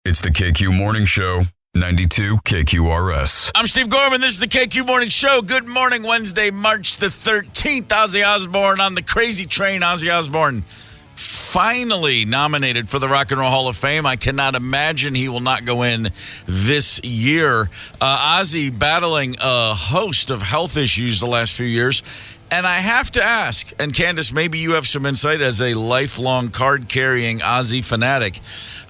It's the KQ Morning Show, 92 KQRS. I'm Steve Gorman. This is the KQ Morning Show. Good morning, Wednesday, March the 13th. Ozzy Osbourne on the crazy train. Ozzy Osbourne finally nominated for the Rock and Roll Hall of Fame. I cannot imagine he will not go in this year. Ozzy battling a host of health issues the last few years. And I have to ask, and Candace, maybe you have some insight as a lifelong card-carrying Ozzy fanatic.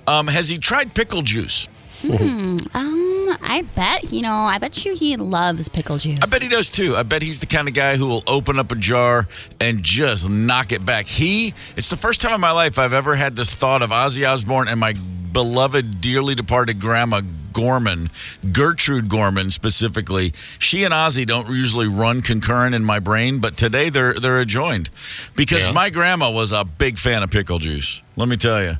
Has he tried pickle juice? I bet you he loves pickle juice. I bet he does too. I bet he's the kind of guy who will open up a jar and just knock it back. It's the first time in my life I've ever had this thought of Ozzy Osbourne and my beloved, dearly departed grandma, Gorman, Gertrude Gorman specifically. She and Ozzy don't usually run concurrent in my brain, but today they're adjoined because my grandma was a big fan of pickle juice. Let me tell you.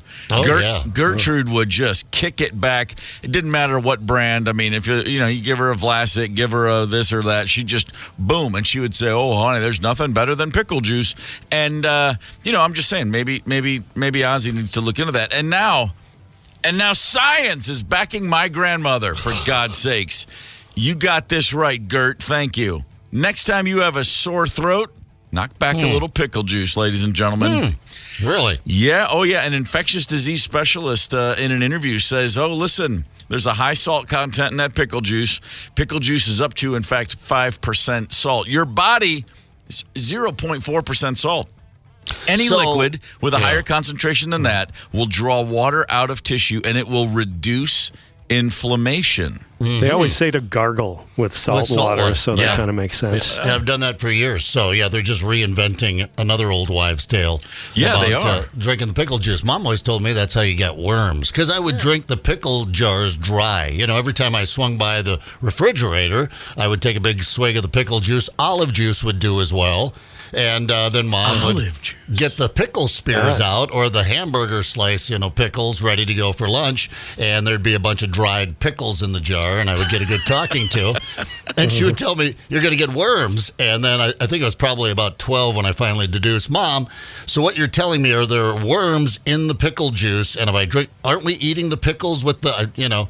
Gertrude would just kick it back. It didn't matter what brand. I mean, if you give her a Vlasic, give her a this or that, she just boom, and she would say, "Oh, honey, there's nothing better than pickle juice." And I'm just saying, maybe Ozzy needs to look into that. And now science is backing my grandmother, for God's sakes. You got this right, Gert. Thank you. Next time you have a sore throat, knock back a little pickle juice, ladies and gentlemen. Really? Yeah. Oh, yeah. An infectious disease specialist in an interview says, oh, listen, there's a high salt content in that pickle juice. Pickle juice is up to, in fact, 5% salt. Your body is 0.4% salt. Any liquid with a higher concentration than that will draw water out of tissue, and it will reduce inflammation. They always say to gargle with salt water, so that kind of makes sense. Yeah, I've done that for years. So, they're just reinventing another old wives' tale. Yeah, about, they are. Drinking the pickle juice. Mom always told me that's how you get worms, because I would drink the pickle jars dry. Every time I swung by the refrigerator, I would take a big swig of the pickle juice. Olive juice would do as well. And then Mom would get the pickle spears out, or the hamburger slice, pickles ready to go for lunch. And there'd be a bunch of dried pickles in the jar, and I would get a good talking to. And she would tell me, you're going to get worms. And then I think it was probably about 12 when I finally deduced, Mom, so what you're telling me are there worms in the pickle juice? And if I drink, aren't we eating the pickles with the, I kind of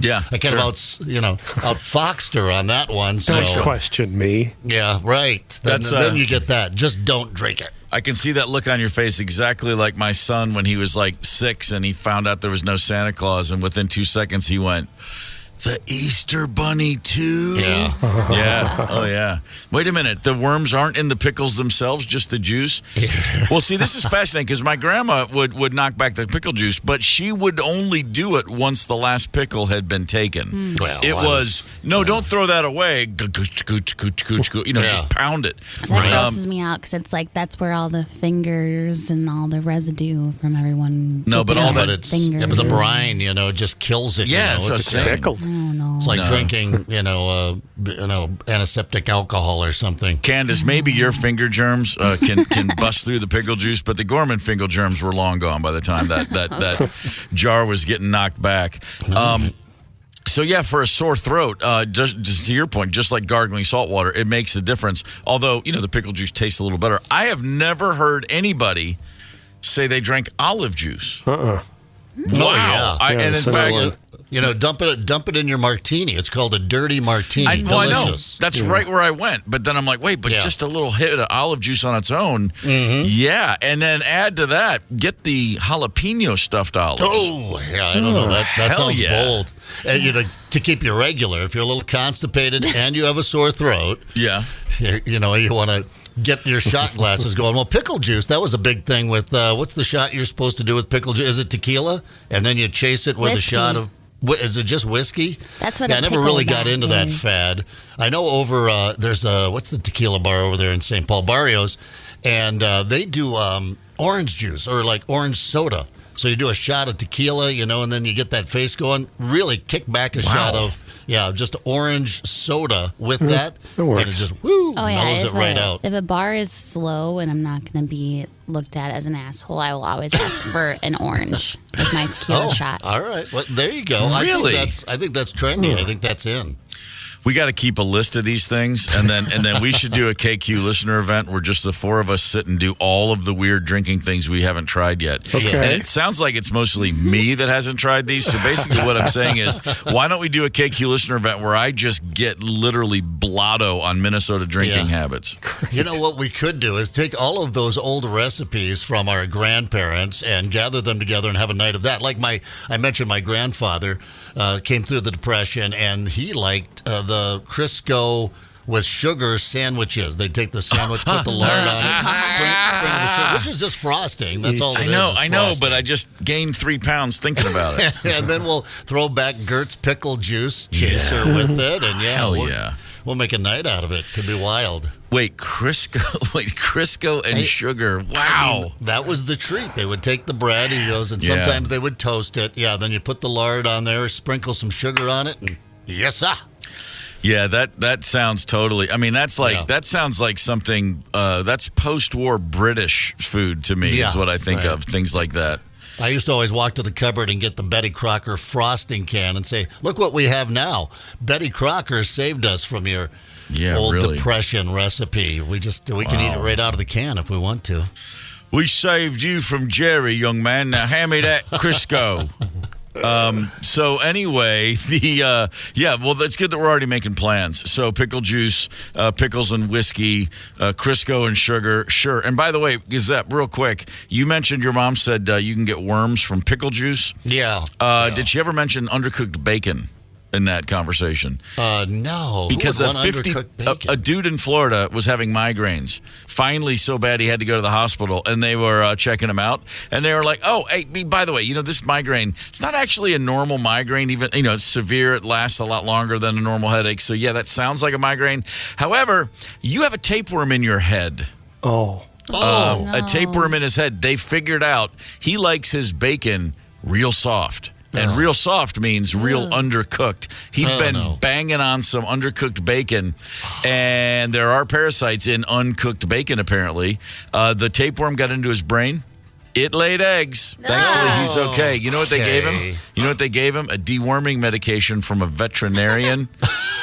outfoxed her on that one. Don't question me. Yeah, right. Then you get that. Just don't drink it. I can see that look on your face exactly like my son when he was like 6 and he found out there was no Santa Claus, and within 2 seconds he went, the Easter Bunny too? Yeah. Yeah. Oh, yeah. Wait a minute. The worms aren't in the pickles themselves, just the juice? Well, see, this is fascinating because my grandma would knock back the pickle juice, but she would only do it once the last pickle had been taken. Well, don't throw that away. Just pound it. That grosses me out because it's like that's where all the fingers and all the residue from everyone. No, but all that fingers. but the brine, just kills it. Yeah, it's pickle. It's like drinking, antiseptic alcohol or something. Candace, maybe your finger germs can bust through the pickle juice, but the Gorman finger germs were long gone by the time that jar was getting knocked back. So, for a sore throat, just to your point, just like gargling salt water, it makes a difference. Although, the pickle juice tastes a little better. I have never heard anybody say they drank olive juice. Wow. And in fact, dump it in your martini. It's called a dirty martini. I know. That's right where I went. But then I'm like, wait, just a little hit of olive juice on its own. Yeah. And then add to that, get the jalapeno stuffed olives. Oh, yeah. I don't know. That sounds bold. And, to keep you regular, if you're a little constipated and you have a sore throat, you want to get your shot glasses going. Well, pickle juice, that was a big thing with, what's the shot you're supposed to do with pickle juice? Is it tequila? And then you chase it with a shot of... Is it just whiskey? That's what I never really got into that fad. I know over there's what's the tequila bar over there in St. Paul, Barrios, and they do orange juice or like orange soda. So you do a shot of tequila, and then you get that face going. Really kick back a shot of just orange soda with that, and it just mellows it right out. If a bar is slow and I'm not going to be looked at as an asshole, I will always ask for an orange with my tequila shot. All right, well there you go. Really? I think that's trendy. I think that's in. We got to keep a list of these things, and then we should do a KQ listener event where just the four of us sit and do all of the weird drinking things we haven't tried yet. Okay. And it sounds like it's mostly me that hasn't tried these. So basically what I'm saying is, why don't we do a KQ listener event where I just get literally blotto on Minnesota drinking habits? You know what we could do is take all of those old recipes from our grandparents and gather them together and have a night of that. Like I mentioned my grandfather came through the Depression, and he liked the Crisco with sugar sandwiches. They'd take the sandwich, put the lard on it, sprinkle the sugar, which is just frosting. That's all it is. I know, frosting. but I just gained 3 pounds thinking about it. And then we'll throw back Gert's pickle juice chaser with it, and we'll make a night out of it. Could be wild. Wait, Crisco and sugar. Wow. I mean, that was the treat. They would take the bread, he goes, and sometimes they would toast it. Yeah, then you put the lard on there, sprinkle some sugar on it, and yes, sir. Yeah, that sounds totally. I mean, that sounds like something that's post-war British food to me. Is what I think of. Things like that. I used to always walk to the cupboard and get the Betty Crocker frosting can and say, "Look what we have now. Betty Crocker saved us from your old Depression recipe. We can eat it right out of the can if we want to." We saved you from Jerry, young man. Now hand me that Crisco. So anyway, well, that's good that we're already making plans. So pickle juice, pickles and whiskey, Crisco and sugar. Sure. And by the way, Gazette, real quick, you mentioned your mom said you can get worms from pickle juice. Yeah. Did she ever mention undercooked bacon in that conversation? No. Because a dude in Florida was having migraines. Finally, so bad he had to go to the hospital, and they were checking him out. And they were like, "Oh, hey, by the way, this migraine, it's not actually a normal migraine. Even it's severe. It lasts a lot longer than a normal headache. So yeah, that sounds like a migraine. However, you have a tapeworm in your head." Oh. A tapeworm in his head. They figured out he likes his bacon real soft. And real soft means real undercooked. He'd been banging on some undercooked bacon, and there are parasites in uncooked bacon, apparently. The tapeworm got into his brain. It laid eggs. No. Thankfully, he's okay. You know what they gave him? A deworming medication from a veterinarian.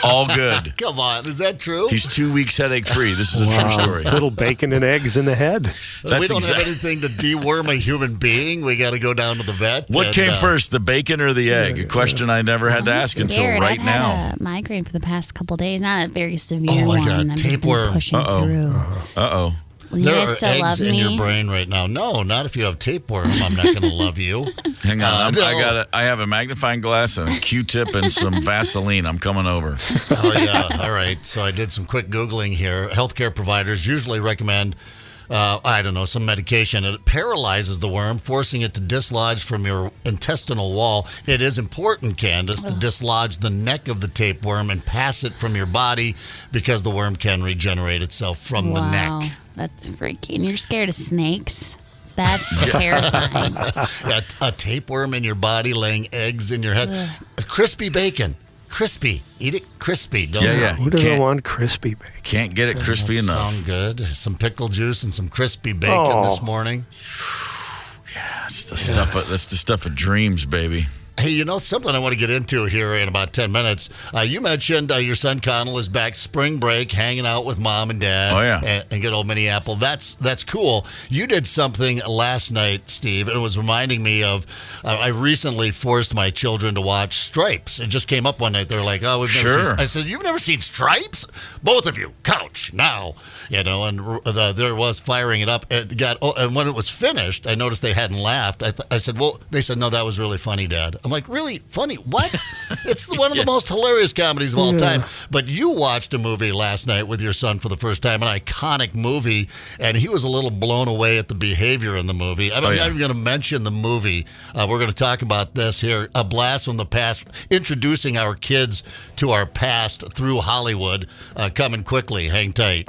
All good. Come on. Is that true? He's 2 weeks headache-free. This is a true story. Little bacon and eggs in the head. We don't have anything to deworm a human being. We got to go down to the vet. What came first, the bacon or the egg? A question I never had to ask until right now. I've had a migraine for the past couple of days. Not a very severe one. God. I'm just been pushing through. Uh-oh. Will there you are guys still eggs love in me? your brain right now. No, not if you have tapeworm. I'm not going to love you. Hang on. I have a magnifying glass, a Q-tip, and some Vaseline. I'm coming over. Oh, yeah. All right. So I did some quick Googling here. Healthcare providers usually recommend, some medication. It paralyzes the worm, forcing it to dislodge from your intestinal wall. It is important, Candace, to dislodge the neck of the tapeworm and pass it from your body because the worm can regenerate itself from the neck. That's freaky. And you're scared of snakes? That's terrifying. A tapeworm in your body laying eggs in your head. Crispy bacon. Crispy. Eat it crispy. Who doesn't want crispy bacon? Can't get it crispy enough. Sound good. Some pickle juice and some crispy bacon this morning. Yeah, that's the stuff of dreams, baby. Hey, something I want to get into here in about 10 minutes. You mentioned your son Connell is back spring break, hanging out with mom and dad. Oh, yeah. And good old Minneapple. That's cool. You did something last night, Steve, and it was reminding me of, I recently forced my children to watch Stripes. It just came up one night. They're like, "Oh, we've never seen." I said, "You've never seen Stripes? Both of you, couch now." And there was firing it up. And when it was finished, I noticed they hadn't laughed. I said, "Well," they said, "No, that was really funny, Dad." I'm like, "Really funny? What?" It's one of the most hilarious comedies of all time. But you watched a movie last night with your son for the first time, an iconic movie, and he was a little blown away at the behavior in the movie. I'm not even going to mention the movie. We're going to talk about this here, A Blast from the Past, introducing our kids to our past through Hollywood, coming quickly. Hang tight.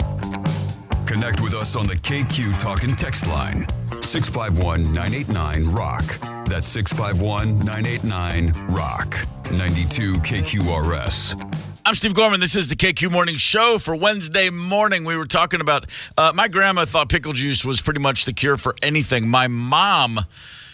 Connect with us on the KQ Talk and Text line, 651-989-ROCK. That's 651-989-ROCK. 92 KQRS. I'm Steve Gorman. This is the KQ Morning Show for Wednesday morning. We were talking about my grandma thought pickle juice was pretty much the cure for anything. My mom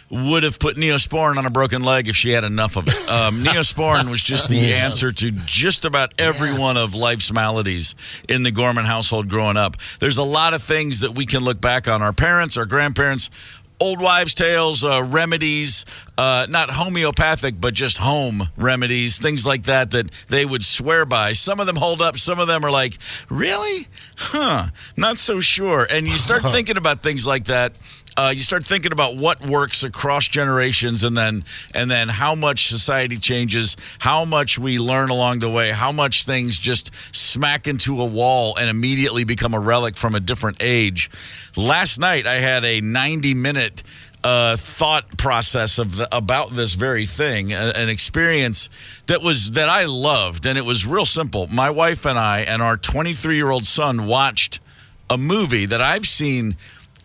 would have put Neosporin on a broken leg if she had enough of it. Neosporin was just the answer to just about every one of life's maladies in the Gorman household growing up. There's a lot of things that we can look back on. Our parents, our grandparents, old wives' tales, remedies, not homeopathic, but just home remedies, things like that they would swear by. Some of them hold up. Some of them are like, really? Not so sure. And you start thinking about things like that. You start thinking about what works across generations, and then how much society changes, how much we learn along the way, how much things just smack into a wall and immediately become a relic from a different age. Last night, I had a 90-minute thought process about this very thing, an experience that I loved, and it was real simple. My wife and I and our 23-year-old son watched a movie that I've seen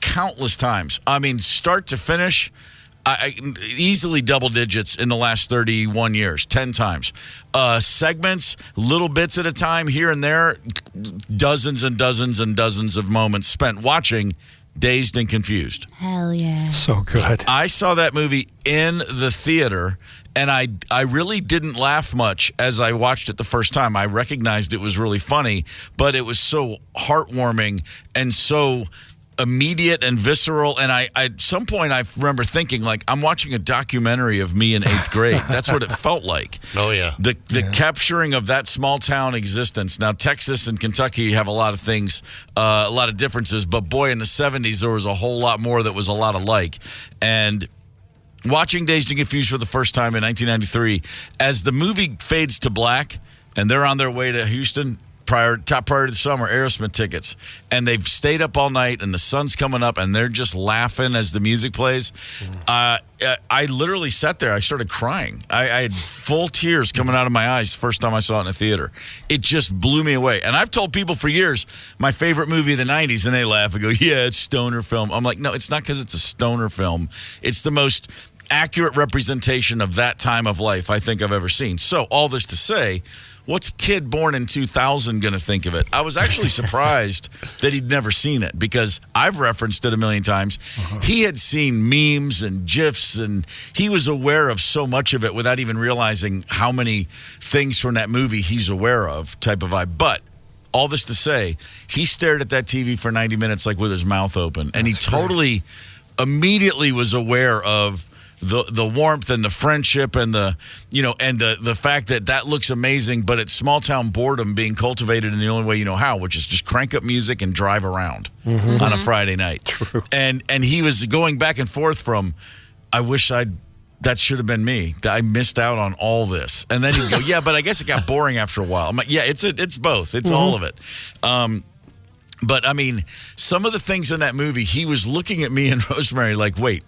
countless times. I mean, start to finish, I easily double digits in the last 31 years, 10 times. Segments, little bits at a time, here and there, dozens and dozens and dozens of moments spent watching Dazed and Confused. Hell yeah. So good. I saw that movie in the theater, and I really didn't laugh much as I watched it the first time. I recognized it was really funny, but it was so heartwarming and so immediate and visceral, and I at some point I remember thinking, like, I'm watching a documentary of me in 8th grade. That's what it felt like. Oh yeah. The capturing of that small town existence. Now Texas and Kentucky have a lot of things, a lot of differences, but boy, in the 70s there was a whole lot more that was a lot alike. And watching Dazed and Confused for the first time in 1993, as the movie fades to black and they're on their way to Houston, top prior to the summer, Aerosmith tickets, and they've stayed up all night, and the sun's coming up, and they're just laughing as the music plays. I literally sat there. I started crying. I had full tears coming out of my eyes the first time I saw it in a theater. It just blew me away. And I've told people for years my favorite movie of the 90s, and they laugh and go, yeah, it's stoner film. I'm like, no, it's not because it's a stoner film. It's the most accurate representation of that time of life I think I've ever seen. So all this to say, what's a kid born in 2000 going to think of it? I was actually surprised that he'd never seen it, because I've referenced it a million times. He had seen memes and GIFs, and he was aware of so much of it without even realizing how many things from that movie he's aware of, type of vibe. But all this to say, he stared at that TV for 90 minutes like with his mouth open, and he totally immediately was aware of the warmth and the friendship and the fact that looks amazing, but it's small town boredom being cultivated in the only way you know how, which is just crank up music and drive around on a Friday night. True. And he was going back and forth from, I wish that should have been me. I missed out on all this. And then he'd go, yeah, but I guess it got boring after a while. I'm like, yeah, it's both. It's all of it. But I mean, some of the things in that movie, he was looking at me and Rosemary like, wait,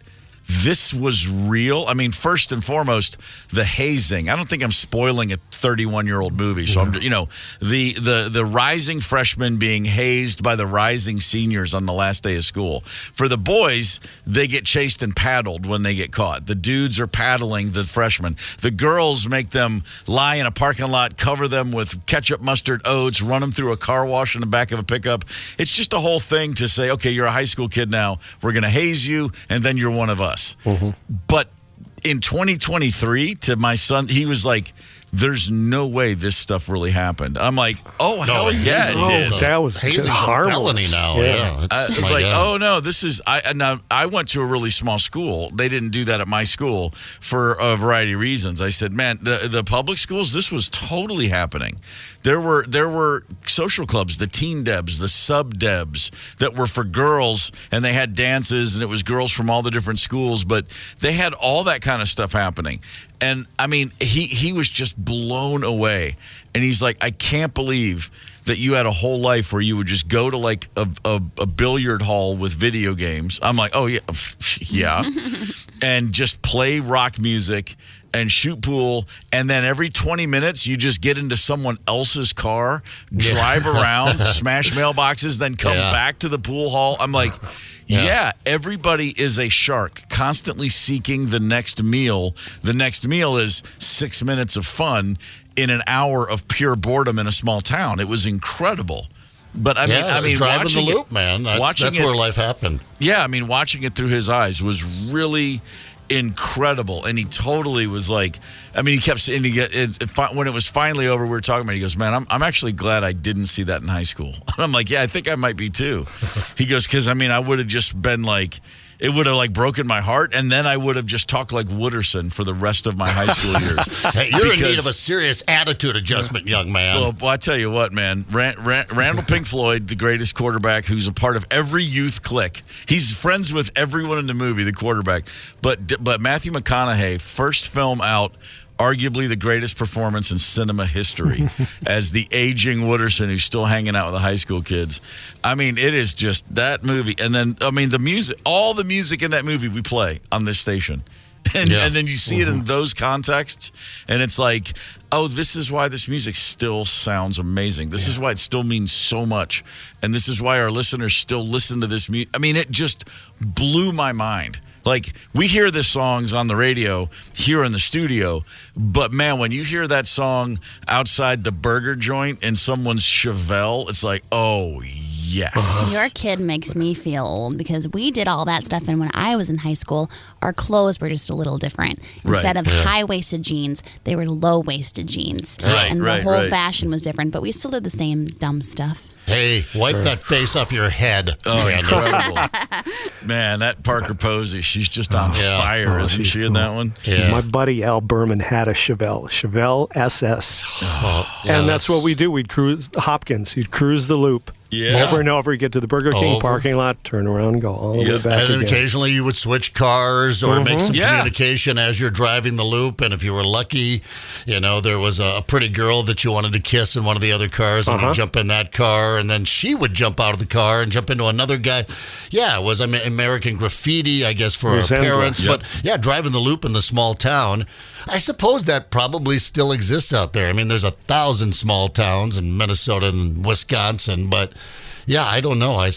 this was real? I mean, first and foremost, the hazing. I don't think I'm spoiling a 31-year-old movie. So, the rising freshmen being hazed by the rising seniors on the last day of school. For the boys, they get chased and paddled when they get caught. The dudes are paddling the freshmen. The girls make them lie in a parking lot, cover them with ketchup, mustard, oats, run them through a car wash in the back of a pickup. It's just a whole thing to say, okay, you're a high school kid now. We're going to haze you, and then you're one of us. But in 2023, to my son, he was like, there's no way this stuff really happened. I'm like, oh, hell yeah, it did. That was hazing's just a harmless. felony now. Yeah. It's like, oh no, this is. I went to a really small school. They didn't do that at my school for a variety of reasons. I said, man, the public schools, this was totally happening. There were social clubs, the teen debs, the sub debs that were for girls, and they had dances, and it was girls from all the different schools, but they had all that kind of stuff happening. And I mean, he was just blown away. And he's like, I can't believe that you had a whole life where you would just go to like a billiard hall with video games. I'm like, oh yeah, yeah. And just play rock music and shoot pool, and then every 20 minutes you just get into someone else's car, drive around, smash mailboxes, then come back to the pool hall. I'm like, yeah, everybody is a shark, constantly seeking the next meal. The next meal is 6 minutes of fun in an hour of pure boredom in a small town. It was incredible. But I mean, driving the loop, it, man. That's where life happened. Yeah, I mean, watching it through his eyes was really incredible. And he totally was like, I mean, he kept saying, when it was finally over, we were talking about it, he goes, man, I'm actually glad I didn't see that in high school. And I'm like, yeah, I think I might be too. He goes, because, I mean, I would have just been like, it would have like broken my heart, and then I would have just talked like Wooderson for the rest of my high school years. Hey, you're in need of a serious attitude adjustment, young man. Well, I tell you what, man. Randall Pink Floyd, the greatest quarterback, who's a part of every youth clique. He's friends with everyone in the movie, the quarterback. But Matthew McConaughey, first film out, arguably the greatest performance in cinema history as the aging Wooderson who's still hanging out with the high school kids. I mean, it is just that movie. And then, I mean, the music, all the music in that movie we play on this station. And then you see it in those contexts, and it's like, oh, this is why this music still sounds amazing. This is why it still means so much. And this is why our listeners still listen to this music. I mean, it just blew my mind. Like, we hear the songs on the radio here in the studio, but, man, when you hear that song outside the burger joint in someone's Chevelle, it's like, oh, yes. Your kid makes me feel old because we did all that stuff, and when I was in high school, our clothes were just a little different. Instead of high-waisted jeans, they were low-waisted jeans. And the whole fashion was different, but we still did the same dumb stuff. Hey, wipe that face off your head. Oh, incredible. Man, that Parker Posey, she's just on fire, isn't she, in that one? Yeah. My buddy Al Berman had a Chevelle SS. And that's what we do. We'd cruise Hopkins. You'd cruise the loop. Yeah. Over and over, get to the Burger King parking lot, turn around, go all the way back and then again. Occasionally you would switch cars or make some communication as you're driving the loop. And if you were lucky, you know, there was a pretty girl that you wanted to kiss in one of the other cars, and you'd jump in that car, and then she would jump out of the car and jump into another guy. Yeah, it was American Graffiti, I guess, for our parents. But, driving the loop in the small town, I suppose that probably still exists out there. I mean, there's 1,000 small towns in Minnesota and Wisconsin, but I don't know. I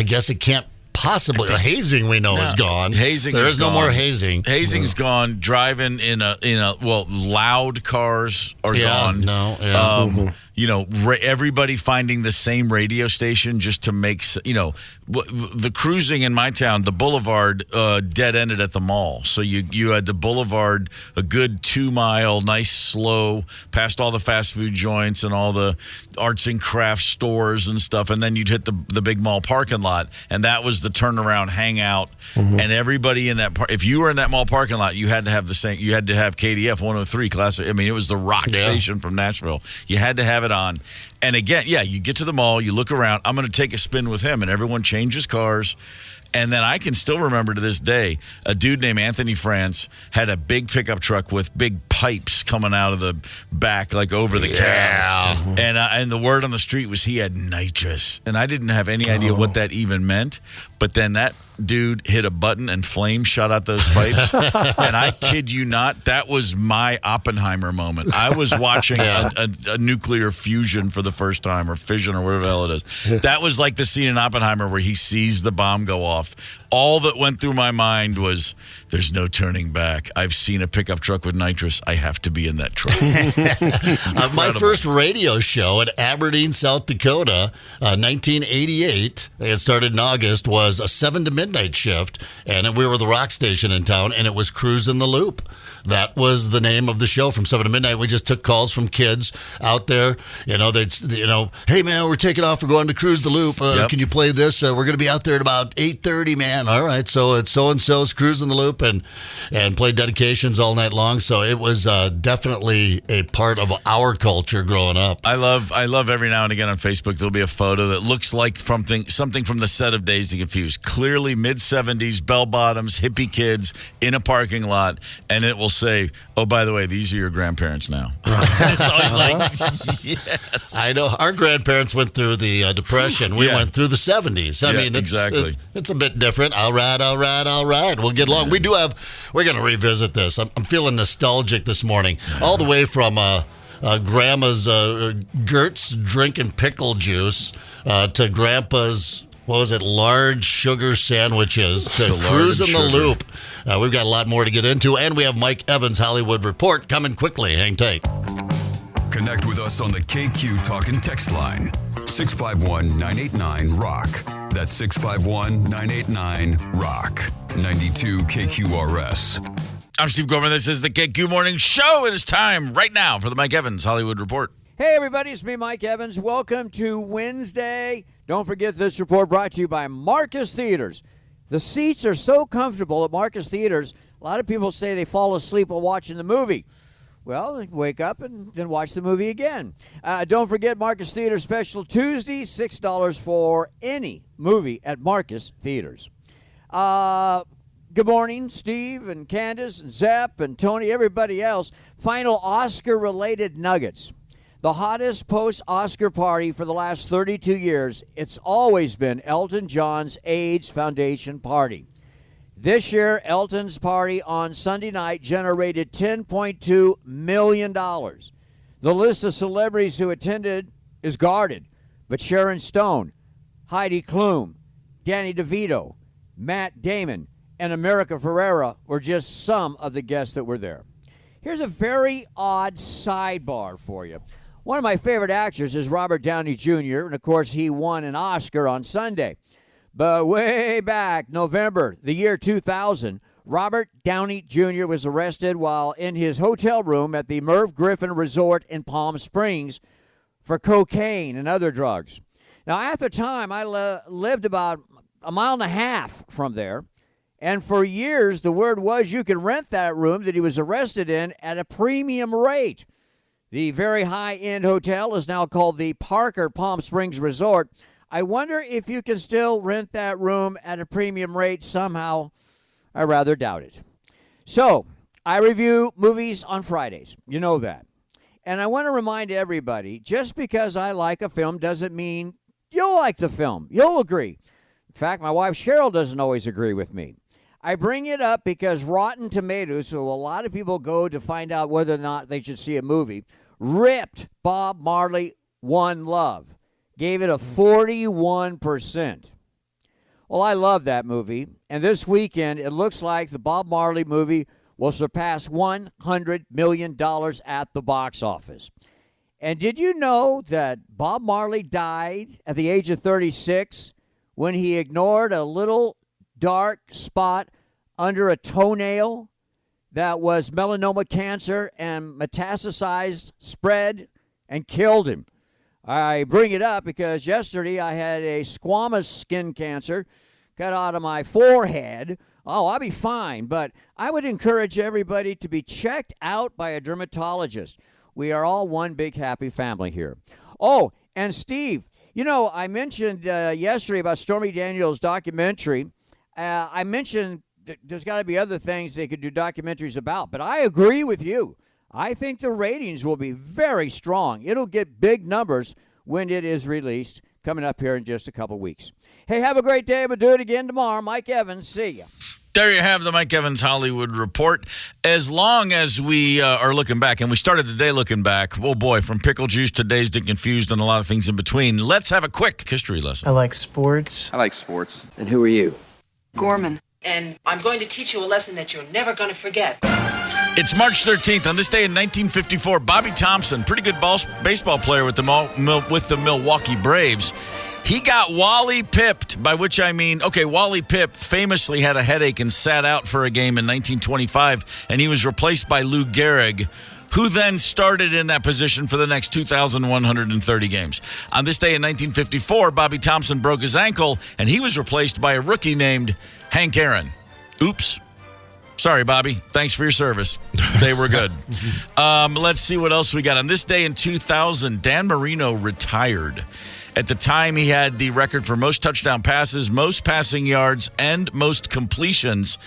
guess it can't possibly. Hazing we know is gone. Hazing there is is no more hazing. Hazing's gone. Driving in loud cars are gone. You know, everybody finding the same radio station just to make, you know, the cruising in my town, the boulevard dead-ended at the mall. So you had the boulevard, a good 2-mile, nice, slow, past all the fast food joints and all the arts and crafts stores and stuff. And then you'd hit the big mall parking lot. And that was the turnaround hangout. And everybody in that, if you were in that mall parking lot, you had to have the same, you had to have KDF 103 classic. I mean, it was the rock station from Nashville. You had to have it on. And again, you get to the mall, you look around, I'm going to take a spin with him, and everyone changes cars. And then I can still remember to this day, a dude named Anthony France had a big pickup truck with big pipes coming out of the back, like over the cab. And the word on the street was he had nitrous. And I didn't have any idea what that even meant. But then that dude hit a button and flames shot out those pipes. And I kid you not, that was my Oppenheimer moment. I was watching a nuclear fusion for the first time, or fission, or whatever the hell it is. That was like the scene in Oppenheimer where he sees the bomb go off. All that went through my mind was, there's no turning back. I've seen a pickup truck with nitrous. I have to be in that truck. My first radio show at Aberdeen, South Dakota, 1988, it started in August, was a 7 to midnight shift, and we were the rock station in town, and it was Cruisin' the Loop. That was the name of the show from 7 to midnight. We just took calls from kids out there. You know, hey, man, we're taking off. We're going to Cruise the Loop. Can you play this? We're going to be out there at about 8:30, man. All right, so it's so-and-so's Cruising the Loop, and play dedications all night long. So it was definitely a part of our culture growing up. I love every now and again on Facebook, there'll be a photo that looks like something from the set of Dazed and Confused. Clearly mid-70s, bell-bottoms, hippie kids in a parking lot, and it will say, oh, by the way, these are your grandparents now. It's always like, yes. I know. Our grandparents went through the Depression. We went through the 70s. I mean, it's a bit different. All right. We'll get along. We're going to revisit this. I'm feeling nostalgic this morning. All the way from Grandma's Gert's drinking pickle juice to Grandpa's, large sugar sandwiches to Cruising the Loop. We've got a lot more to get into, and we have Mike Evans' Hollywood Report coming quickly. Hang tight. Connect with us on the KQ Talk and Text line, 651-989-ROCK. That's 651-989-ROCK. 92 KQRS. I'm Steve Gorman. This is the KQ Morning Show. It is time right now for the Mike Evans Hollywood Report. Hey, everybody. It's me, Mike Evans. Welcome to Wednesday. Don't forget this report brought to you by Marcus Theaters. The seats are so comfortable at Marcus Theaters, a lot of people say they fall asleep while watching the movie. Well, they wake up and then watch the movie again. Don't forget Marcus Theaters Special Tuesday, $6 for any movie at Marcus Theaters. Good morning, Steve and Candace and Zepp and Tony, everybody else. Final Oscar-related nuggets. The hottest post-Oscar party for the last 32 years, it's always been Elton John's AIDS Foundation party. This year, Elton's party on Sunday night generated $10.2 million. The list of celebrities who attended is guarded, but Sharon Stone, Heidi Klum, Danny DeVito, Matt Damon, and America Ferrera were just some of the guests that were there. Here's a very odd sidebar for you. One of my favorite actors is Robert Downey Jr., and of course he won an Oscar on Sunday. But way back, November, the year 2000, Robert Downey Jr. was arrested while in his hotel room at the Merv Griffin Resort in Palm Springs for cocaine and other drugs. Now, at the time, I lived about a mile and a half from there, and for years, the word was you could rent that room that he was arrested in at a premium rate. The very high-end hotel is now called the Parker Palm Springs Resort. I wonder if you can still rent that room at a premium rate somehow. I rather doubt it. So, I review movies on Fridays. You know that. And I want to remind everybody, just because I like a film doesn't mean you'll like the film. You'll agree. In fact, my wife Cheryl doesn't always agree with me. I bring it up because Rotten Tomatoes, so a lot of people go to find out whether or not they should see a movie, ripped Bob Marley One Love. Gave it a 41%. Well, I love that movie, and this weekend it looks like the Bob Marley movie will surpass $100 million at the box office. And did you know that Bob Marley died at the age of 36 when he ignored a little dark spot under a toenail that was melanoma cancer and metastasized, spread, and killed him? I bring it up because yesterday I had a squamous skin cancer cut out of my forehead. Oh, I'll be fine, but I would encourage everybody to be checked out by a dermatologist. We are all one big happy family here. Oh, and Steve, you know, I mentioned yesterday about Stormy Daniels' documentary. I mentioned there's got to be other things they could do documentaries about, but I agree with you. I think the ratings will be very strong. It'll get big numbers when it is released, coming up here in just a couple weeks. Hey, have a great day. We'll do it again tomorrow. Mike Evans, see ya. There you have the Mike Evans Hollywood Report. As long as we are looking back, and we started the day looking back, oh boy, from pickle juice to Dazed and Confused and a lot of things in between, let's have a quick history lesson. I like sports. I like sports. And who are you? Gorman. And I'm going to teach you a lesson that you're never going to forget. It's March 13th. On this day in 1954, Bobby Thompson, pretty good baseball player with the Milwaukee Braves, he got Wally pipped, by which I mean, okay, Wally Pipp famously had a headache and sat out for a game in 1925, and he was replaced by Lou Gehrig, who then started in that position for the next 2,130 games. On this day in 1954, Bobby Thompson broke his ankle, and he was replaced by a rookie named Hank Aaron. Oops. Sorry, Bobby. Thanks for your service. They were good. Let's see what else we got. On this day in 2000, Dan Marino retired. At the time, he had the record for most touchdown passes, most passing yards, and most completions.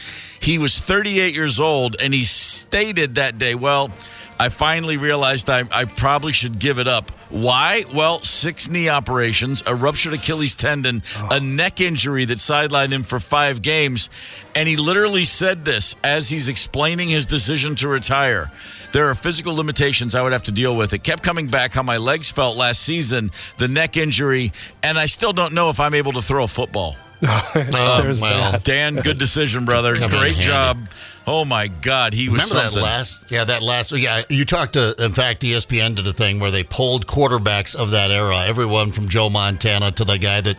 He was 38 years old, and he stated that day, well, I finally realized I probably should give it up. Why? Well, 6 knee operations, a ruptured Achilles tendon, a neck injury that sidelined him for 5 games. And he literally said this as he's explaining his decision to retire. There are physical limitations I would have to deal with. It kept coming back how my legs felt last season, the neck injury, and I still don't know if I'm able to throw a football. There's that. Dan, good decision, brother. Great job. Oh my God, he was Remember something. that last. You talked to. In fact, ESPN did a thing where they polled quarterbacks of that era. Everyone from Joe Montana to the guy that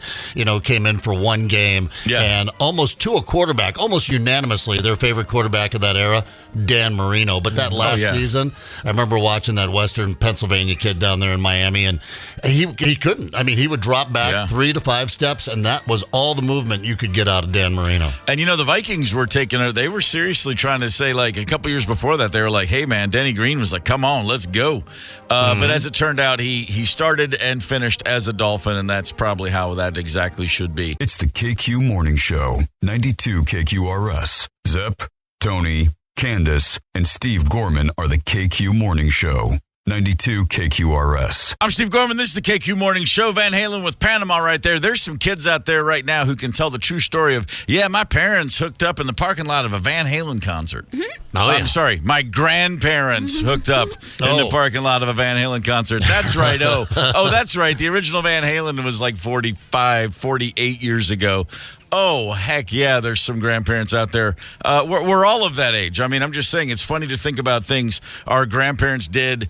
came in for one game, and almost to a quarterback, almost unanimously, their favorite quarterback of that era, Dan Marino. But that last season, I remember watching that Western Pennsylvania kid down there in Miami, and he couldn't. I mean, he would drop back 3 to 5 steps, and that was all the movement you could get out of Dan Marino. And the Vikings were they were seriously trying to say, like, a couple years before that, they were like, hey man, Denny Green was like, come on, let's go. But as it turned out, he started and finished as a Dolphin, and that's probably how that exactly should be. It's the KQ Morning Show, 92 KQRS. Zep, Tony, Candace, and Steve Gorman are the KQ Morning Show. 92 KQRS. I'm Steve Gorman. This is the KQ Morning Show. Van Halen with Panama right there. There's some kids out there right now who can tell the true story of, my parents hooked up in the parking lot of a Van Halen concert. Mm-hmm. I'm sorry, my grandparents hooked up in the parking lot of a Van Halen concert. That's right. Oh, that's right. The original Van Halen was like 45, 48 years ago. Oh, heck yeah, there's some grandparents out there. We're all of that age. I mean, I'm just saying it's funny to think about things our grandparents did,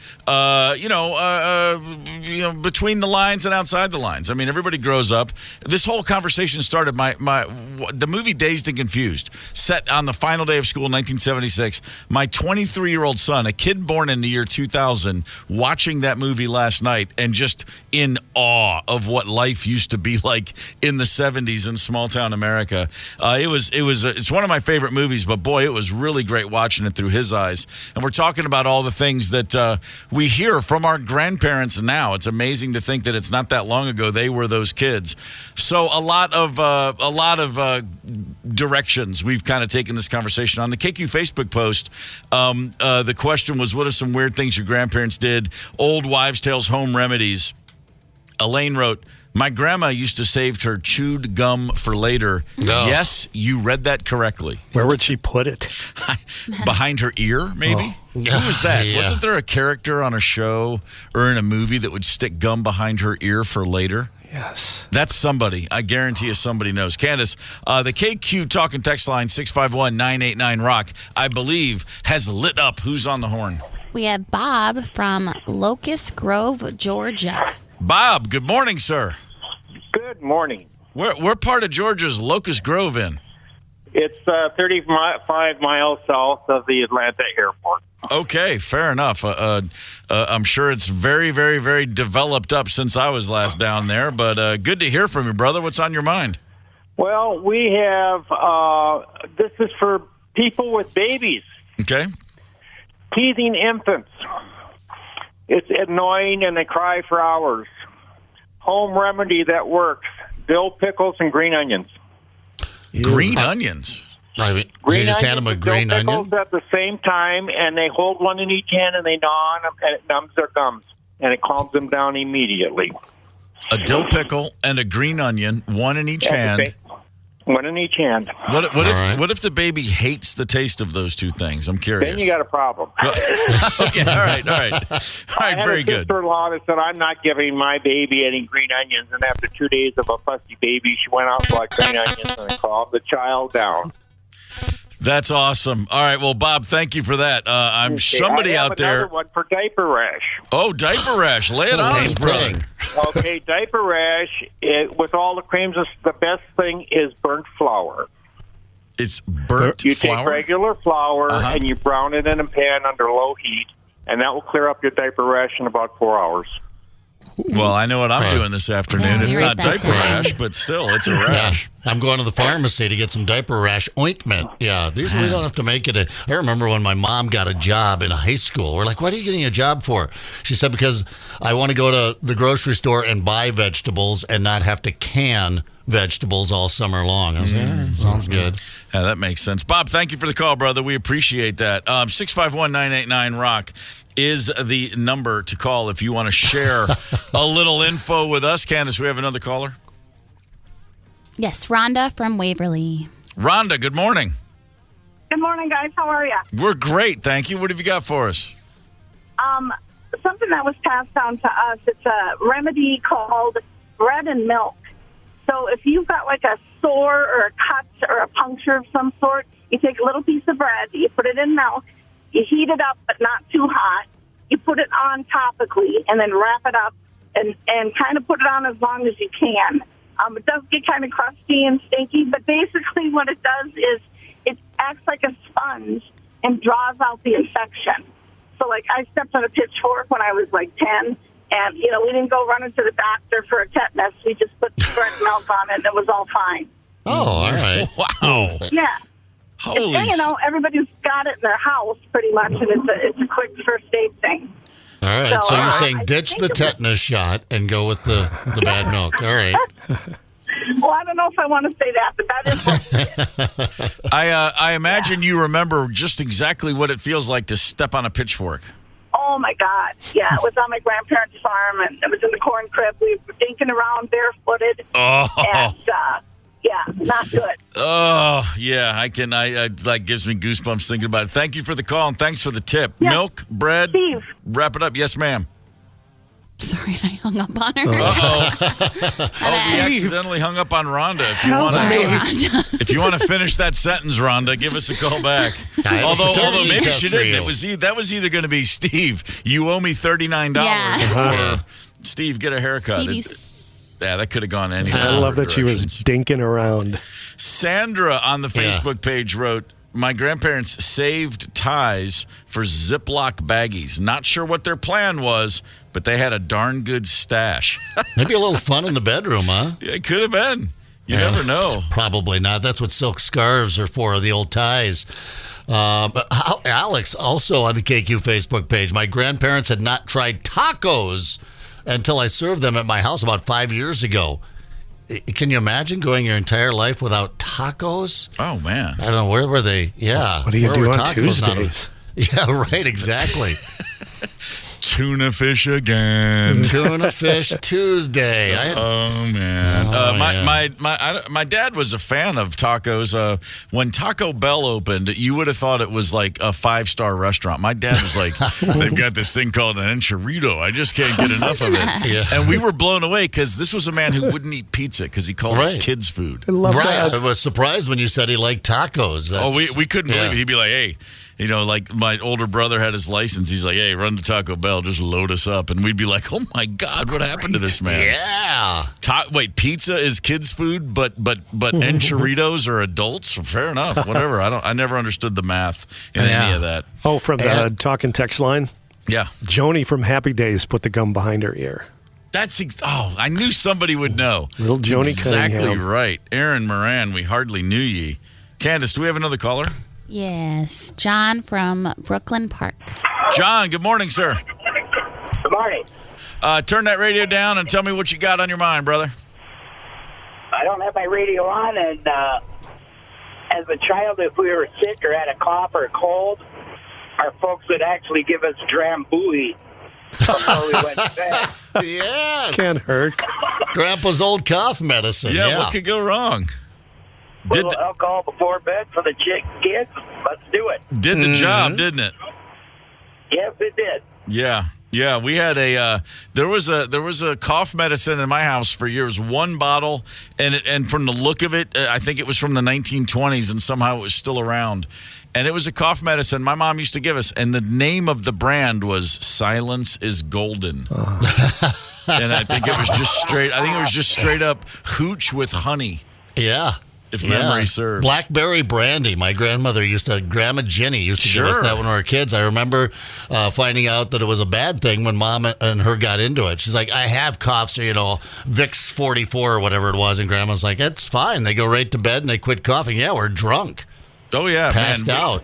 between the lines and outside the lines. I mean, everybody grows up. This whole conversation started the movie Dazed and Confused, set on the final day of school in 1976. My 23-year-old son, a kid born in the year 2000, watching that movie last night and just in awe of what life used to be like in the 70s in small town America. It's one of my favorite movies, but boy, it was really great watching it through his eyes. And we're talking about all the things that we hear from our grandparents now. It's amazing to think that it's not that long ago they were those kids. So a lot of directions we've kind of taken this conversation on. The KQ Facebook post, the question was, what are some weird things your grandparents did? Old wives' tales, home remedies. Elaine wrote, my grandma used to save her chewed gum for later. No. Yes, you read that correctly. Where would she put it? Behind her ear, maybe? Oh. Who was that? Yeah. Wasn't there a character on a show or in a movie that would stick gum behind her ear for later? Yes. That's somebody. I guarantee you somebody knows. Candace, the KQ talk and text line 651-989-ROCK, I believe, has lit up. Who's on the horn? We have Bob from Locust Grove, Georgia. Bob, good morning, sir. Good morning. Where part of Georgia's Locust Grove in? It's 35 miles south of the Atlanta airport. Okay, fair enough. I'm sure it's very, very, very developed up since I was last down there, but good to hear from you, brother. What's on your mind? Well, we have, this is for people with babies. Okay. Teething infants. It's annoying and they cry for hours. Home remedy that works. Dill pickles and green onions. Green onions? I mean, you just hand them a green onion? At the same time, and they hold one in each hand and they gnaw on them, and it numbs their gums, and it calms them down immediately. A dill pickle and a green onion, one in each hand. One in each hand. What if the baby hates the taste of those two things? I'm curious. Then you got a problem. Okay, all right, very good. I had a sister-in-law that said, I'm not giving my baby any green onions, and after 2 days of a fussy baby, she went out and bought green onions and calmed the child down. That's awesome. All right, well, Bob, thank you for that. I'm somebody out there. Another one for diaper rash. Oh, diaper rash. Lay it on us, brother. Okay, diaper rash, with all the creams, the best thing is burnt flour. It's burnt flour? You take regular flour and you brown it in a pan under low heat, and that will clear up your diaper rash in about 4 hours. Well, I know what I'm doing this afternoon. Yeah, it's not diaper rash, but still, it's a rash. Yeah. I'm going to the pharmacy to get some diaper rash ointment. Yeah, we don't have to make it. I remember when my mom got a job in high school. We're like, what are you getting a job for? She said, because I want to go to the grocery store and buy vegetables and not have to can vegetables all summer long. I was like, sounds good. Yeah, that makes sense. Bob, thank you for the call, brother. We appreciate that. 651-989-ROCK is the number to call if you want to share a little info with us. Candace, we have another caller. Yes, Rhonda from Waverly. Rhonda, good morning. Good morning, guys. How are you? We're great, thank you. What have you got for us? Something that was passed down to us. It's a remedy called bread and milk. So if you've got like a sore or a cut or a puncture of some sort, You take a little piece of bread, you put it in milk, you heat it up but not too hot. You put it on topically and then wrap it up and kind of put it on as long as you can. It does get kind of crusty and stinky, but basically what it does is it acts like a sponge and draws out the infection. So, like, I stepped on a pitchfork when I was, 10, and, we didn't go running to the doctor for a tetanus. We just put bread milk on it, and it was all fine. Oh, all right. Wow. Yeah. Holy. And, everybody's got it in their house pretty much, and it's a quick first aid thing. All right. So you're saying I ditch the tetanus shot and go with the bad milk. All right. Well, I don't know if I want to say that, but that is what I imagine you remember just exactly what it feels like to step on a pitchfork. Oh, my God. Yeah, it was on my grandparents' farm, and it was in the corn crib. We were dinking around barefooted. Oh. And, yeah, not good. Oh, yeah. That gives me goosebumps thinking about it. Thank you for the call, and thanks for the tip. Yeah. Milk, bread, Steve. Wrap it up. Yes, ma'am. Sorry, I hung up on her. Oh, we accidentally hung up on Rhonda. If you want to finish that sentence, Rhonda, give us a call back. Although maybe she didn't. That was either going to be Steve. You owe me $39. Yeah. Or Steve, get a haircut. Yeah, that could have gone anywhere. I love that she was dinking around. Sandra on the Facebook page wrote, my grandparents saved ties for Ziploc baggies. Not sure what their plan was, but they had a darn good stash. Maybe a little fun in the bedroom, huh? Yeah, it could have been. You never know. Probably not. That's what silk scarves are for, the old ties. But Alex, also on the KQ Facebook page, my grandparents had not tried tacos until I served them at my house about 5 years ago. Can you imagine going your entire life without tacos? Oh, man. I don't know. Where were they? Yeah. What do you do on Tuesdays? Yeah, right, exactly. Tuna fish again. Tuna fish Tuesday. Oh man! My dad was a fan of tacos. When Taco Bell opened, you would have thought it was like a 5-star restaurant. My dad was like, "They've got this thing called an enchilada. I just can't get enough of it." Yeah. And we were blown away because this was a man who wouldn't eat pizza because he called it kids' food. I love that. I was surprised when you said he liked tacos. We couldn't believe it. He'd be like, "Hey." Like my older brother had his license. He's like, hey, run to Taco Bell, just load us up. And we'd be like, oh, my God, what happened to this man? Yeah. Wait, pizza is kids' food, but enchiladas are adults? Fair enough, whatever. I never understood the math in any of that. Oh, from the talk and text line? Yeah. Joni from Happy Days put the gum behind her ear. I knew somebody would know. Little Joni exactly Cunningham. Right. Aaron Moran, we hardly knew ye. Candace, do we have another caller? Yes, John from Brooklyn Park. John, good morning, sir. Good morning. Turn that radio down and tell me what you got on your mind, brother. I don't have my radio on, and as a child, if we were sick or had a cough or a cold, our folks would actually give us Drambuie before we went to bed. Yes. Can't hurt. Grandpa's old cough medicine. Yeah, what could go wrong? Little alcohol before bed for the kids. Let's do it. Did the job, didn't it? Yes, it did. Yeah. We had there was a cough medicine in my house for years. One bottle, and from the look of it, I think it was from the 1920s, and somehow it was still around. And it was a cough medicine my mom used to give us, and the name of the brand was Silence is Golden. And I think it was just straight up hooch with honey. Yeah. If memory serves. Blackberry brandy. My grandmother Grandma Jenny used to give us that when we were kids. I remember finding out that it was a bad thing when Mom and her got into it. She's like, I have coughs, Vicks 44 or whatever it was. And Grandma's like, it's fine. They go right to bed and they quit coughing. Yeah, we're drunk. Oh, yeah, Passed out.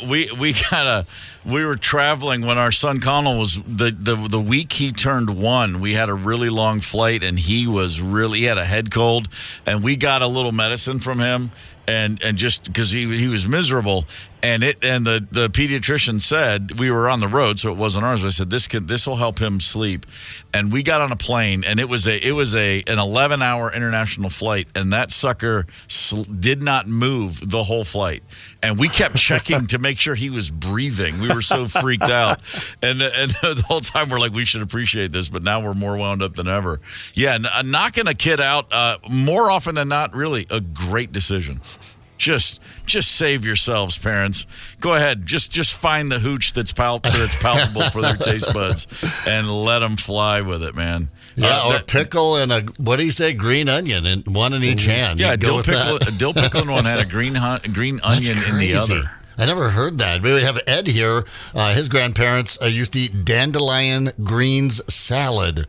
We were traveling when our son Connell was the week he turned 1. We had a really long flight, and he had a head cold, and we got a little medicine from him, and just because he was miserable, and the pediatrician said we were on the road, so it wasn't ours. But I said this will help him sleep, and we got on a plane, and it was an 11-hour international flight, and that sucker did not move the whole flight, and we kept checking to make sure he was breathing. We were so freaked out, and the whole time we're like, we should appreciate this, but now we're more wound up than ever. Yeah, knocking a kid out more often than not, really a great decision. Just save yourselves, parents. Go ahead. Just find the hooch that's palpable for their taste buds and let them fly with it, man. Yeah, or pickle and what do you say? Green onion, and one in each hand. Yeah, dill pickle in one hand, a green onion in the other. I never heard that. We have Ed here. His grandparents used to eat dandelion greens salad.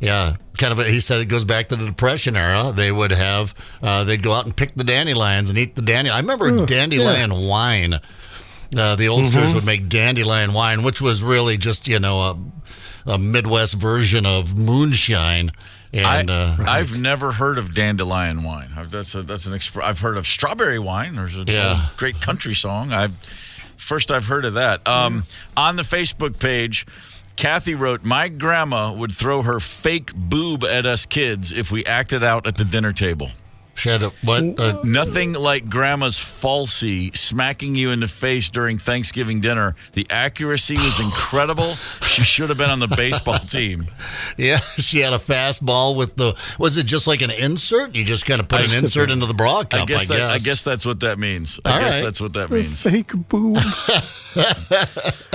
Yeah, he said it goes back to the Depression era. They would have, they'd go out and pick the dandelions and eat the dandelion. I remember dandelion wine. The oldsters would make dandelion wine, which was really just, a Midwest version of moonshine. And I've never heard of dandelion wine. I've heard of strawberry wine. There's a great country song. I've heard of that. On the Facebook page, Kathy wrote, "My grandma would throw her fake boob at us kids if we acted out at the dinner table." She had Nothing like grandma's falsie smacking you in the face during Thanksgiving dinner. The accuracy was incredible. She should have been on the baseball team. Yeah, she had a fastball with was it just like an insert? You just kind of put an insert into the bra cup, I guess. I guess that's what that means. That's what that means. Fake boob.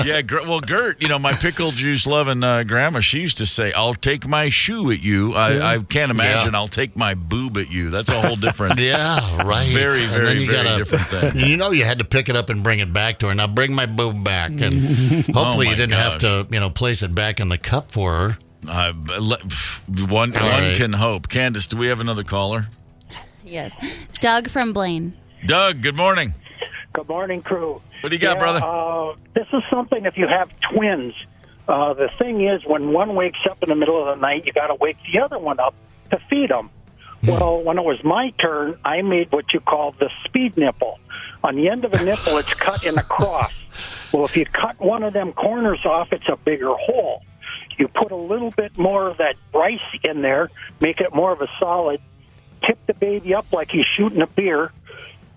Yeah, well, Gert, my pickle juice loving grandma, she used to say, "I'll take my shoe at you." I can't imagine I'll take my boob at you. That's a whole different. Yeah, right. Very, very, very different thing. You had to pick it up and bring it back to her. Now bring my boob back, and hopefully you didn't have to, place it back in the cup for her. One can hope. Candace, do we have another caller? Yes, Doug from Blaine. Doug, good morning. Good morning, crew. What do you got, brother? This is something if you have twins. The thing is, when one wakes up in the middle of the night, you got to wake the other one up to feed them. Well, when it was my turn, I made what you call the speed nipple. On the end of a nipple, it's cut in a cross. Well, if you cut one of them corners off, it's a bigger hole. You put a little bit more of that rice in there, make it more of a solid, tip the baby up like he's shooting a beer,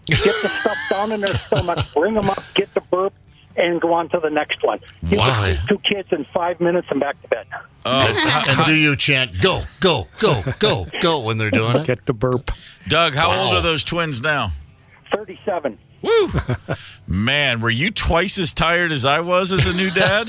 get the stuff down in their stomach, bring them up, get the burp, and go on to the next one. You can feed 2 kids in 5 minutes and back to bed. And do you chant, go, go, go, go, go when they're doing it? Get the burp. Doug, how old are those twins now? 37. Woo! Man, were you twice as tired as I was as a new dad?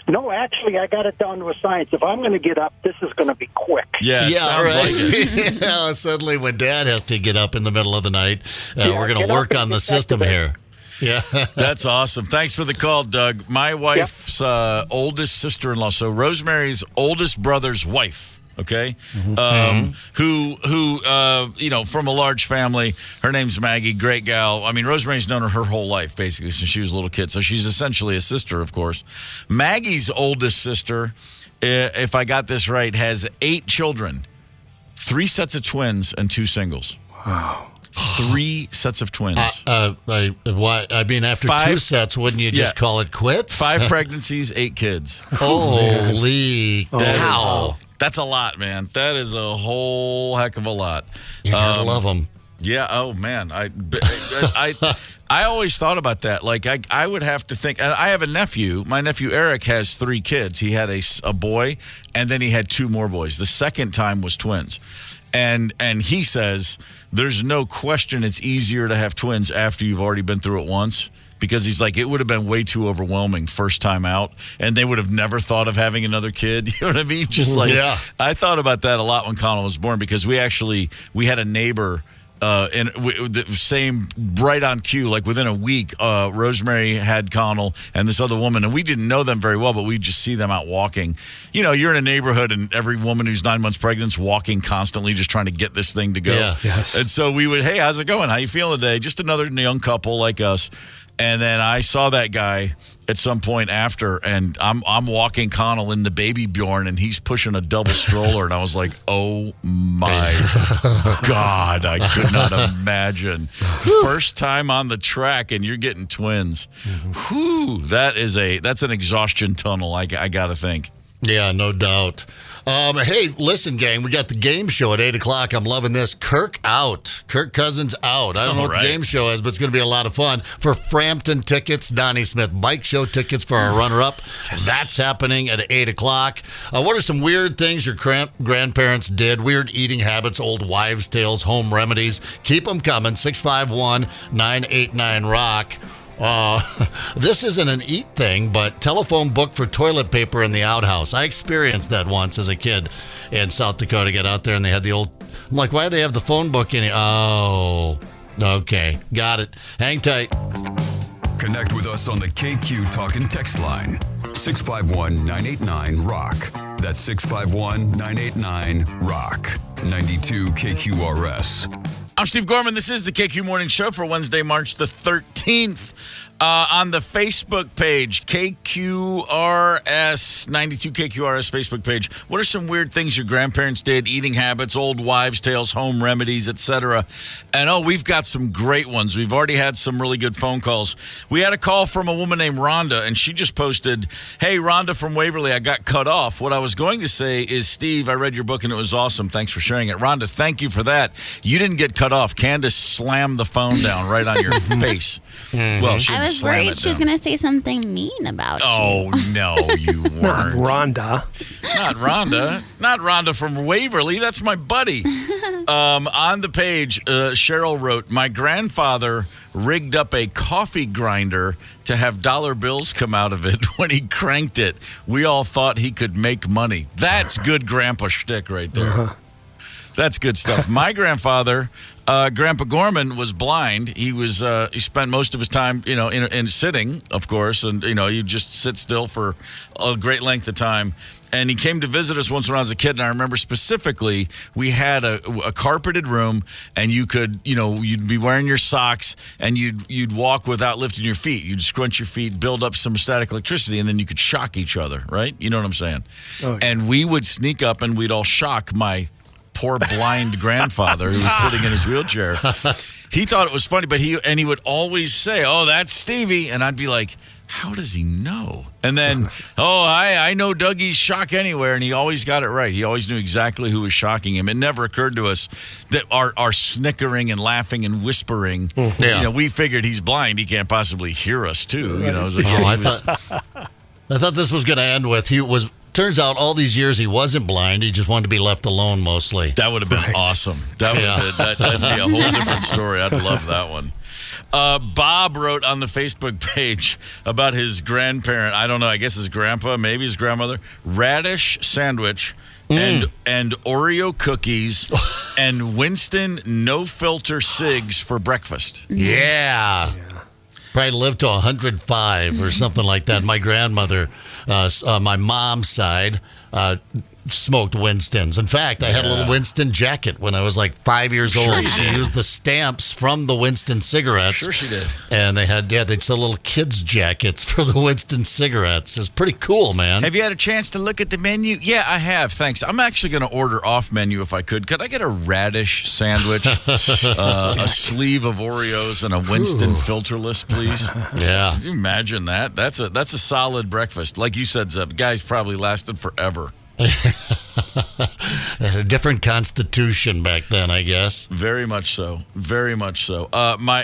No, actually, I got it down to a science. If I'm going to get up, this is going to be quick. Yeah, sounds like it. Yeah, suddenly when Dad has to get up in the middle of the night, we're going to work on the system here. Yeah. That's awesome. Thanks for the call, Doug. My wife's oldest sister-in-law, so Rosemary's oldest brother's wife, okay, who from a large family. Her name's Maggie, great gal. I mean, Rosemary's known her whole life, basically, since she was a little kid, so she's essentially a sister, of course. Maggie's oldest sister, if I got this right, has 8 children, 3 sets of twins and 2 singles. Wow. 3 sets of twins. After 2 sets, wouldn't you just call it quits? 5 pregnancies, 8 kids. Holy cow. That's a lot, man. That is a whole heck of a lot. You gotta love them. Yeah. Oh man. I always thought about that. Like I would have to think. And I have a nephew. My nephew Eric has 3 kids. He had a boy, and then he had 2 more boys. The second time was twins. And he says there's no question it's easier to have twins after you've already been through it once, because he's like, it would have been way too overwhelming first time out, and they would have never thought of having another kid. You know what I mean? Just like, I thought about that a lot when Connell was born, because we had a neighbor the same right on cue, like within a week, Rosemary had Connell and this other woman, and we didn't know them very well, but we just see them out walking. You're in a neighborhood, and every woman who's 9 months pregnant is walking constantly, just trying to get this thing to go. Yeah. Yes. And so we would, hey, how's it going? How you feeling today? Just another young couple like us. And then I saw that guy at some point after, and I'm walking Connell in the baby Bjorn, and he's pushing a double stroller, and I was like, oh my God, I could not imagine. First time on the track, and you're getting twins. Whew, that's an exhaustion tunnel, I got to think. Yeah, no doubt. Hey, listen, gang, we got the game show at 8 o'clock. I'm loving this. Kirk Cousins out. I don't know what the game show is, but it's going to be a lot of fun. For Frampton tickets, Donnie Smith Bike Show tickets for our runner-up. Yes. That's happening at 8 o'clock. What are some weird things your grandparents did? Weird eating habits, old wives' tales, home remedies. Keep them coming. 651-989-ROCK. This isn't an eat thing, but telephone book for toilet paper in the outhouse. I experienced that once as a kid in South Dakota. Get out there and they had the old. I'm like, why do they have the phone book in it? Oh, okay, got it. Hang tight. Connect with us on the KQ Talk and Text line 651-989-ROCK. That's 651-989-ROCK. 92 KQRS. I'm Steve Gorman. This is the KQ Morning Show for Wednesday, March the 13th. On the Facebook page, KQRS, 92 KQRS Facebook page, what are some weird things your grandparents did, eating habits, old wives' tales, home remedies, etc.? And, we've got some great ones. We've already had some really good phone calls. We had a call from a woman named Rhonda, and she just posted, hey, Rhonda from Waverly, I got cut off. What I was going to say is, Steve, I read your book, and it was awesome. Thanks for sharing it. Rhonda, thank you for that. You didn't get cut off. Candace slammed the phone down right on your face. I Well, was worried she was going to say something mean about you. Oh, no, you weren't. Not Rhonda. Not Rhonda. Not Rhonda from Waverly. That's my buddy. On the page, Cheryl wrote, my grandfather rigged up a coffee grinder to have dollar bills come out of it when he cranked it. We all thought he could make money. That's good grandpa shtick right there. Uh-huh. That's good stuff. My grandfather, Grandpa Gorman, was blind. He was he spent most of his time, in sitting, of course, and you just sit still for a great length of time. And he came to visit us once when I was a kid, and I remember specifically we had a carpeted room, and you could, you'd be wearing your socks, and you'd walk without lifting your feet. You'd scrunch your feet, build up some static electricity, and then you could shock each other, right? You know what I'm saying? Oh, yeah. And we would sneak up, and we'd all shock my poor blind grandfather who was sitting in his wheelchair. He thought it was funny, but he would always say, oh, that's Stevie. And I'd be like, how does he know? And then, I know Dougie's shock anywhere, and he always got it right. He always knew exactly who was shocking him. It never occurred to us that our snickering and laughing and whispering, we figured he's blind. He can't possibly hear us, too. I thought this was going to end with turns out all these years he wasn't blind. He just wanted to be left alone mostly. That would have been awesome. That'd be a whole different story. I'd love that one. Bob wrote on the Facebook page about his grandparent. I don't know. I guess his grandpa, maybe his grandmother. Radish sandwich and Oreo cookies and Winston no-filter cigs for breakfast. Yeah. Probably lived to 105 or something like that. My grandmother, my mom's side, smoked Winstons. In fact, I had a little Winston jacket when I was like 5 years old. She used the stamps from the Winston cigarettes. Sure she did. And they'd sell little kids' jackets for the Winston cigarettes. It's pretty cool, man. Have you had a chance to look at the menu? Yeah, I have. Thanks. I'm actually going to order off menu if I could. Could I get a radish sandwich, a sleeve of Oreos, and a Winston filterless, please? Yeah. Can you imagine that? That's a solid breakfast. Like you said, Zeb, guys probably lasted forever. A different constitution back then, I guess. Very much so. Very much so.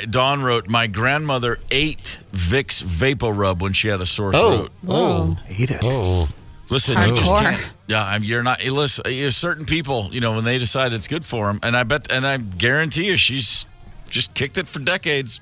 Dawn wrote, my grandmother ate Vicks Vapor Rub when she had a sore throat. Oh, ate it. Oh. Listen, you just can't. Yeah, you're not. Listen, certain people, when they decide it's good for them, and I guarantee you, she's just kicked it for decades.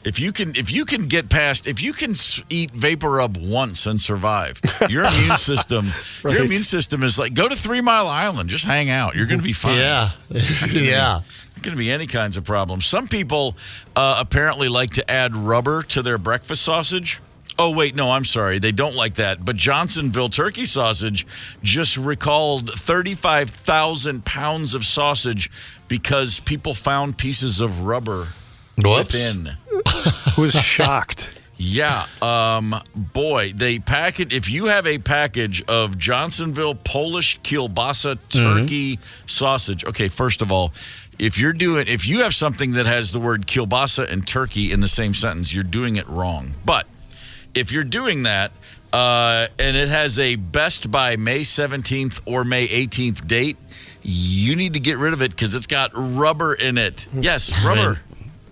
If you can get past, if you can eat Vapor Rub once and survive, your immune system, your immune system is like, go to 3 Mile Island, just hang out. You're going to be fine. Yeah, Not going to be any kinds of problems. Some people apparently like to add rubber to their breakfast sausage. Oh, wait, no, I'm sorry. They don't like that. But Johnsonville turkey sausage just recalled 35,000 pounds of sausage because people found pieces of rubber within. Was shocked. Yeah. Boy, they package. If you have a package of Johnsonville Polish kielbasa turkey sausage. Okay, first of all, if you have something that has the word kielbasa and turkey in the same sentence, you're doing it wrong. But if you're doing that, and it has a best by May 17th or May 18th date. You need to get rid of it because it's got rubber in it. Yes, rubber.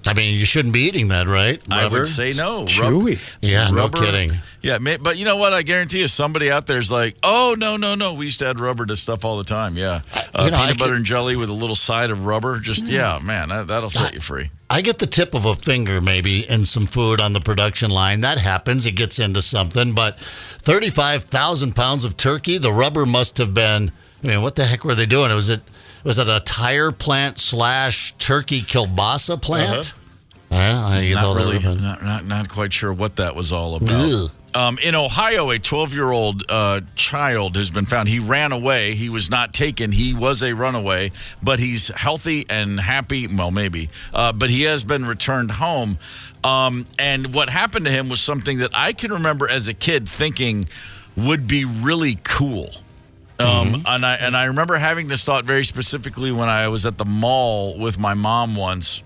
I mean, you shouldn't be eating that, right? Rubber? I would say no. Chewy. Yeah, rubber. No kidding. Yeah, but you know what? I guarantee you somebody out there is like, oh, no. We used to add rubber to stuff all the time. Yeah. Peanut butter and jelly with a little side of rubber. Just, man, that'll set you free. I get the tip of a finger maybe in some food on the production line. That happens. It gets into something. But 35,000 pounds of turkey, the rubber must have been, what the heck were they doing? Was it a tire plant / turkey kielbasa plant? Not quite sure what that was all about. In Ohio, a 12-year-old child has been found. He ran away. He was not taken. He was a runaway, but he's healthy and happy. Well, maybe. But he has been returned home. And what happened to him was something that I can remember as a kid thinking would be really cool. And I remember having this thought very specifically when I was at the mall with my mom once.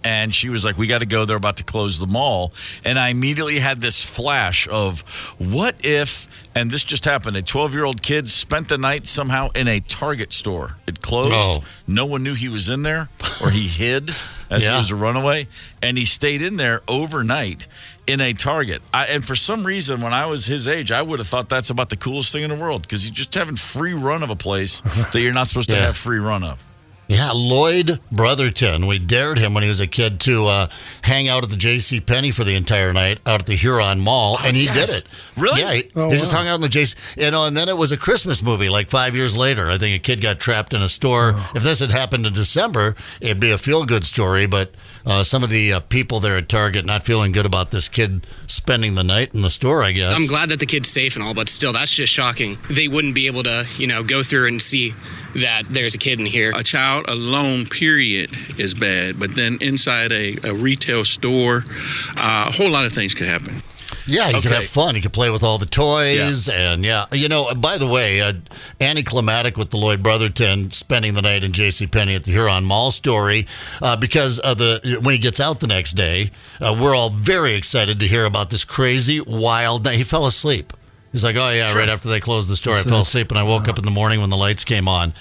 And she was like, we got to go. They're about to close the mall. And I immediately had this flash of what if, and this just happened, a 12-year-old kid spent the night somehow in a Target store. It closed. Oh. No one knew he was in there, or he hid as he was a runaway. And he stayed in there overnight in a Target. And for some reason, when I was his age, I would have thought that's about the coolest thing in the world because you're just having free run of a place that you're not supposed to have free run of. Yeah, Lloyd Brotherton. We dared him when he was a kid to hang out at the JCPenney for the entire night out at the Huron Mall, and he did it. Really? Yeah, he just hung out in the JC. And then it was a Christmas movie like 5 years later. I think a kid got trapped in a store. If this had happened in December, it'd be a feel-good story, but some of the people there at Target not feeling good about this kid spending the night in the store, I guess. I'm glad that the kid's safe and all, but still, that's just shocking. They wouldn't be able to, go through and see that there's a kid in here. A child alone, period, is bad. But then inside a retail store, a whole lot of things could happen. Yeah, you could have fun. You could play with all the toys. Yeah. And, by the way, anticlimactic with the Lloyd Brotherton spending the night in JCPenney at the Huron Mall story because when he gets out the next day, we're all very excited to hear about this crazy, wild night. He fell asleep. He's like, right after they closed the store, I fell asleep, and I woke up in the morning when the lights came on,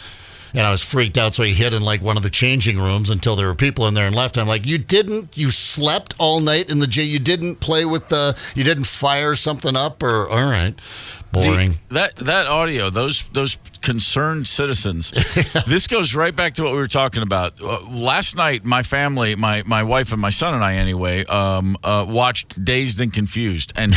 and I was freaked out, so he hid in, one of the changing rooms until there were people in there and left. I'm like, you slept all night in the you didn't play with you didn't fire something up, or, all right, boring. That audio, those concerned citizens, this goes right back to what we were talking about. Last night, my family, my wife and my son and I anyway, watched Dazed and Confused. And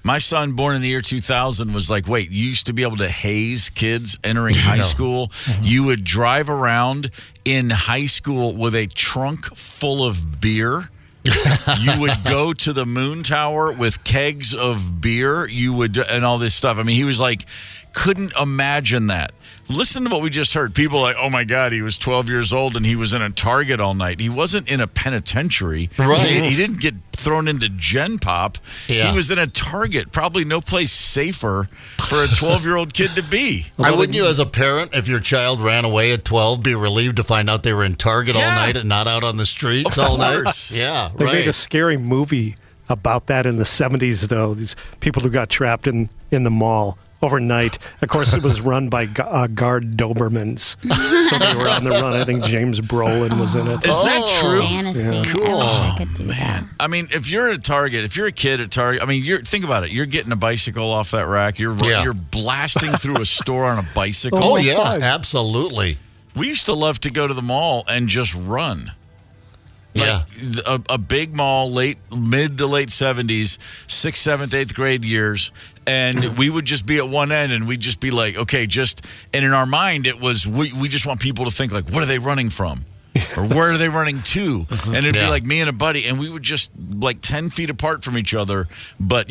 my son, born in the year 2000, was like, wait, you used to be able to haze kids entering high school? You would drive around in high school with a trunk full of beer. You would go to the moon tower with kegs of beer. You would, and all this stuff. I mean, he was like, couldn't imagine that. Listen to what we just heard. People are like, oh my God, he was 12 years old and he was in a Target all night. He wasn't in a penitentiary. Right. He didn't get thrown into Gen Pop. Yeah. He was in a Target. Probably no place safer for a 12-year-old kid to be. Wouldn't you, as a parent, if your child ran away at 12, be relieved to find out they were in Target all night and not out on the streets all night? Yeah, They made a scary movie about that in the 70s, though. These people who got trapped in the mall overnight. Of course, it was run by guard Dobermans. So they were on the run. I think James Brolin was in it. Is that true? Fantasy. Yeah. Cool. I wish I could do that. I mean, if you're at Target, if you're a kid at Target, I mean, think about it. You're getting a bicycle off that rack. You're blasting through a store on a bicycle. Oh, yeah, absolutely. We used to love to go to the mall and just run. A big mall, mid to late 70s, 6th, 7th, 8th grade years, and we would just be at one end, and we'd just be like, okay, and in our mind, it was, we just want people to think, like, what are they running from? Or where are they running to? And it'd be like me and a buddy, and we would just, 10 feet apart from each other, but,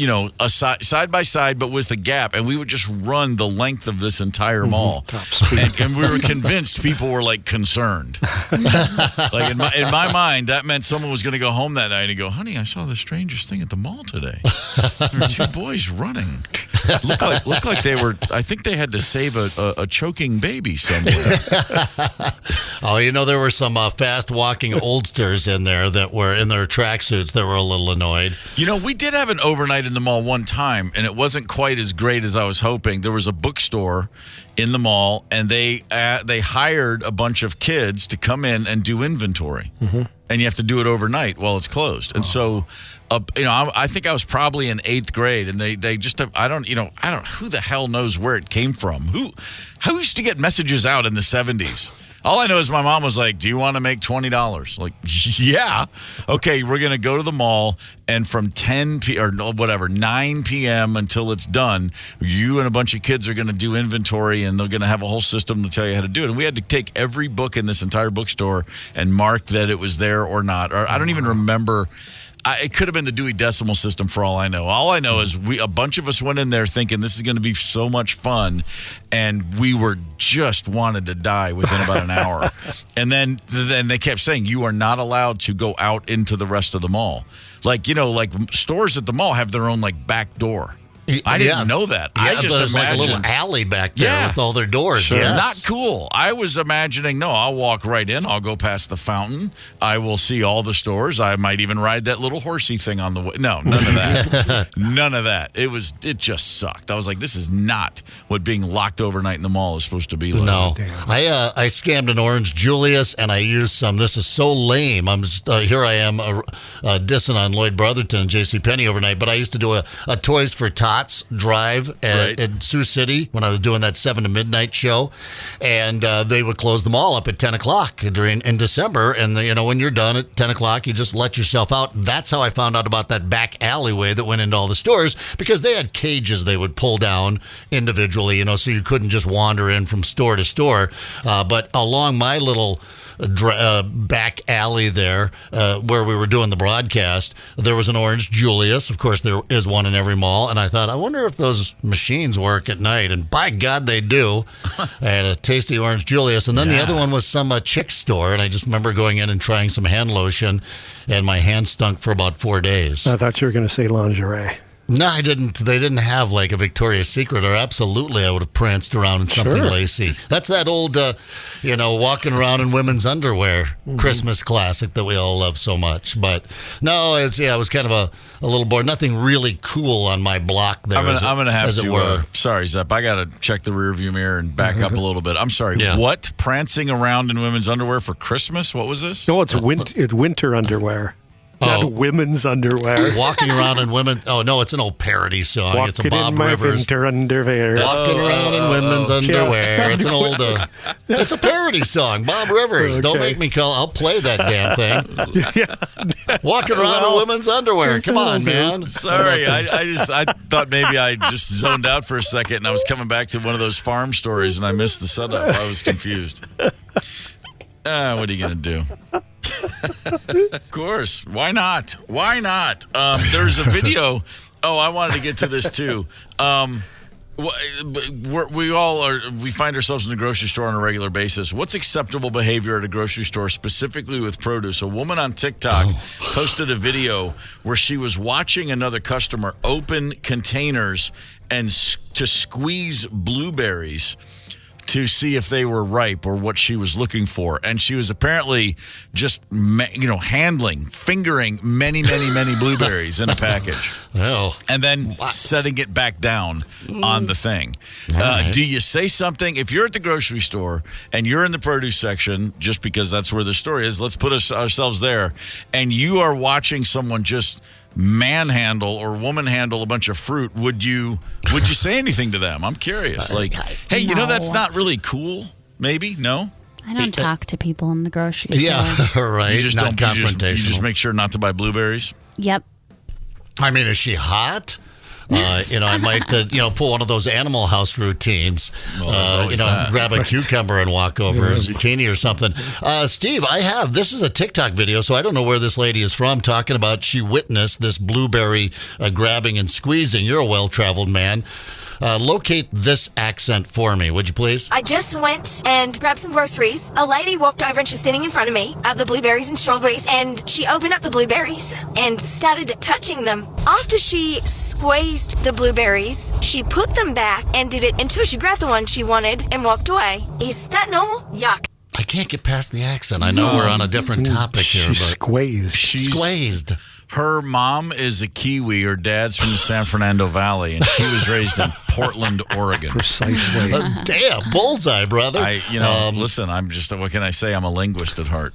side by side, but with a gap, and we would just run the length of this entire mall. Top speed. And we were convinced people were, concerned. In my mind, that meant someone was going to go home that night and go, honey, I saw the strangest thing at the mall today. There were two boys running. Looked like they were. I think they had to save a choking baby somewhere. Oh, there were some fast-walking oldsters in there that were in their tracksuits that were a little annoyed. We did have an overnight in the mall one time, and it wasn't quite as great as I was hoping. There was a bookstore in the mall, and they hired a bunch of kids to come in and do inventory. Mm-hmm. And you have to do it overnight while it's closed. And so, I think I was probably in 8th grade, and they just I don't who the hell knows where it came from. Who used to get messages out in the 70s? All I know is my mom was like, "Do you want to make $20?" Like, yeah. Okay, we're going to go to the mall, and from 9 p.m. until it's done, you and a bunch of kids are going to do inventory, and they're going to have a whole system to tell you how to do it. And we had to take every book in this entire bookstore and mark that it was there or not. Or I don't even remember. It could have been the Dewey Decimal System for all I know. All I know is a bunch of us went in there thinking this is going to be so much fun, and we were just wanted to die within about an hour. And then they kept saying, you are not allowed to go out into the rest of the mall. Like stores at the mall have their own back door. I didn't know that. Yeah, I just there's imagined a little alley back there with all their doors. Sure. Yes. Not cool. I was imagining, no, I'll walk right in. I'll go past the fountain. I will see all the stores. I might even ride that little horsey thing on the way. No, none of that. None of that. It just sucked. I was like, this is not what being locked overnight in the mall is supposed to be like. No. I scammed an Orange Julius, and I used some. This is so lame. Here I am dissing on Lloyd Brotherton and JCPenney overnight, but I used to do a Toys for Tots drive at Sioux City when I was doing that 7 to midnight show, and they would close them all up at 10 o'clock in December. And when you're done at 10 o'clock, you just let yourself out. That's how I found out about that back alleyway that went into all the stores, because they had cages they would pull down individually, so you couldn't just wander in from store to store. But along my little back alley there where we were doing the broadcast, there was an Orange Julius. Of course, there is one in every mall. And I thought, I wonder if those machines work at night. And by God, they do. I had a tasty Orange Julius. And then the other one was some chick store. And I just remember going in and trying some hand lotion, and my hands stunk for about 4 days. I thought you were going to say lingerie. No, I didn't. They didn't have a Victoria's Secret, or absolutely I would have pranced around in something lacy. That's that old, walking around in women's underwear Christmas classic that we all love so much. But no, I was kind of a little bored. Nothing really cool on my block there. I'm gonna have to. Sorry, Zepp. I gotta check the rearview mirror and back up a little bit. I'm sorry. Yeah. What? Prancing around in women's underwear for Christmas? What was this? No, it's winter underwear. Not women's underwear. Walking around in women. Oh, no, it's an old parody song. Walking it's a Bob in Rivers. Winter underwear. Walking around in women's underwear. It's an old. It's a parody song. Bob Rivers. Okay. Don't make me call. I'll play that damn thing. Walking around in women's underwear. Come on, man. Sorry, I thought maybe I just zoned out for a second, and I was coming back to one of those farm stories, and I missed the setup. I was confused. What are you gonna do? Of course. Why not? There's a video. Oh, I wanted to get to this too. We find ourselves in the grocery store on a regular basis. What's acceptable behavior at a grocery store, specifically with produce? A woman on TikTok posted a video where she was watching another customer open containers and to squeeze blueberries to see if they were ripe or what she was looking for. And she was apparently just, fingering many, many, many blueberries in a package. Oh. And then setting it back down on the thing. Right. Do you say something? If you're at the grocery store and you're in the produce section, just because that's where the story is, let's put ourselves there, and you are watching someone just manhandle or womanhandle a bunch of fruit, would you say anything to them? I'm curious. Hey, no. That's not really cool. Maybe no. I don't talk to people in the grocery store. Yeah, right. You just not confrontational. You just make sure not to buy blueberries. Yep. I mean, is she hot? I might, pull one of those Animal House routines. Grab a cucumber and walk over a zucchini or something. Steve, this is a TikTok video, so I don't know where this lady is from, talking about she witnessed this blueberry grabbing and squeezing. You're a well-traveled man. Locate this accent for me, would you please? I just went and grabbed some groceries. A lady walked over and she was standing in front of me of the blueberries and strawberries, and she opened up the blueberries and started touching them. After she squeezed the blueberries, she put them back and did it until she grabbed the one she wanted and walked away. Is that normal? Yuck. I can't get past the accent. I know we're on a different topic here, but Squeezed. Her mom is a Kiwi. Her dad's from the San Fernando Valley, and she was raised in Portland, Oregon. Precisely. Damn, bullseye, brother. Listen, I'm just, what can I say? I'm a linguist at heart.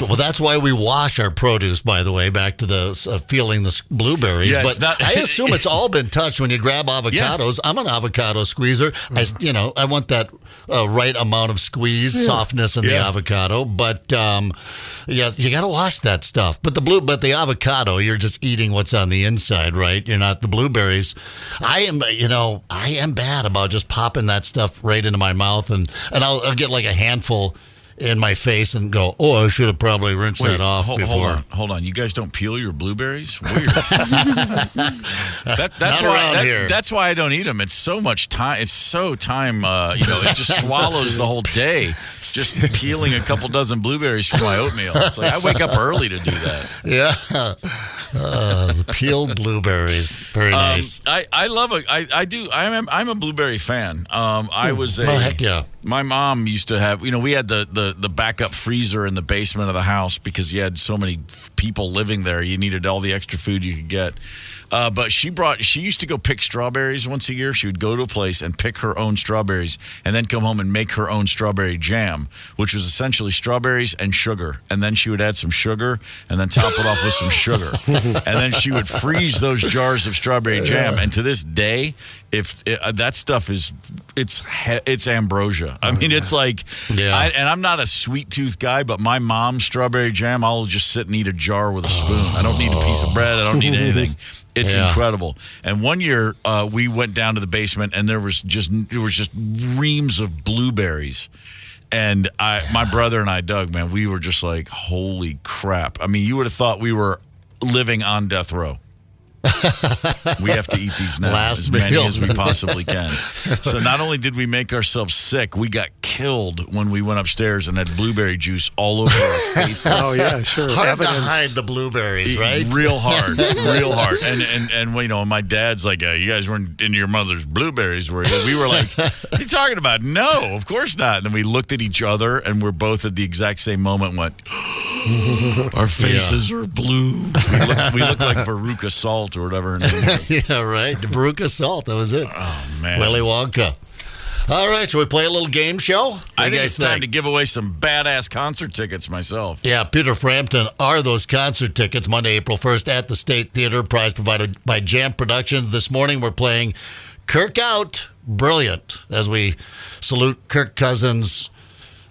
Well, that's why we wash our produce, by the way, back to the feeling the blueberries. Yeah, but I assume it's all been touched when you grab avocados. Yeah. I'm an avocado squeezer. I want that right amount of squeeze, softness in the avocado. But you got to wash that stuff. But the avocado, you're just eating what's on the inside, right? You're not the blueberries. I am bad about just popping that stuff right into my mouth, and I'll get like a handful in my face and go, I should have probably rinsed that off before. Hold on. You guys don't peel your blueberries? Weird. That's why I don't eat them. It's so much time. It's so time, it just swallows the whole day. Just peeling a couple dozen blueberries for my oatmeal. It's like I wake up early to do that. Yeah. The peeled blueberries. Very nice. I love it. I do. I'm a blueberry fan. Heck yeah. My mom used to have, we had the backup freezer in the basement of the house because you had so many people living there. You needed all the extra food you could get. But she used to go pick strawberries once a year. She would go to a place and pick her own strawberries and then come home and make her own strawberry jam, which was essentially strawberries and sugar. And then she would add some sugar and then top it off with some sugar. And then she would freeze those jars of strawberry jam. And to this day, that stuff it's ambrosia. I mean, it's like, and I'm not a sweet tooth guy, but my mom's strawberry jam, I'll just sit and eat a jar with a spoon. I don't need a piece of bread. I don't need anything. It's incredible. And one year we went down to the basement and there was just reams of blueberries. And my brother and I, Doug, man, we were just like, holy crap. I mean, you would have thought we were living on death row. We have to eat these now, as many as we possibly can. So not only did we make ourselves sick, we got killed when we went upstairs and had blueberry juice all over our faces. Oh yeah, sure. Hard to hide the blueberries, right? Real hard, real hard. And my dad's like, you guys weren't into your mother's blueberries, were you? We were like, what are you talking about? No, of course not. And then we looked at each other and we're both at the exact same moment and went, our faces are blue. We look like Veruca Salt or whatever her name is. Yeah, right. Veruca Salt. That was it. Oh, man. Willy Wonka. All right, shall we play a little game show? I think it's time to give away some badass concert tickets myself. Yeah, Peter Frampton are those concert tickets Monday, April 1st at the State Theater. Prize provided by Jam Productions. This morning we're playing Kirk Out. Brilliant. As we salute Kirk Cousins'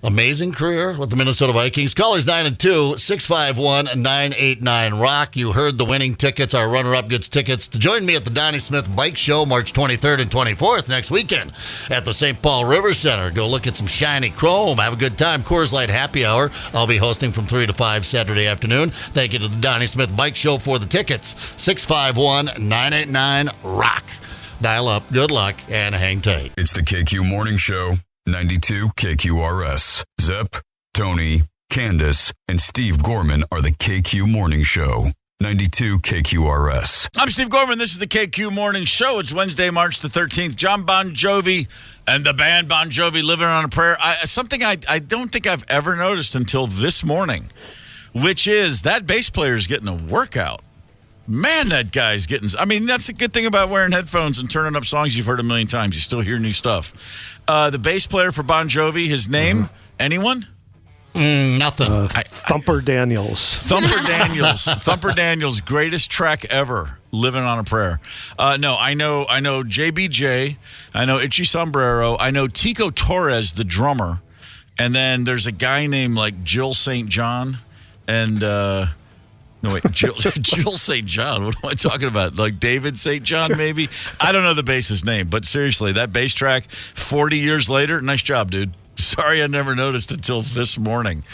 amazing career with the Minnesota Vikings. Callers 9 and 2, 651-989-ROCK. You heard the winning tickets. Our runner-up gets tickets to join me at the Donnie Smith Bike Show March 23rd and 24th next weekend at the St. Paul River Center. Go look at some shiny chrome. Have a good time. Coors Light Happy Hour. I'll be hosting from 3 to 5 Saturday afternoon. Thank you to the Donnie Smith Bike Show for the tickets. 651-989-ROCK. Dial up. Good luck and hang tight. It's the KQ Morning Show. 92 KQRS. Zep, Tony, Candace, and Steve Gorman are the KQ Morning Show. 92 KQRS. I'm Steve Gorman. This is the KQ Morning Show. It's Wednesday, March the 13th. John Bon Jovi and the band Bon Jovi, Living on a Prayer. Something I don't think I've ever noticed until this morning, which is that bass player is getting a workout. Man, that guy's getting... I mean, that's the good thing about wearing headphones and turning up songs you've heard a million times. You still hear new stuff. The bass player for Bon Jovi, his name, anyone? Nothing. Thumper Daniels. Thumper Daniels' greatest track ever, Living on a Prayer. No, I know JBJ. I know Itchy Sombrero. I know Tico Torres, the drummer. And then there's a guy named like Jill St. John. And... No, wait, Jill St. John. What am I talking about? Like David St. John, maybe? I don't know the bass's name, but seriously, that bass track, 40 years later, nice job, dude. Sorry I never noticed until this morning.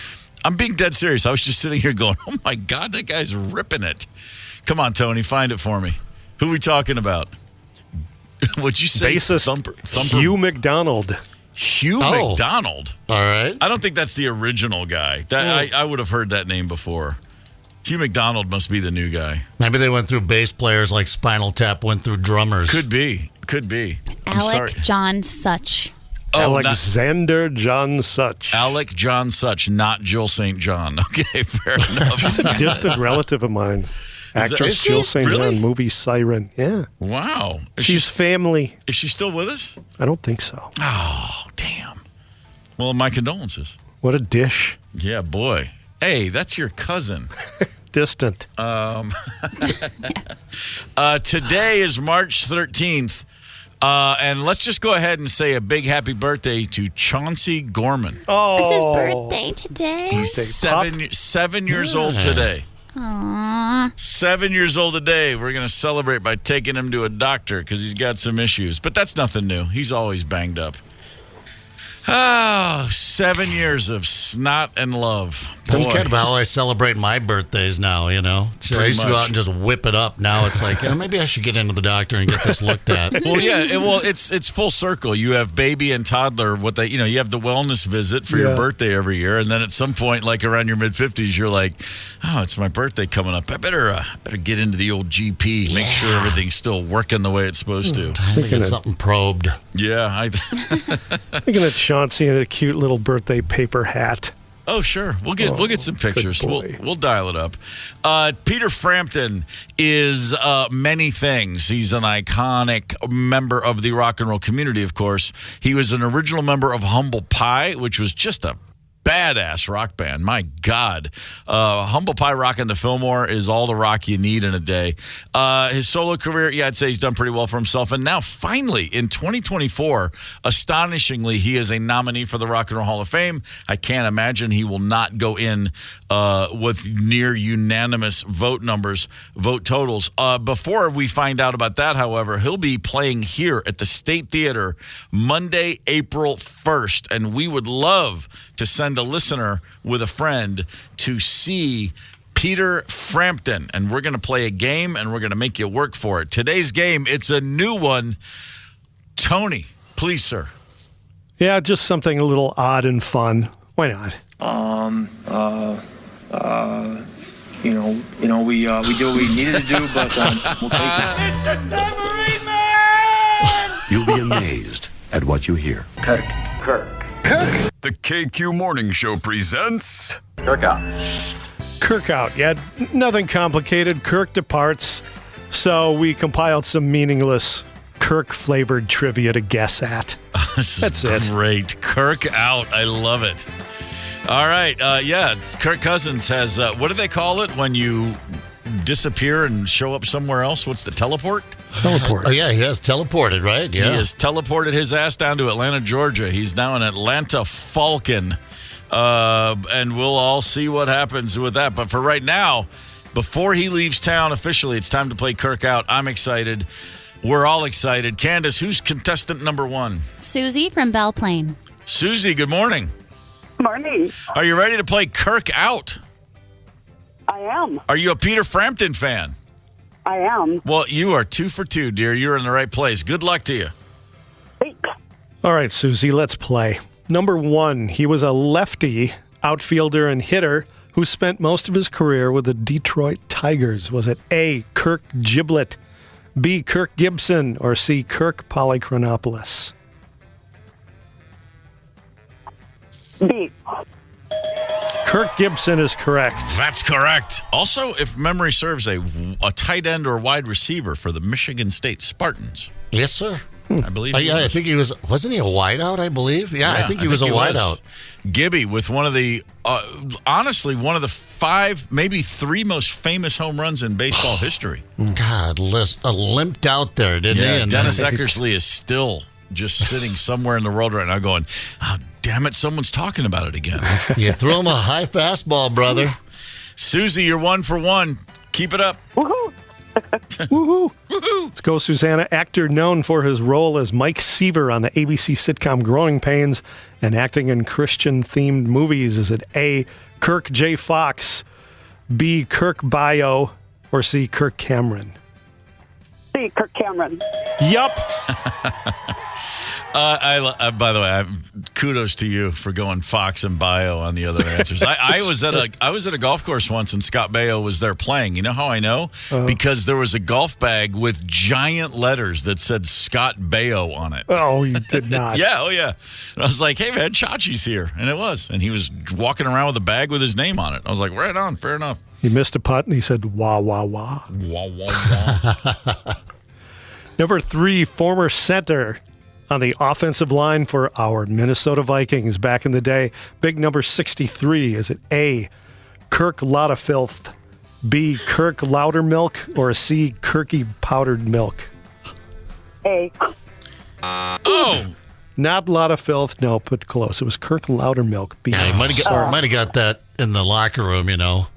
I'm being dead serious. I was just sitting here going, oh, my God, that guy's ripping it. Come on, Tony, find it for me. Who are we talking about? Would you say bassist Thumper? Hugh McDonald. Hugh McDonald? All right. I don't think that's the original guy. I would have heard that name before. Hugh McDonald must be the new guy. Maybe they went through bass players like Spinal Tap went through drummers. Could be. Alec John Such. Alexander John Such. Alec John Such, not Jill St. John. Okay, fair enough. She's a distant relative of mine. Actress Jill St. John, movie Siren. Yeah. Wow. She's family. Is she still with us? I don't think so. Oh, damn. Well, my condolences. What a dish. Yeah, boy. Hey, that's your cousin. Distant. Today is March 13th. And let's just go ahead and say a big happy birthday to Chauncey Gorman. Oh. It's his birthday today. He's 7 years old today. Aww. 7 years old today. We're going to celebrate by taking him to a doctor because he's got some issues. But that's nothing new. He's always banged up. Oh, 7 years of snot and love. That's kind of how I celebrate my birthdays now, you know. So I used to go out and just whip it up. Now it's like, maybe I should get into the doctor and get this looked at. Well, yeah, it's full circle. You have baby and toddler. You have the wellness visit for your birthday every year, and then at some point, like around your mid-50s, you're like, oh, it's my birthday coming up. I better get into the old GP, make sure everything's still working the way it's supposed to. Time to get something probed. Yeah, thinking of Chauncey in a cute little birthday paper hat. Oh, sure. We'll get some pictures. We'll dial it up. Peter Frampton is many things. He's an iconic member of the rock and roll community, of course. He was an original member of Humble Pie, which was just a badass rock band. My God. Humble Pie rocking the Fillmore is all the rock you need in a day. His solo career, I'd say he's done pretty well for himself. And now, finally, in 2024, astonishingly, he is a nominee for the Rock and Roll Hall of Fame. I can't imagine he will not go in with near unanimous vote totals. Before we find out about that, however, he'll be playing here at the State Theater Monday, April 1st. And we would love to send a listener with a friend to see Peter Frampton. And we're going to play a game, and we're going to make you work for it. Today's game, it's a new one. Tony, please, sir. Yeah, just something a little odd and fun. Why not? We do what we needed to do, but we'll take it. Mr. Tambourine Man! You'll be amazed at what you hear. Kirk. The KQ Morning Show presents Kirk out. Kirk out. Yeah, nothing complicated. Kirk departs. So we compiled some meaningless Kirk-flavored trivia to guess at. That's great. Kirk out. I love it. All right. Kirk Cousins has, what do they call it when you disappear and show up somewhere else? What's the teleport? Oh, yeah, he has teleported, right? Yeah. He has teleported his ass down to Atlanta, Georgia. He's now an Atlanta Falcon. And we'll all see what happens with that. But for right now, before he leaves town officially, it's time to play Kirk out. I'm excited. We're all excited. Candace, who's contestant number one? Susie from Belle Plaine. Susie, good morning. Morning. Are you ready to play Kirk out? I am. Are you a Peter Frampton fan? I am. Well, you are 2 for 2, dear. You're in the right place. Good luck to you. Thanks. All right, Susie, let's play. Number one, he was a lefty outfielder and hitter who spent most of his career with the Detroit Tigers. Was it A, Kirk Giblet, B, Kirk Gibson, or C, Kirk Polychronopoulos? B. Kirk Gibson is correct. That's correct. Also, if memory serves, a tight end or wide receiver for the Michigan State Spartans. Yes, sir. I believe he was. I think he was. Wasn't he a wideout, I believe? Yeah, I think he was a wideout. Gibby with one of the, honestly, one of the 5, maybe 3 most famous home runs in baseball history. God, limped out there, didn't he? And Dennis Eckersley is still just sitting somewhere in the world right now going, oh, damn it, someone's talking about it again. You throw him a high fastball, brother. Susie, you're 1 for 1. Keep it up. Woohoo! Woohoo! Woohoo! Let's go, Susanna. Actor known for his role as Mike Seaver on the ABC sitcom Growing Pains and acting in Christian-themed movies. Is it A, Kirk J. Fox, B, Kirk Bio, or C, Kirk Cameron? C, Kirk Cameron. Yup. By the way, kudos to you for going Fox and Bio on the other answers. I was at a golf course once, and Scott Baio was there playing. You know how I know? Because there was a golf bag with giant letters that said Scott Baio on it. Oh, you did not. Yeah, oh yeah. And I was like, hey man, Chachi's here, and it was, and he was walking around with a bag with his name on it. I was like, right on, fair enough. He missed a putt, and he said, wah, wah, wah. Wah, wah, wah. Number 3, former center on the offensive line for our Minnesota Vikings back in the day. Big number 63. Is it A, Kirk Loudafilth, B, Kirk Loudermilk, or C, Kirky Powdered Milk? A. Oh! Not Loudafilth. No, but close. It was Kirk Loudermilk. B. Yeah, he might have got that in the locker room,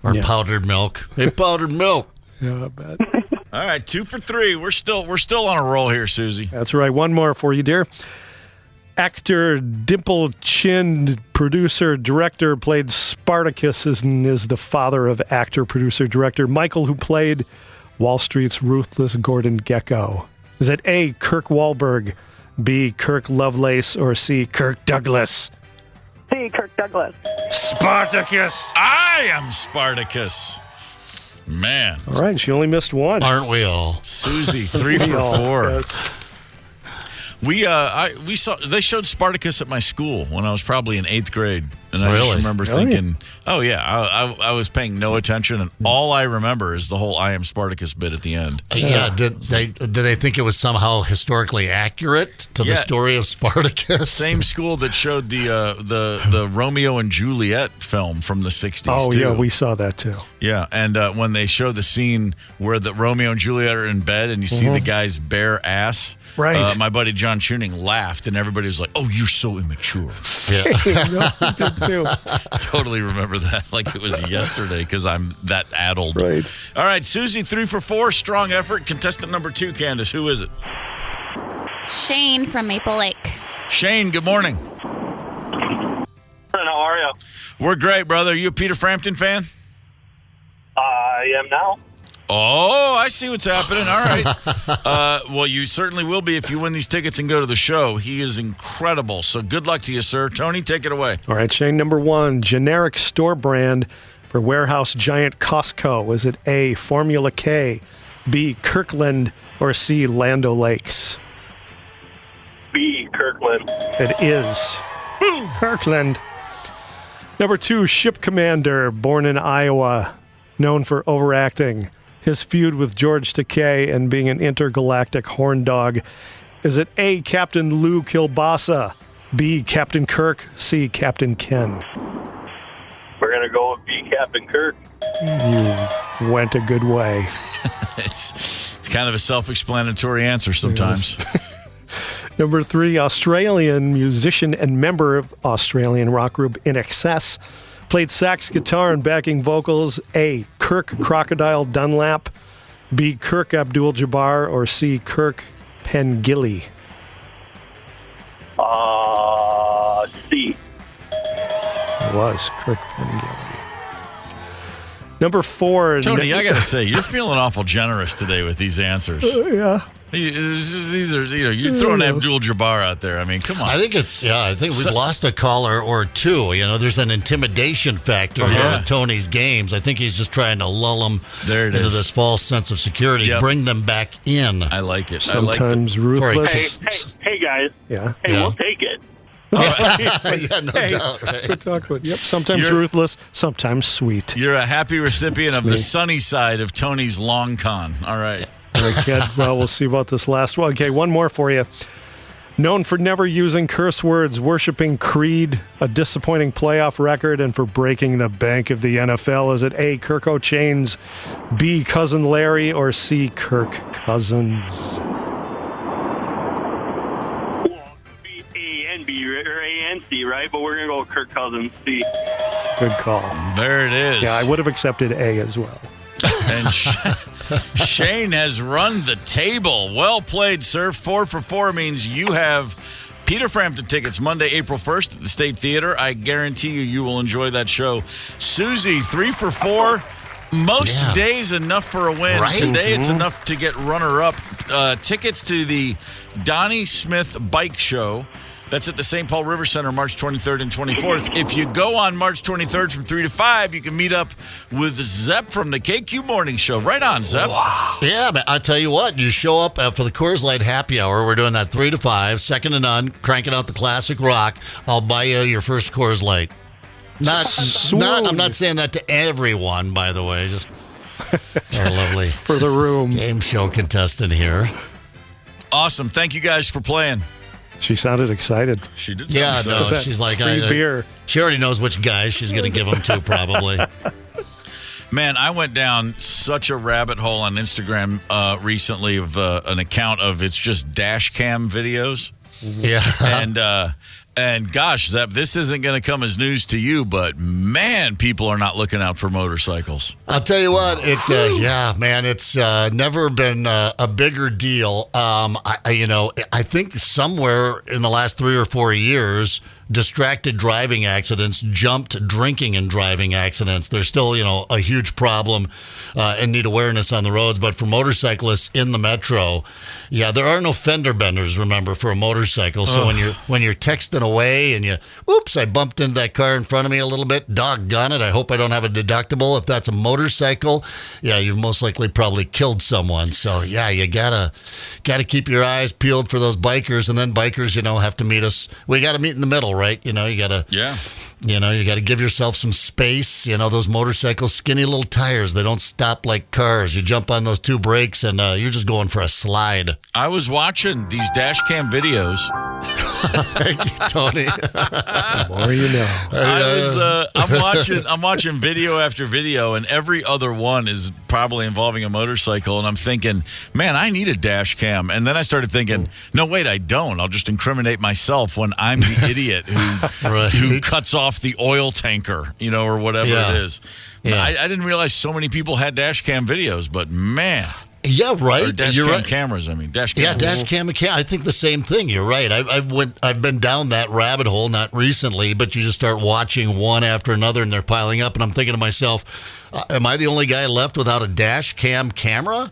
or powdered milk. Hey, powdered milk. Yeah, I bet. All right, 2 for 3. We're still on a roll here, Susie. That's right. One more for you, dear. Actor, dimple-chinned producer, director, played Spartacus and is the father of actor, producer, director Michael, who played Wall Street's ruthless Gordon Gekko. Is it A, Kirk Wahlberg, B, Kirk Lovelace, or C, Kirk Douglas? C, Kirk Douglas. Spartacus. I am Spartacus. Man. All right, she only missed one. Aren't we all? Susie, 3 for 4. Yes. We saw they showed Spartacus at my school when I was probably in 8th grade, and I just Really? remember thinking, "Oh yeah," I was paying no attention, and all I remember is the whole "I am Spartacus" bit at the end. Yeah. Did they think it was somehow historically accurate to the story of Spartacus? Same school that showed the Romeo and Juliet film from the 60s. Oh, too. yeah, we saw that too. Yeah, and when they show the scene where the Romeo and Juliet are in bed and you see the guy's bare ass, right? My buddy John Tuning laughed, and everybody was like, "Oh, you're so immature." Yeah. No, we did too. Totally remember that like it was yesterday because I'm that addled. Right. All right, Susie, 3 for 4. Strong effort. Contestant number 2, Candace. Who is it? Shane from Maple Lake. Shane, good morning. How are you? We're great, brother. You a Peter Frampton fan? I am now. Oh, I see what's happening. All right. Well, you certainly will be if you win these tickets and go to the show. He is incredible. So good luck to you, sir. Tony, take it away. All right, Shane, number 1, generic store brand for warehouse giant Costco. Is it A, Formula K, B, Kirkland, or C, Land O'Lakes? B, Kirkland. It is Kirkland. Number 2, ship commander, born in Iowa, known for overacting. His feud with George Takei and being an intergalactic horn dog. Is it A, Captain Lou Kilbasa, B, Captain Kirk, C, Captain Ken? We're going to go with B, Captain Kirk. You went a good way. It's kind of a self-explanatory answer sometimes. Yes. Number 3, Australian musician and member of Australian rock group In Excess. Played sax, guitar, and backing vocals. A, Kirk Crocodile Dunlap, B, Kirk Abdul-Jabbar, or C, Kirk Pengilly? C. It was Kirk Pengilly. Number 4. Tony, I got to say, you're feeling awful generous today with these answers. Yeah. These are, you're throwing Abdul-Jabbar out there. I mean, come on. I think we've lost a caller or two. There's an intimidation factor in Tony's games. I think he's just trying to lull them into this false sense of security, bring them back in. I like it. Sometimes ruthless. Hey, guys. Yeah. Hey, we'll take it. Yeah, no doubt. Right? Good talk about. Yep. Sometimes ruthless, sometimes sweet. You're a happy recipient of the sunny side of Tony's long con. All right. All right, kid. Well, we'll see about this last one. Okay, one more for you. Known for never using curse words, worshiping Creed, a disappointing playoff record, and for breaking the bank of the NFL. Is it A, Kirk O'Chains, B, Cousin Larry, or C, Kirk Cousins? Well, B, A, and B, or A and C, right? But we're going to go with Kirk Cousins, C. Good call. There it is. Yeah, I would have accepted A as well. And Shane has run the table. Well played, sir. 4 for 4 means you have Peter Frampton tickets Monday, April 1st at the State Theater. I guarantee you will enjoy that show. Susie, 3 for 4. Most days enough for a win. Right? Today it's enough to get runner-up. Tickets to the Donnie Smith Bike Show. That's at the St. Paul River Center, March 23rd and 24th. If you go on March 23rd from 3 to 5, you can meet up with Zepp from the KQ Morning Show. Right on, Zepp. Wow. Yeah, man, I'll tell you what. You show up for the Coors Light Happy Hour. We're doing that 3 to 5, second to none, cranking out the classic rock. I'll buy you your first Coors Light. I'm not saying that to everyone, by the way. Just our lovely for the room game show contestant here. Awesome. Thank you guys for playing. She sounded excited. She did sound excited. No, she's like, beer. She already knows which guys she's going to give them to, probably. Man, I went down such a rabbit hole on Instagram recently of an account of it's just dash cam videos. Yeah. And gosh, Zepp, this isn't going to come as news to you, but man, people are not looking out for motorcycles. I'll tell you what, it's never been a bigger deal. I think somewhere in the last 3 or 4 years, distracted driving accidents jumped drinking and driving accidents. There's still, a huge problem and need awareness on the roads. But for motorcyclists in the metro, there are no fender benders, remember, for a motorcycle. So when you're texting away and I bumped into that car in front of me a little bit, doggone it, I hope I don't have a deductible. If that's a motorcycle, you've most likely probably killed someone. So, you gotta keep your eyes peeled for those bikers. And then bikers, have to meet us. We got to meet in the middle, right? You gotta you gotta give yourself some space. Those motorcycles, skinny little tires, they don't stop like cars. You jump on those 2 brakes and you're just going for a slide. I was watching these dash cam videos. Thank you, Tony. The more you know. I'm watching video after video, and every other one is probably involving a motorcycle, and I'm thinking, man, I need a dash cam. And then I started thinking, no, wait, I don't. I'll just incriminate myself when I'm the idiot who cuts off the oil tanker, or whatever it is. Yeah. I didn't realize so many people had dash cam videos, but man. Yeah, right. Or dash cam cameras. I mean, dash cam. Yeah, dash cam. I think the same thing. You're right. I've been down that rabbit hole, not recently, but you just start watching one after another, and they're piling up. And I'm thinking to myself, am I the only guy left without a dash cam camera?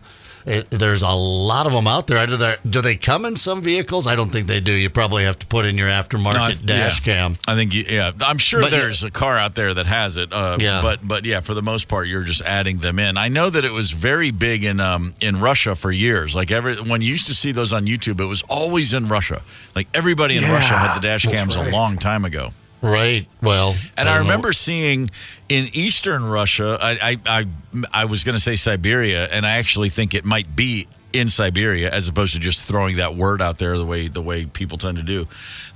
There's a lot of them out there. Do they come in some vehicles? I don't think they do. You probably have to put in your aftermarket dash cam. I think, I'm sure there's a car out there that has it. But for the most part, you're just adding them in. I know that it was very big in Russia for years. Like when you used to see those on YouTube, it was always in Russia. Like everybody in Russia had the dash cams a long time ago. Right. Well, and I remember seeing in eastern Russia, I was going to say Siberia, and I actually think it might be in Siberia as opposed to just throwing that word out there the way people tend to do.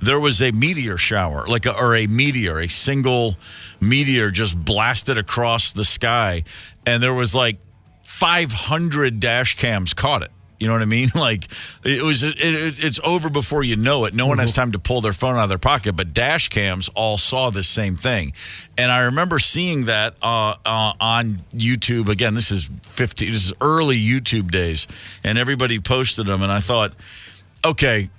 There was a meteor shower, a single meteor just blasted across the sky, and there was like 500 dash cams caught it. You know what I mean? Like it's over before you know it. No one has time to pull their phone out of their pocket, but dash cams all saw the same thing. And I remember seeing that on YouTube. Again, this is early YouTube days, and everybody posted them. And I thought, okay,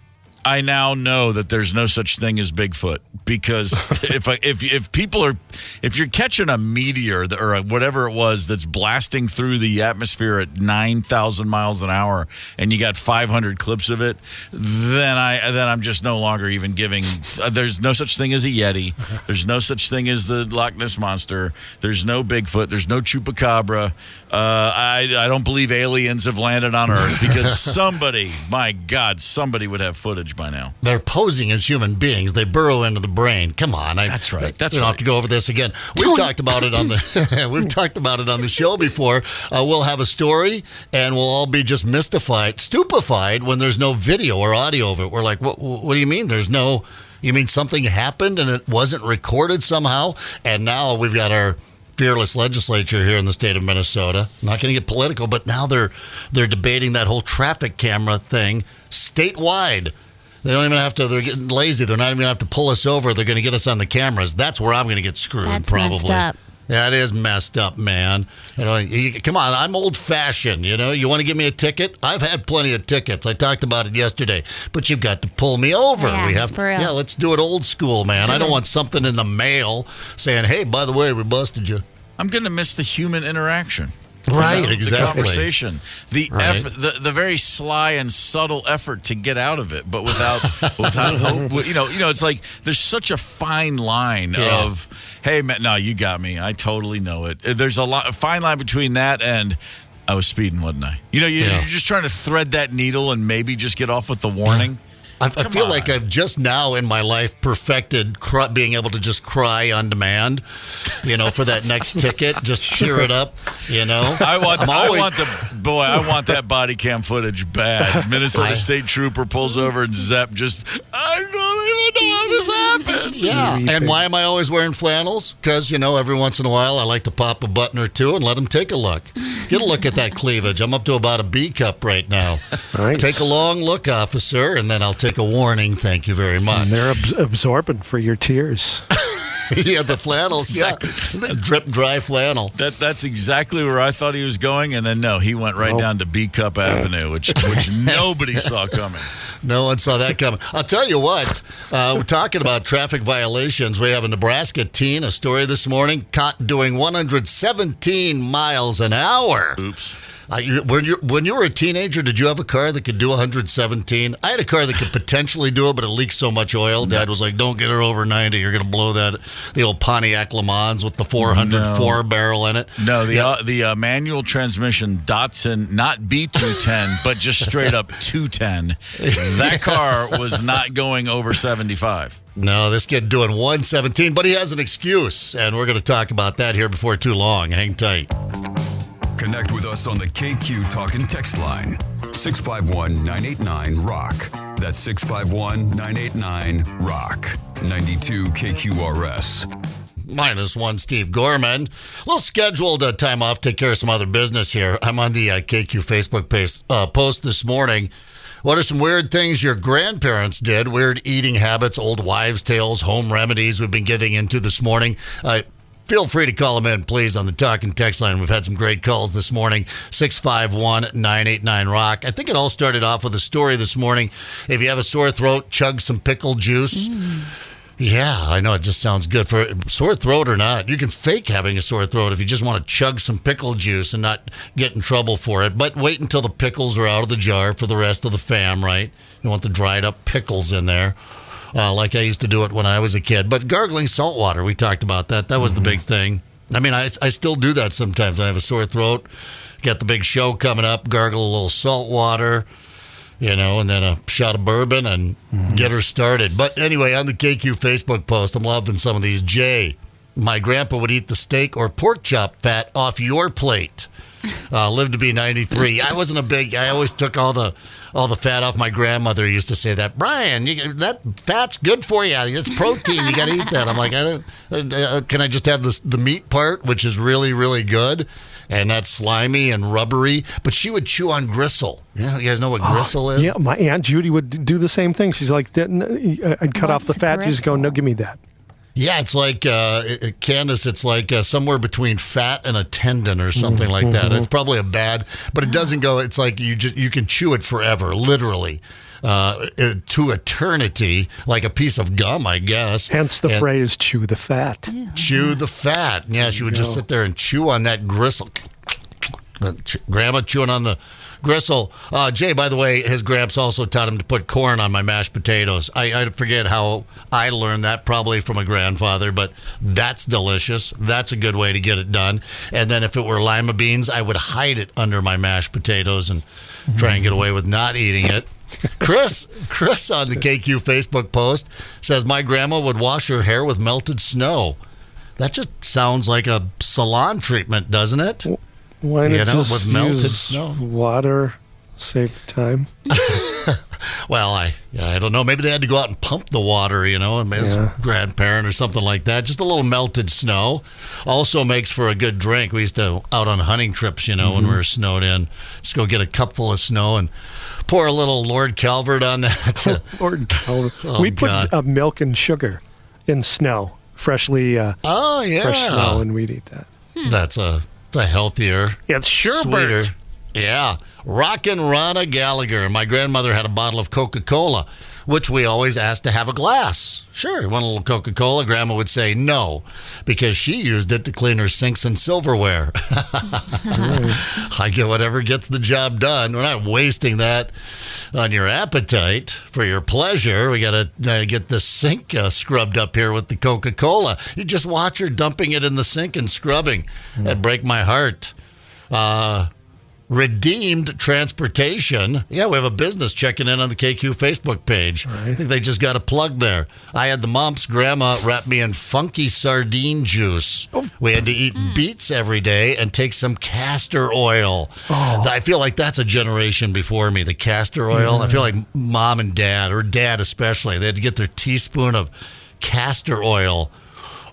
I now know that there's no such thing as Bigfoot, because if you're catching a meteor or whatever it was that's blasting through the atmosphere at 9,000 miles an hour, and you got 500 clips of it, then I'm just no longer even giving. There's no such thing as a Yeti. There's no such thing as the Loch Ness monster. There's no Bigfoot. There's no Chupacabra. I don't believe aliens have landed on Earth, because somebody would have footage by now. They're posing as human beings. They burrow into the brain. Come on. That's right. We don't have to go over this again. We've talked about it on the show before. We'll have a story, and we'll all be just stupefied when there's no video or audio of it. We're like, what do you mean? You mean something happened and it wasn't recorded somehow? And now we've got our fearless legislature here in the state of Minnesota. I'm not going to get political, but now they're debating that whole traffic camera thing statewide. They don't even have to. They're getting lazy. They're not even going to have to pull us over. They're going to get us on the cameras. That's where I'm going to get screwed. That's probably. Messed up. Yeah, it is messed up, man. Come on, I'm old-fashioned. You want to give me a ticket? I've had plenty of tickets. I talked about it yesterday, but you've got to pull me over. Yeah, let's do it old school, man. I don't want something in the mail saying, "Hey, by the way, we busted you." I'm going to miss the human interaction. Right, exactly. The conversation, the right. effort, the very sly and subtle effort to get out of it, but without hope. It's like there's such a fine line of, hey, man, no, you got me. I totally know it. There's a fine line between that and I was speeding, wasn't I? You're just trying to thread that needle and maybe just get off with the warning. I feel like I've just now in my life perfected being able to just cry on demand, for that next ticket, just cheer it up, I want that body cam footage bad. Minnesota State Trooper pulls over and Zepp I don't even know how this happened. Yeah, and why am I always wearing flannels? Because, every once in a while I like to pop a button or two and let them take a look. Get a look at that cleavage. I'm up to about a B cup right now. Nice. Take a long look, officer, and then I'll take a warning. Thank you very much. And they're absorbent for your tears. Yeah, the flannels. Exactly. The drip dry flannel. That's exactly where I thought he was going, and then no, he went right down to B Cup Avenue, which nobody saw coming. No one saw that coming. I'll tell you what, we're talking about traffic violations. We have a Nebraska teen, a story this morning, caught doing 117 miles an hour. Oops. When you were a teenager, did you have a car that could do 117? I had a car that could potentially do it, but it leaked so much oil. Dad was like, don't get her over 90. You're going to blow the old Pontiac Le Mans with the 404 barrel in it. No, the manual transmission Datsun, not B210, but just straight up 210. That car was not going over 75. No, this kid doing 117, but he has an excuse, and we're going to talk about that here before too long. Hang tight. Connect with us on the KQ Talk and Text line. 651-989-ROCK. That's 651-989-ROCK. 92 KQRS. -1 Steve Gorman. A little scheduled time off, take care of some other business here. I'm on the KQ Facebook post this morning. What are some weird things your grandparents did? Weird eating habits, old wives' tales, home remedies we've been getting into this morning. Feel free to call them in, please, on the Talk and Text line. We've had some great calls this morning, 651-989-ROCK. I think it all started off with a story this morning. If you have a sore throat, chug some pickle juice. Yeah, I know, it just sounds good. For sore throat or not, you can fake having a sore throat if you just want to chug some pickle juice and not get in trouble for it. But wait until the pickles are out of the jar for the rest of the fam, right? You want the dried up pickles in there. Like I used to do it when I was a kid. But gargling salt water, we talked about that. That was the big thing. I mean, I still do that sometimes. I have a sore throat, got the big show coming up, gargle a little salt water, and then a shot of bourbon and get her started. But anyway, on the KQ Facebook post, I'm loving some of these. Jay, my grandpa would eat the steak or pork chop fat off your plate. Lived to be 93. I always took all the fat off. My grandmother used to say that, Brian, that fat's good for you. It's protein. You got to eat that. I'm like, can I just have the meat part, which is really, really good, and that's slimy and rubbery? But she would chew on gristle. Yeah, you guys know what gristle is? Yeah, my Aunt Judy would do the same thing. She's like, I'd cut off the fat. You just go, no, give me that. Yeah, it's like, Candace, it's like somewhere between fat and a tendon or something like that. It's probably but it doesn't go, it's like you can chew it forever, literally, to eternity, like a piece of gum, I guess. Hence the phrase, chew the fat. Chew the fat. Yeah, she would just sit there and chew on that gristle. Grandma chewing on the gristle. Jay, by the way, his gramps also taught him to put corn on my mashed potatoes. I forget how I learned that, probably from a grandfather, but that's delicious. That's a good way to get it done. And then if it were lima beans, I would hide it under my mashed potatoes and try and get away with not eating it. Chris on the KQ Facebook post says, my grandma would wash her hair with melted snow. That just sounds like a salon treatment, doesn't it? Why not just with melted use snow? Water, save time. Well, I don't know. Maybe they had to go out and pump the water, and his grandparent or something like that. Just a little melted snow. Also makes for a good drink. We used to, out on hunting trips, when we were snowed in, just go get a cup full of snow and pour a little Lord Calvert on that. Lord Calvert. Oh, we put milk and sugar in snow, freshly fresh snow, and we'd eat that. That's a healthier, it's sherbet. sweeter. Yeah. Rockin' Ronna Gallagher. My grandmother had a bottle of Coca-Cola, which we always asked to have a glass. Sure, you want a little Coca-Cola? Grandma would say no, because she used it to clean her sinks and silverware. I get whatever gets the job done. We're not wasting that on your appetite for your pleasure. We got to get the sink scrubbed up here with the Coca-Cola. You just watch her dumping it in the sink and scrubbing. That'd break my heart. Redeemed Transportation. Yeah, we have a business checking in on the KQ Facebook page. Right. I think they just got a plug there. I had the mumps. Grandma wrapped me in funky sardine juice. Oh. We had to eat beets every day and take some castor oil. Oh. I feel like that's a generation before me, the castor oil. I feel like mom and dad, or dad especially, they had to get their teaspoon of castor oil.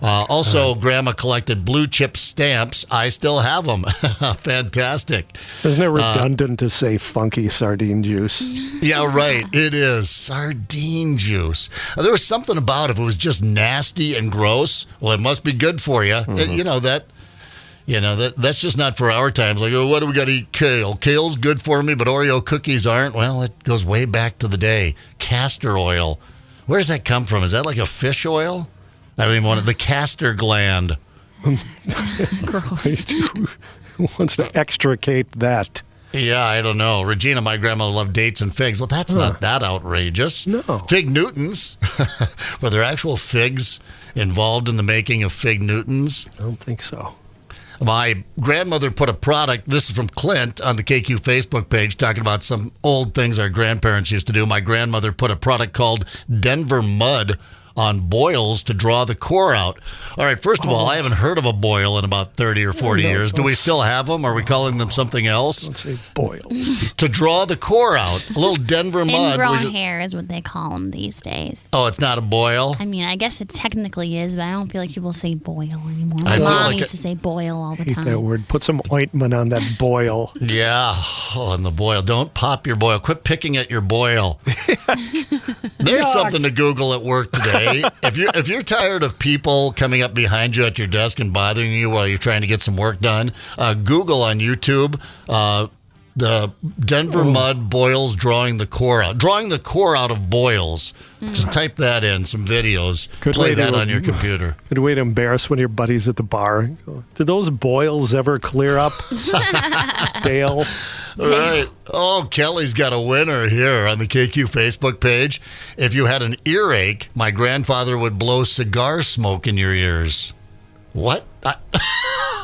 Also, Grandma collected blue chip stamps. I still have them. Fantastic. Isn't it redundant to say funky sardine juice? Yeah, right. It is. Sardine juice. There was something about it. If it was just nasty and gross, well, it must be good for you. Mm-hmm. That's just not for our times. Like, oh, what do we got to eat? Kale. Kale's good for me, but Oreo cookies aren't. Well, it goes way back to the day. Castor oil. Where does that come from? Is that like a fish oil? I don't even want it. The castor gland. Gross. Who wants to extricate that? Yeah, I don't know. Regina, my grandma loved dates and figs. Well, that's not that outrageous. No. Fig Newtons. Were there actual figs involved in the making of Fig Newtons? I don't think so. My grandmother put a product, this is from Clint, on the KQ Facebook page, talking about some old things our grandparents used to do. My grandmother put a product called Denver Mud on boils to draw the core out. All right, first of all, I haven't heard of a boil in about 30 or 40 years. Do we still have them? Are we calling them something else? Don't say boils. To draw the core out. A little Denver mud. Ingrown hair is what they call them these days. Oh, it's not a boil? I mean, I guess it technically is, but I don't feel like people say boil anymore. My mom used to say boil all the time. Hate that word. Put some ointment on that boil. Yeah. Oh, and the boil. Don't pop your boil. Quit picking at your boil. There's something to Google at work today. If you're tired of people coming up behind you at your desk and bothering you while you're trying to get some work done, Google on YouTube the Denver mud boils drawing the core out. Drawing the core out of boils. Just type that in, some videos. Play that on your computer. Good way to embarrass one of your buddies at the bar. Did those boils ever clear up? Dale. All right. Oh, Kelly's got a winner here on the KQ Facebook page. If you had an earache, my grandfather would blow cigar smoke in your ears. What?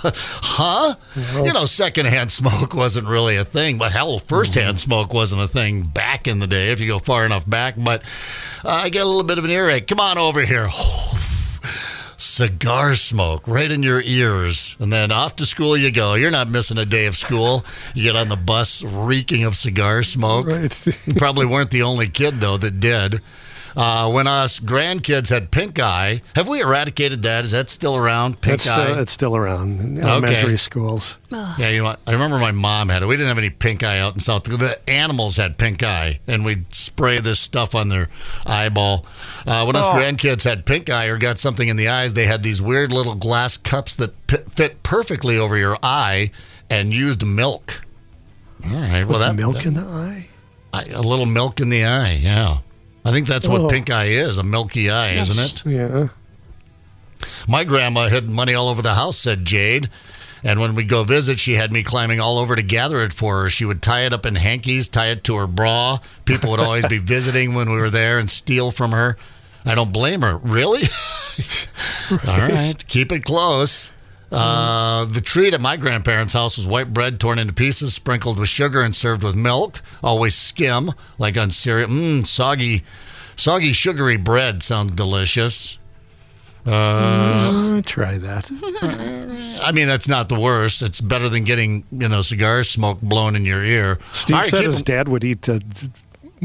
Huh? No. Secondhand smoke wasn't really a thing, but hell, firsthand smoke wasn't a thing back in the day, if you go far enough back. But I get a little bit of an earache. Come on over here. Cigar smoke right in your ears. And then off to school you go. You're not missing a day of school. You get on the bus reeking of cigar smoke. Right. You probably weren't the only kid, though, that did. When us grandkids had pink eye, have we eradicated that? Is that still around, pink eye? It's still around in elementary schools. Yeah, I remember my mom had it. We didn't have any pink eye out in South Dakota. The animals had pink eye, and we'd spray this stuff on their eyeball. When us grandkids had pink eye or got something in the eyes, they had these weird little glass cups that fit perfectly over your eye and used milk. All right. Well, milk in the eye? A little milk in the eye, yeah. I think that's what pink eye is, a milky eye, isn't it? Yeah. My grandma hid money all over the house, said Jade. And when we'd go visit, she had me climbing all over to gather it for her. She would tie it up in hankies, tie it to her bra. People would always be visiting when we were there and steal from her. I don't blame her. Really? All right. Keep it close. The treat at my grandparents' house was white bread torn into pieces, sprinkled with sugar, and served with milk. Always skim, like on cereal. Soggy, sugary bread sounds delicious. Try that. I mean, that's not the worst. It's better than getting, cigar smoke blown in your ear. Steve said his dad would eat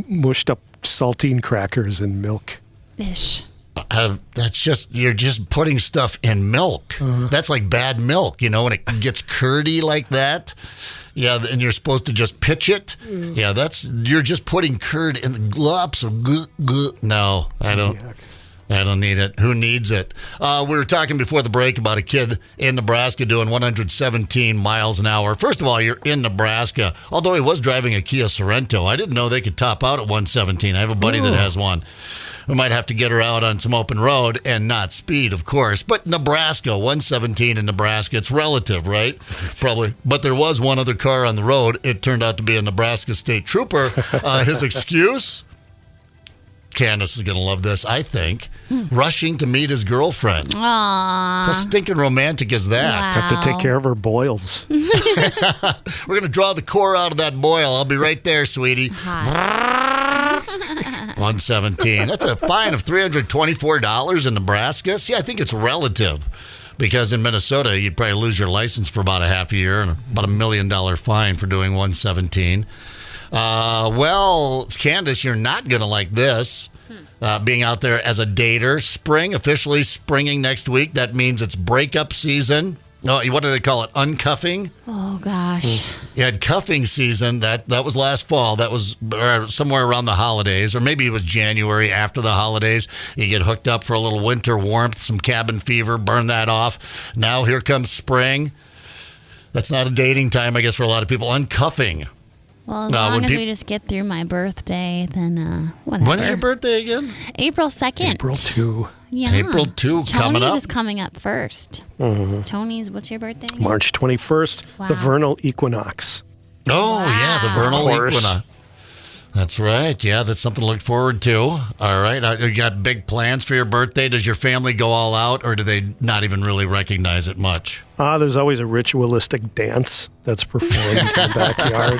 mushed up saltine crackers in milk. Fish. You're just putting stuff in milk. That's like bad milk, when it gets curdy like that. Yeah, and you're supposed to just pitch it. Yeah, you're just putting curd in the glops of no, I don't don't need it. Who needs it? We were talking before the break about a kid in Nebraska doing 117 miles an hour. First of all, you're in Nebraska. Although he was driving a Kia Sorento, I didn't know they could top out at 117. I have a buddy that has one. We might have to get her out on some open road and not speed, of course. But Nebraska, 117 in Nebraska, it's relative, right? Probably. But there was one other car on the road. It turned out to be a Nebraska state trooper. His excuse? Candace is going to love this, I think. Rushing to meet his girlfriend. Aww. How stinking romantic is that? Wow. Have to take care of her boils. We're going to draw the core out of that boil. I'll be right there, sweetie. 117. That's a fine of $324 in Nebraska. See, I think it's relative. Because in Minnesota, you'd probably lose your license for about a half a year and about $1 million fine for doing 117. Well, Candace, you're not going to like this. Being out there as a dater. Spring, officially springing next week. That means it's breakup season. No, what do they call it? Uncuffing? Oh, gosh. You had cuffing season. That was last fall. That was somewhere around the holidays, or maybe it was January after the holidays. You get hooked up for a little winter warmth, some cabin fever, burn that off. Now here comes spring. That's not a dating time, I guess, for a lot of people. Uncuffing. Well, as long as we just get through my birthday, then whatever. When is your birthday again? April 2nd. April 2. Yeah. April 2 coming up. Tony's is coming up first. Mm-hmm. Tony's, what's your birthday? March 21st, Wow. the vernal equinox. Oh, yeah, the vernal Of course. equinox. That's right. Yeah, that's something to look forward to. All right. You got big plans for your birthday? Does your family go all out, or do they not even really recognize it much? There's always a ritualistic dance that's performed in the backyard.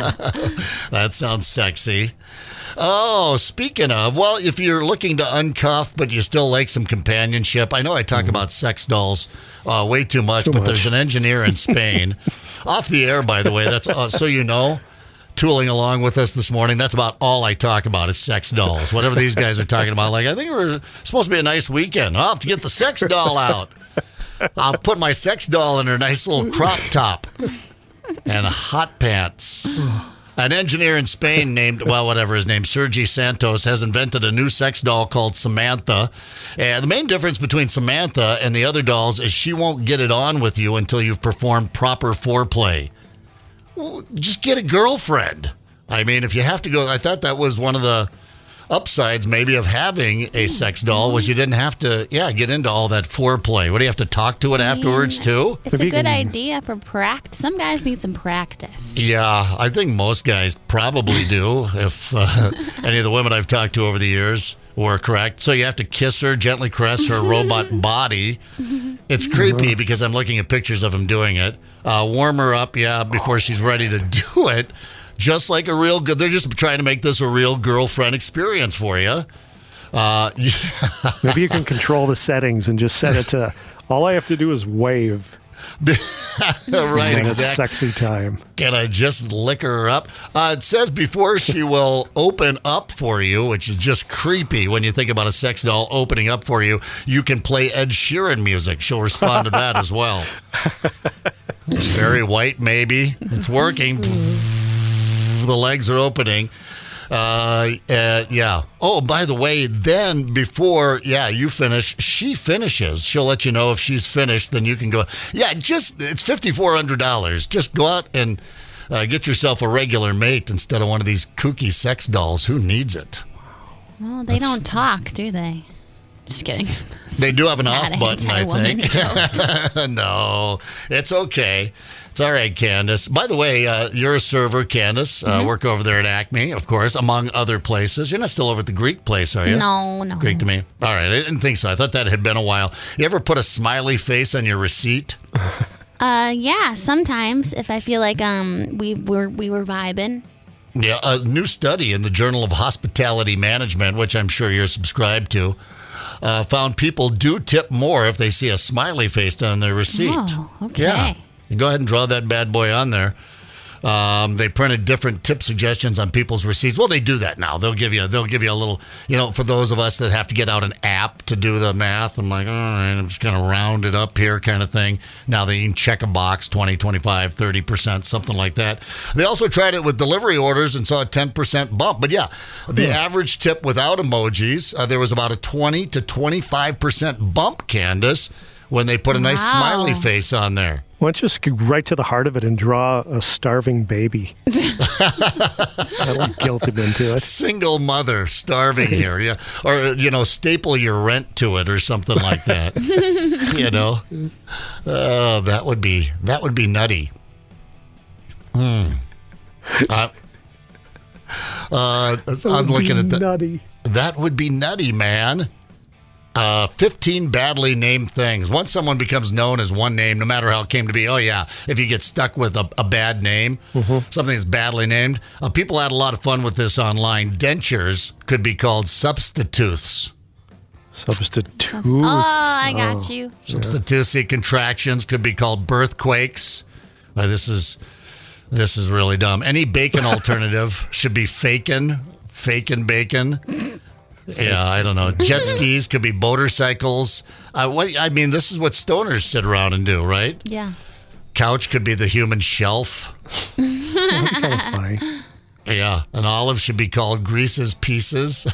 That sounds sexy. Oh, speaking of, well, if you're looking to uncuff, but you still like some companionship, I know I talk about sex dolls way too much, but there's an engineer in Spain. Off the air, by the way, that's so you know. Tooling along with us this morning, that's about all I talk about is sex dolls. Whatever these guys are talking about, like, I think we're supposed to be a nice weekend. I'll have to get the sex doll out. I'll put my sex doll in her nice little crop top and hot pants. An engineer in Spain named, well, whatever his name, Sergi Santos, has invented a new sex doll called Samantha. And the main difference between Samantha and the other dolls is she won't get it on with you until you've performed proper foreplay. Well, just get a girlfriend. I mean, if you have to go, I thought that was one of the upsides maybe of having a sex doll was you didn't have to, get into all that foreplay. What do you have to talk to it afterwards too? It's a good idea for practice. Some guys need some practice. Yeah, I think most guys probably do. If any of the women I've talked to over the years were correct. So you have to kiss her, gently caress her robot body. It's creepy because I'm looking at pictures of him doing it. Warm her up, before she's ready to do it. Just like a real good, they're just trying to make this a real girlfriend experience for you. Maybe you can control the settings and just set it to, all I have to do is wave. Right, it's exactly. Sexy time. Can I just lick her up? It says before she will open up for you, which is just creepy when you think about a sex doll opening up for you. You can play Ed Sheeran music. She'll respond to that as well. Very white, maybe. It's working. The legs are opening. Oh, by the way, then before, you finish, she finishes. She'll let you know if she's finished, then you can go. It's $5,400. Just go out and get yourself a regular mate instead of one of these kooky sex dolls. Who needs it? Well, they don't talk, do they? Just kidding. They do have an off button, I anti-woman think. No, it's okay. It's all right, Candace. By the way, you're a server, Candace. Work over there at Acme, of course, among other places. You're not still over at the Greek place, are you? No. Greek to me. All right, I didn't think so. I thought that had been a while. You ever put a smiley face on your receipt? Yeah, sometimes if I feel like we were vibing. Yeah, a new study in the Journal of Hospitality Management, which I'm sure you're subscribed to, found people do tip more if they see a smiley face on their receipt. Oh, okay. Yeah. You go ahead and draw that bad boy on there. They printed different tip suggestions on people's receipts. Well, they do that now. They'll give you a little, for those of us that have to get out an app to do the math. I'm like, all right, I'm just going to round it up here kind of thing. Now they can check a box, 20, 25, 30%, something like that. They also tried it with delivery orders and saw a 10% bump. But yeah, the average tip without emojis, there was about a 20 to 25% bump, Candace, when they put a nice smiley face on there. Why don't you just go right to the heart of it and draw a starving baby? That'll guilt him into it. Single mother starving here, yeah, or staple your rent to it or something like that. That would be nutty. I'm looking at that. Nutty. That would be nutty, man. 15 badly named things. Once someone becomes known as one name, no matter how it came to be, if you get stuck with a bad name, something that's badly named, people had a lot of fun with this online. Dentures could be called substitutes. Substitute. Oh, I got you. Substitucy contractions could be called birthquakes. This is really dumb. Any bacon alternative should be fakin' bacon. Yeah, I don't know. Jet skis could be motorcycles. This is what stoners sit around and do, right? Yeah. Couch could be the human shelf. That's kind of funny. Yeah, an olive should be called Grease's Pieces.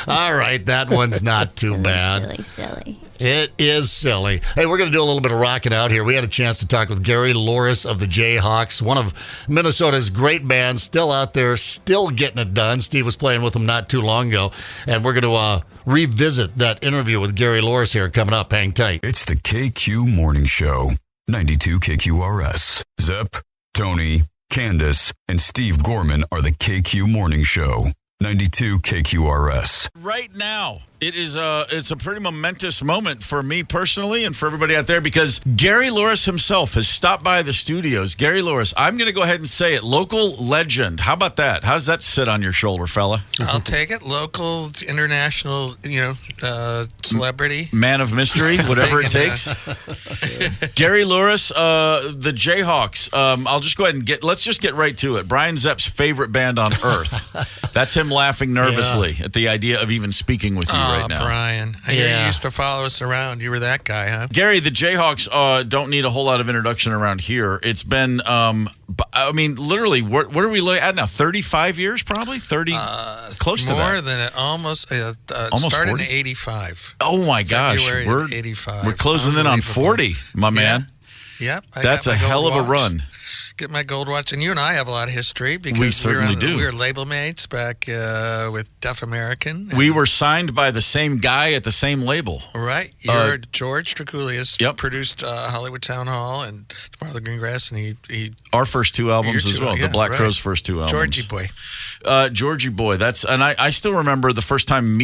All right, that one's not too bad. Silly. It is silly. Hey, we're going to do a little bit of rocking out here. We had a chance to talk with Gary Loris of the Jayhawks, one of Minnesota's great bands, still out there, still getting it done. Steve was playing with them not too long ago, and we're going to revisit that interview with Gary Loris here coming up. Hang tight. It's the KQ Morning Show, 92 KQRS. Zep, Tony, Candace, and Steve Gorman are the KQ Morning Show. 92 KQRS. Right now, it's a pretty momentous moment for me personally and for everybody out there because Gary Loris himself has stopped by the studios. Gary Loris, I'm going to go ahead and say it. Local legend. How about that? How does that sit on your shoulder, fella? I'll take it. Local, international, celebrity. Man of mystery, whatever it takes. Gary Loris, the Jayhawks. I'll just go ahead and let's just get right to it. Brian Zepp's favorite band on earth. That's him laughing nervously at the idea of even speaking with you right now. Brian. I hear you used to follow us around. You were that guy, huh? Gary, the Jayhawks don't need a whole lot of introduction around here. It's been, literally, what are we at now? 35 years, probably? 30? Close to that. More than it. Almost started 40? In 85. Oh, my gosh. February 85. We're closing in on 40, my man. Yep. That's a hell of a run. Get my gold watch, and you and I have a lot of history because we certainly do. We were label mates back with Deaf American. We were signed by the same guy at the same label. Right. George Trikulius produced Hollywood Town Hall and Tomorrow the Green Grass, and he our first two albums as well. The Black Crowes' first two albums. Georgie Boy. I still remember the first time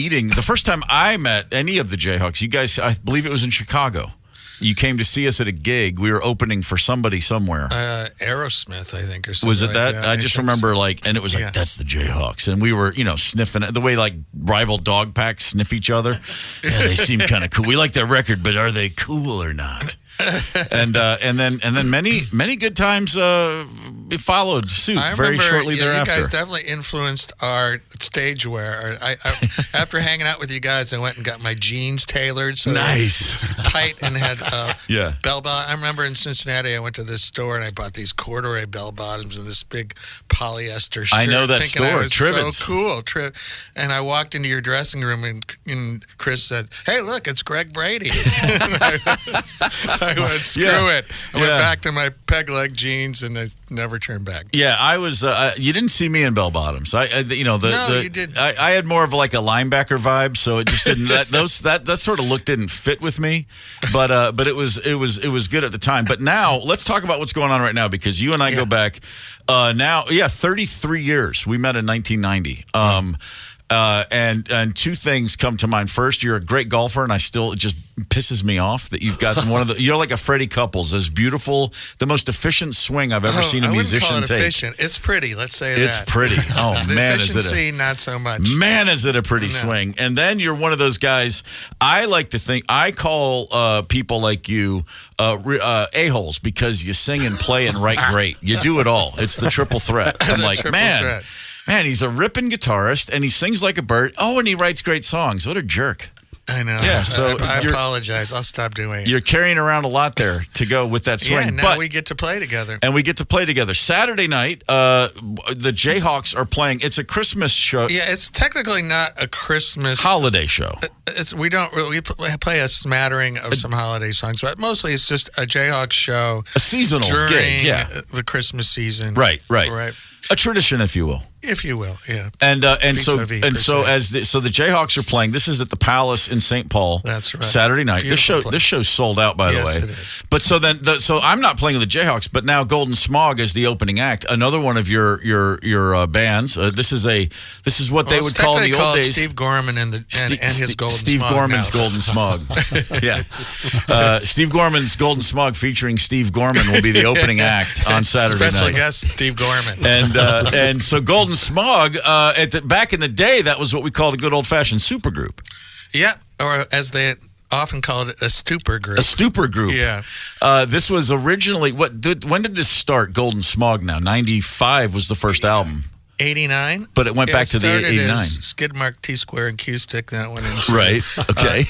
I met any of the Jayhawks. You guys, I believe it was in Chicago. You came to see us at a gig. We were opening for somebody somewhere. Aerosmith, I think, or something. Was it that? Like I just remember, and it was like, that's the Jayhawks. And we were, sniffing it. The way, rival dog packs sniff each other. Yeah, they seem kind of cool. We like their record, but are they cool or not? And then many good times followed suit very shortly thereafter. You guys definitely influenced our stage wear. After hanging out with you guys, I went and got my jeans tailored so nice, tight, and had bell bottom. I remember in Cincinnati, I went to this store and I bought these corduroy bell bottoms and this big polyester shirt. I know that store, Trivets. So cool, and I walked into your dressing room and Chris said, "Hey, look, it's Greg Brady." I went, screw it. I went back to my peg leg jeans and I never turned back. Yeah, I was. You didn't see me in bell bottoms. You did. I had more of a linebacker vibe, so it just didn't. That sort of look didn't fit with me, but it was good at the time. But now let's talk about what's going on right now because you and I go back 33 years. We met in 1990. And two things come to mind. First, you're a great golfer, and it just pisses me off that you've got you're like a Freddie Couples, as beautiful, the most efficient swing I've ever seen a musician I wouldn't call it take. efficient. It's pretty. Let's say it's that. It's pretty. Oh the man, efficiency, not so much. Man, is it a pretty swing? And then you're one of those guys. I like to think I call people like you a-holes because you sing and play and write great. You do it all. It's the triple threat. I'm like, man, he's a ripping guitarist and he sings like a bird. Oh, and he writes great songs. What a jerk. I know. Yeah, so I apologize. I'll stop doing it. You're carrying around a lot there to go with that swing. Yeah, now we get to play together. And we get to play together. Saturday night, the Jayhawks are playing. It's a Christmas show. Yeah, it's technically not a Christmas holiday show. We play a smattering of some holiday songs, but mostly it's just a Jayhawks show. A seasonal gig, yeah. The Christmas season. Right. A tradition, if you will. If you will, yeah. So the Jayhawks are playing. This is at the Palace in St. Paul. That's right. Saturday night. Beautiful This show's sold out, by the way. Yes, it is. But so I'm not playing with the Jayhawks, but now Golden Smog is the opening act. Another one of your bands. This is what they would call in the old days. Steve Gorman and his Golden Steve Smog. Gorman's Golden Smog. Yeah. Steve Gorman's Golden Smog featuring Steve Gorman will be the opening act on Saturday night. Special guest Steve Gorman. And so Golden Smog, back in the day, that was what we called a good old-fashioned supergroup. Yeah, or as they often called it, a stupor group. A stupor group. Yeah. This was originally, when did this start, Golden Smog now? 95 was the first album. 89. But it went back to the 89. Skid Mark, T-Square, and Q-Stick. That went into right. Okay.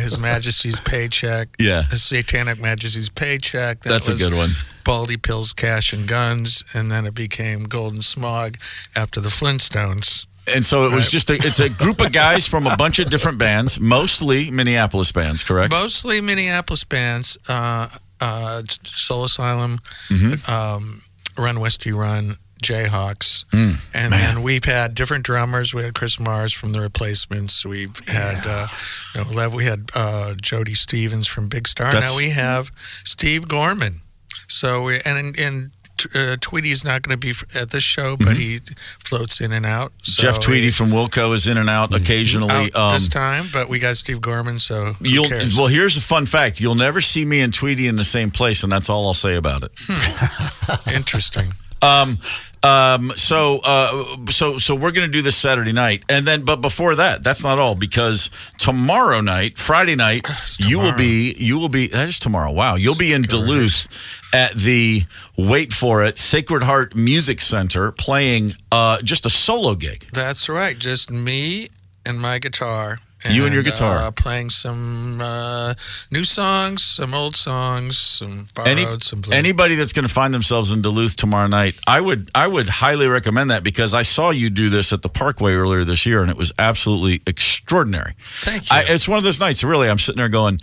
His Majesty's Paycheck. Yeah. His Satanic Majesty's Paycheck. That's a good one. Baldy Pills, Cash, and Guns, and then it became Golden Smog after the Flintstones. And so it was it's a group of guys from a bunch of different bands, mostly Minneapolis bands, correct? Mostly Minneapolis bands. Soul Asylum, Run Westy Run, Jayhawks, and then we've had different drummers. We had Chris Mars from The Replacements. We've had we had Jody Stevens from Big Star. Now we have Steve Gorman. So Tweedy's not going to be at this show, but he floats in and out. So Jeff Tweedy from Wilco is in and out occasionally. This time, but we got Steve Gorman, so who cares? Well, here's a fun fact. You'll never see me and Tweedy in the same place, and that's all I'll say about it. Interesting. So we're going to do this Saturday night, and then, but before that, that's not all, because tomorrow night, Friday night, you will be. That is tomorrow. Wow, you'll be in Duluth at the wait for it Sacred Heart Music Center playing just a solo gig. That's right, just me and my guitar. You and your guitar. Playing some new songs, some old songs, some borrowed, some blue. Anybody that's going to find themselves in Duluth tomorrow night, I would highly recommend that, because I saw you do this at the Parkway earlier this year, and it was absolutely extraordinary. Thank you. It's one of those nights, really, I'm sitting there going,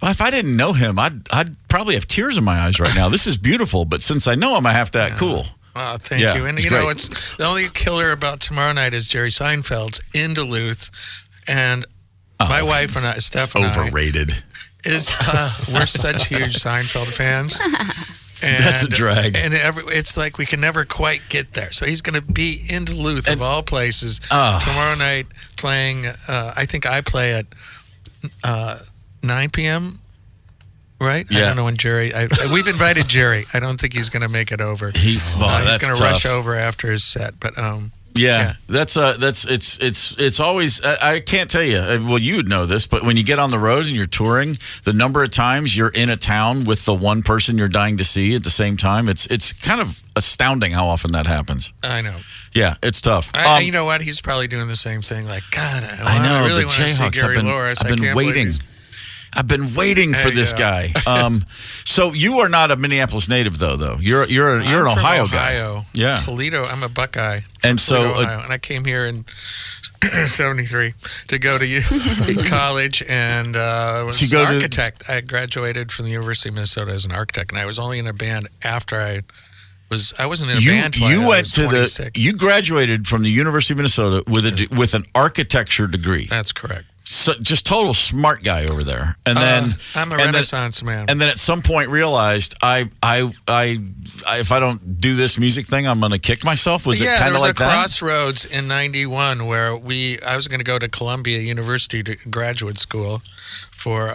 well, if I didn't know him, I'd probably have tears in my eyes right now. This is beautiful, but since I know him, I have to act cool. Oh, thank you. And you know, it's the only killer about tomorrow night is Jerry Seinfeld's in Duluth. And my wife and I, Steph and overrated. We're such huge Seinfeld fans. And, that's a drag. And it's like we can never quite get there. So he's going to be in Duluth, of all places, tomorrow night playing. I think I play at 9 p.m., right? Yeah. I don't know when Jerry. We've invited Jerry. I don't think he's going to make it over. He's going to rush over after his set, but. Yeah, it's always, I can't tell you, well, you would know this, but when you get on the road and you're touring, the number of times you're in a town with the one person you're dying to see at the same time, it's kind of astounding how often that happens. I know. Yeah, it's tough. You know what? He's probably doing the same thing. Like, God, I really want to see Gary Loris. I've been waiting. I've been waiting for this guy. So you are not a Minneapolis native, though. You're an Ohio guy. Yeah, Toledo. I'm a Buckeye. And so, Ohio. And I came here in '73 to go to college, and was an architect. I graduated from the University of Minnesota as an architect, and I was only in a band after I wasn't in a band until I was 26. You graduated from the University of Minnesota with an architecture degree. That's correct. So just total smart guy over there, and then I'm a Renaissance man. And then at some point realized I if I don't do this music thing, I'm going to kick myself. Was it kind of like that? There was a crossroads in '91 where I was going to go to Columbia University to graduate school for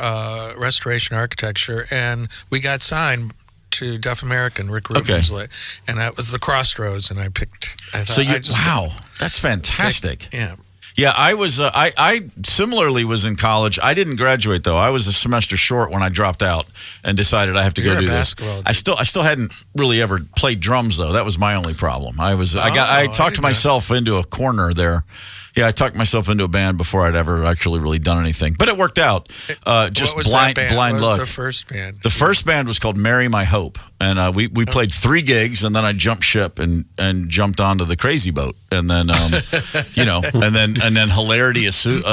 restoration architecture, and we got signed to Deaf American, Rick Rubin's and that was the crossroads, and I picked. Wow, that's fantastic. Yeah. Yeah, I was. I similarly was in college. I didn't graduate though. I was a semester short when I dropped out and decided I have to go do this. I still hadn't really ever played drums though. That was my only problem. I talked myself into a corner there. Yeah, I talked myself into a band before I'd ever actually really done anything. But it worked out. Just blind luck. What was the first band? The first band was called Marry My Hope. And we played 3 gigs, and then I jumped ship and jumped onto the Crazy Boat. And then, and then hilarity ensued.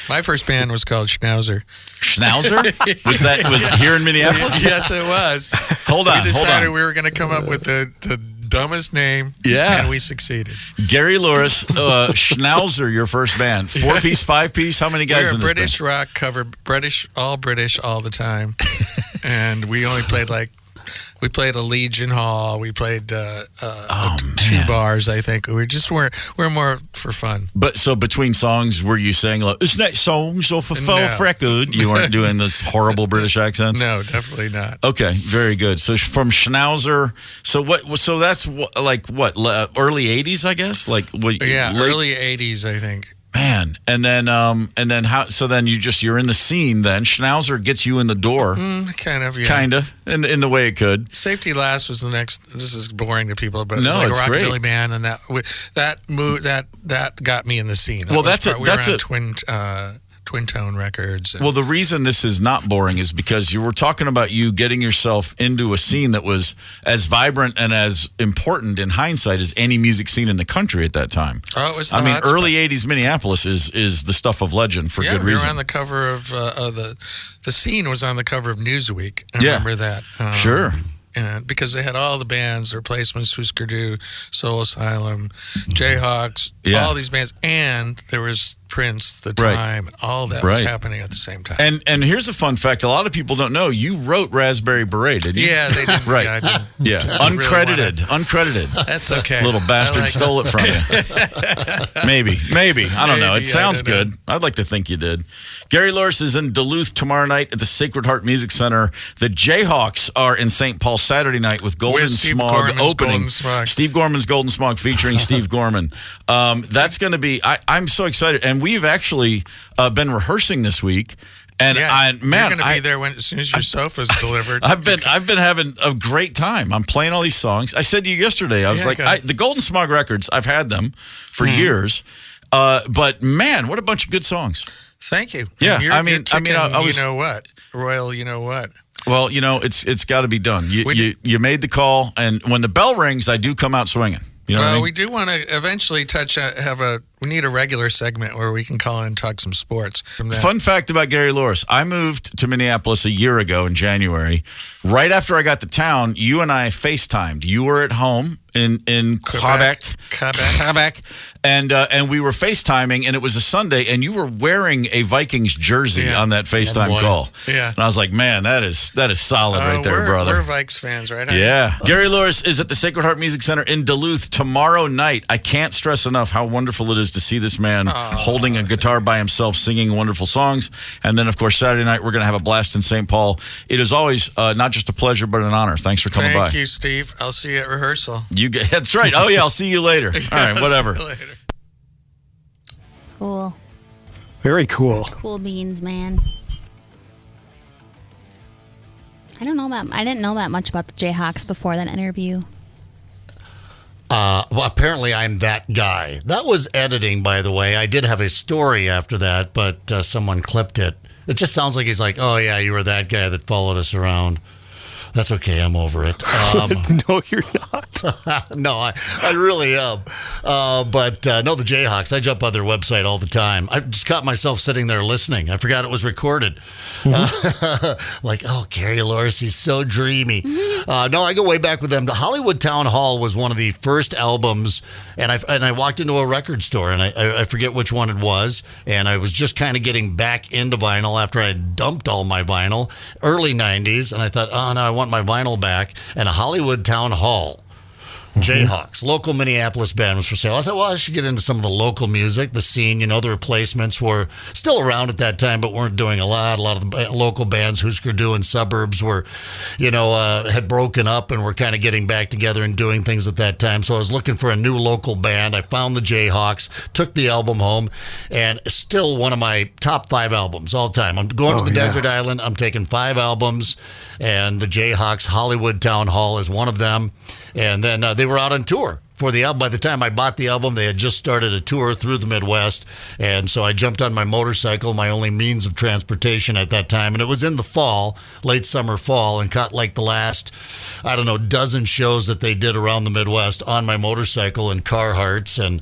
My first band was called Schnauzer. Schnauzer? Was it here in Minneapolis? Yes, it was. Hold on. We decided we were going to come up with the dumbest name. Yeah. And we succeeded. Gary Louris, Schnauzer, your first band. 4-piece, 5-piece? How many guys in this British band? Rock cover, British all the time. And we only played we played a Legion Hall. We played 2 bars, I think. We're more for fun. But so between songs, were you saying, like, isn't that songs off a full record? You weren't doing this horrible British accents? No, definitely not. Okay, very good. So from Schnauzer, so that's early 80s, I guess? Early 80s, I think. Man, and then how? So then you're in the scene. Then Schnauzer gets you in the door, kind of, in the way it could. Safety Last was the next. This is boring to people, but no, it was like a great. rockabilly band, and that got me in the scene. Well, that's a Twin Tone Records. Well, the reason this is not boring is because you were talking about you getting yourself into a scene that was as vibrant and as important in hindsight as any music scene in the country at that time. Oh, it was. Early '80s Minneapolis is the stuff of legend for good reason. Yeah, we were on the cover of the scene was on the cover of Newsweek. I remember that. Sure. And because they had all the bands, the Replacements, Husker Du, Soul Asylum, Jayhawks, all these bands, and there was Prince, The Time, all that was happening at the same time. And here's a fun fact: a lot of people don't know you wrote Raspberry Beret, didn't you? Yeah, they did. Right. Yeah, uncredited. That's okay. Little bastard stole it from you. Maybe. I don't know. It sounds good. I'd like to think you did. Gary Louris is in Duluth tomorrow night at the Sacred Heart Music Center. The Jayhawks are in St. Paul Saturday night with Golden Smog opening. Steve Gorman's Golden Smog featuring Steve Gorman. That's going to be. I'm so excited, and we've actually been rehearsing this week. And you're going to be there as soon as your sofa's delivered. I've been having a great time. I'm playing all these songs. I said to you yesterday, I was the Golden Smog records. I've had them for years, but man, what a bunch of good songs. Thank you. Yeah, I was. You know what, Royal? You know what? Well, it's got to be done. You made the call, and when the bell rings, I do come out swinging. You know what I mean? We do want to eventually we need a regular segment where we can call in and talk some sports. Fun fact about Gary Louris. I moved to Minneapolis a year ago in January. Right after I got to town, you and I FaceTimed. You were at home in Quebec. And we were FaceTiming, and it was a Sunday, and you were wearing a Vikings jersey on that FaceTime call. Yeah. And I was like, man, that is solid right there, brother. We're Vikes fans, right? Yeah. Gary Louris is at the Sacred Heart Music Center in Duluth tomorrow night. I can't stress enough how wonderful it is to see this man holding a guitar by himself, singing wonderful songs. And then, of course, Saturday night, we're going to have a blast in St. Paul. It is always not just a pleasure, but an honor. Thanks for coming by. Thank you, Steve. I'll see you at rehearsal. That's right. Oh, yeah, I'll see you later. All right, whatever. See you later. Cool. Very cool. Cool beans, man. I didn't know that much about the Jayhawks before that interview. Well, apparently I'm that guy. That was editing, by the way. I did have a story after that, but someone clipped it. It just sounds like he's like, oh, yeah, you were that guy that followed us around. That's okay. I'm over it. No, you're not. No, I really am. But no, the Jayhawks, I jump on their website all the time. I just caught myself sitting there listening. I forgot it was recorded. Like, oh, Gary Loris, he's so dreamy. No, I go way back with them. The Hollywood Town Hall was one of the first albums, and I walked into a record store, and I forget which one it was, and I was just kind of getting back into vinyl after I had dumped all my vinyl, early 90s, and I thought, oh, no, I want my vinyl back, and a Hollywood Town Hall. Jayhawks, local Minneapolis band was for sale. I thought, well, I should get into some of the local music, the scene. The Replacements were still around at that time, but weren't doing a lot. A lot of the local bands, Husker Du and Suburbs, were, had broken up and were kind of getting back together and doing things at that time. So I was looking for a new local band. I found the Jayhawks, took the album home, and it's still one of my top 5 albums all time. I'm going to the desert island. I'm taking 5 albums, and the Jayhawks Hollywood Town Hall is one of them. And then they were out on tour for the album. By the time I bought the album, they had just started a tour through the Midwest. And so I jumped on my motorcycle, my only means of transportation at that time. And it was in the fall, late summer fall, and caught like the last, dozen shows that they did around the Midwest on my motorcycle in Carhartts, and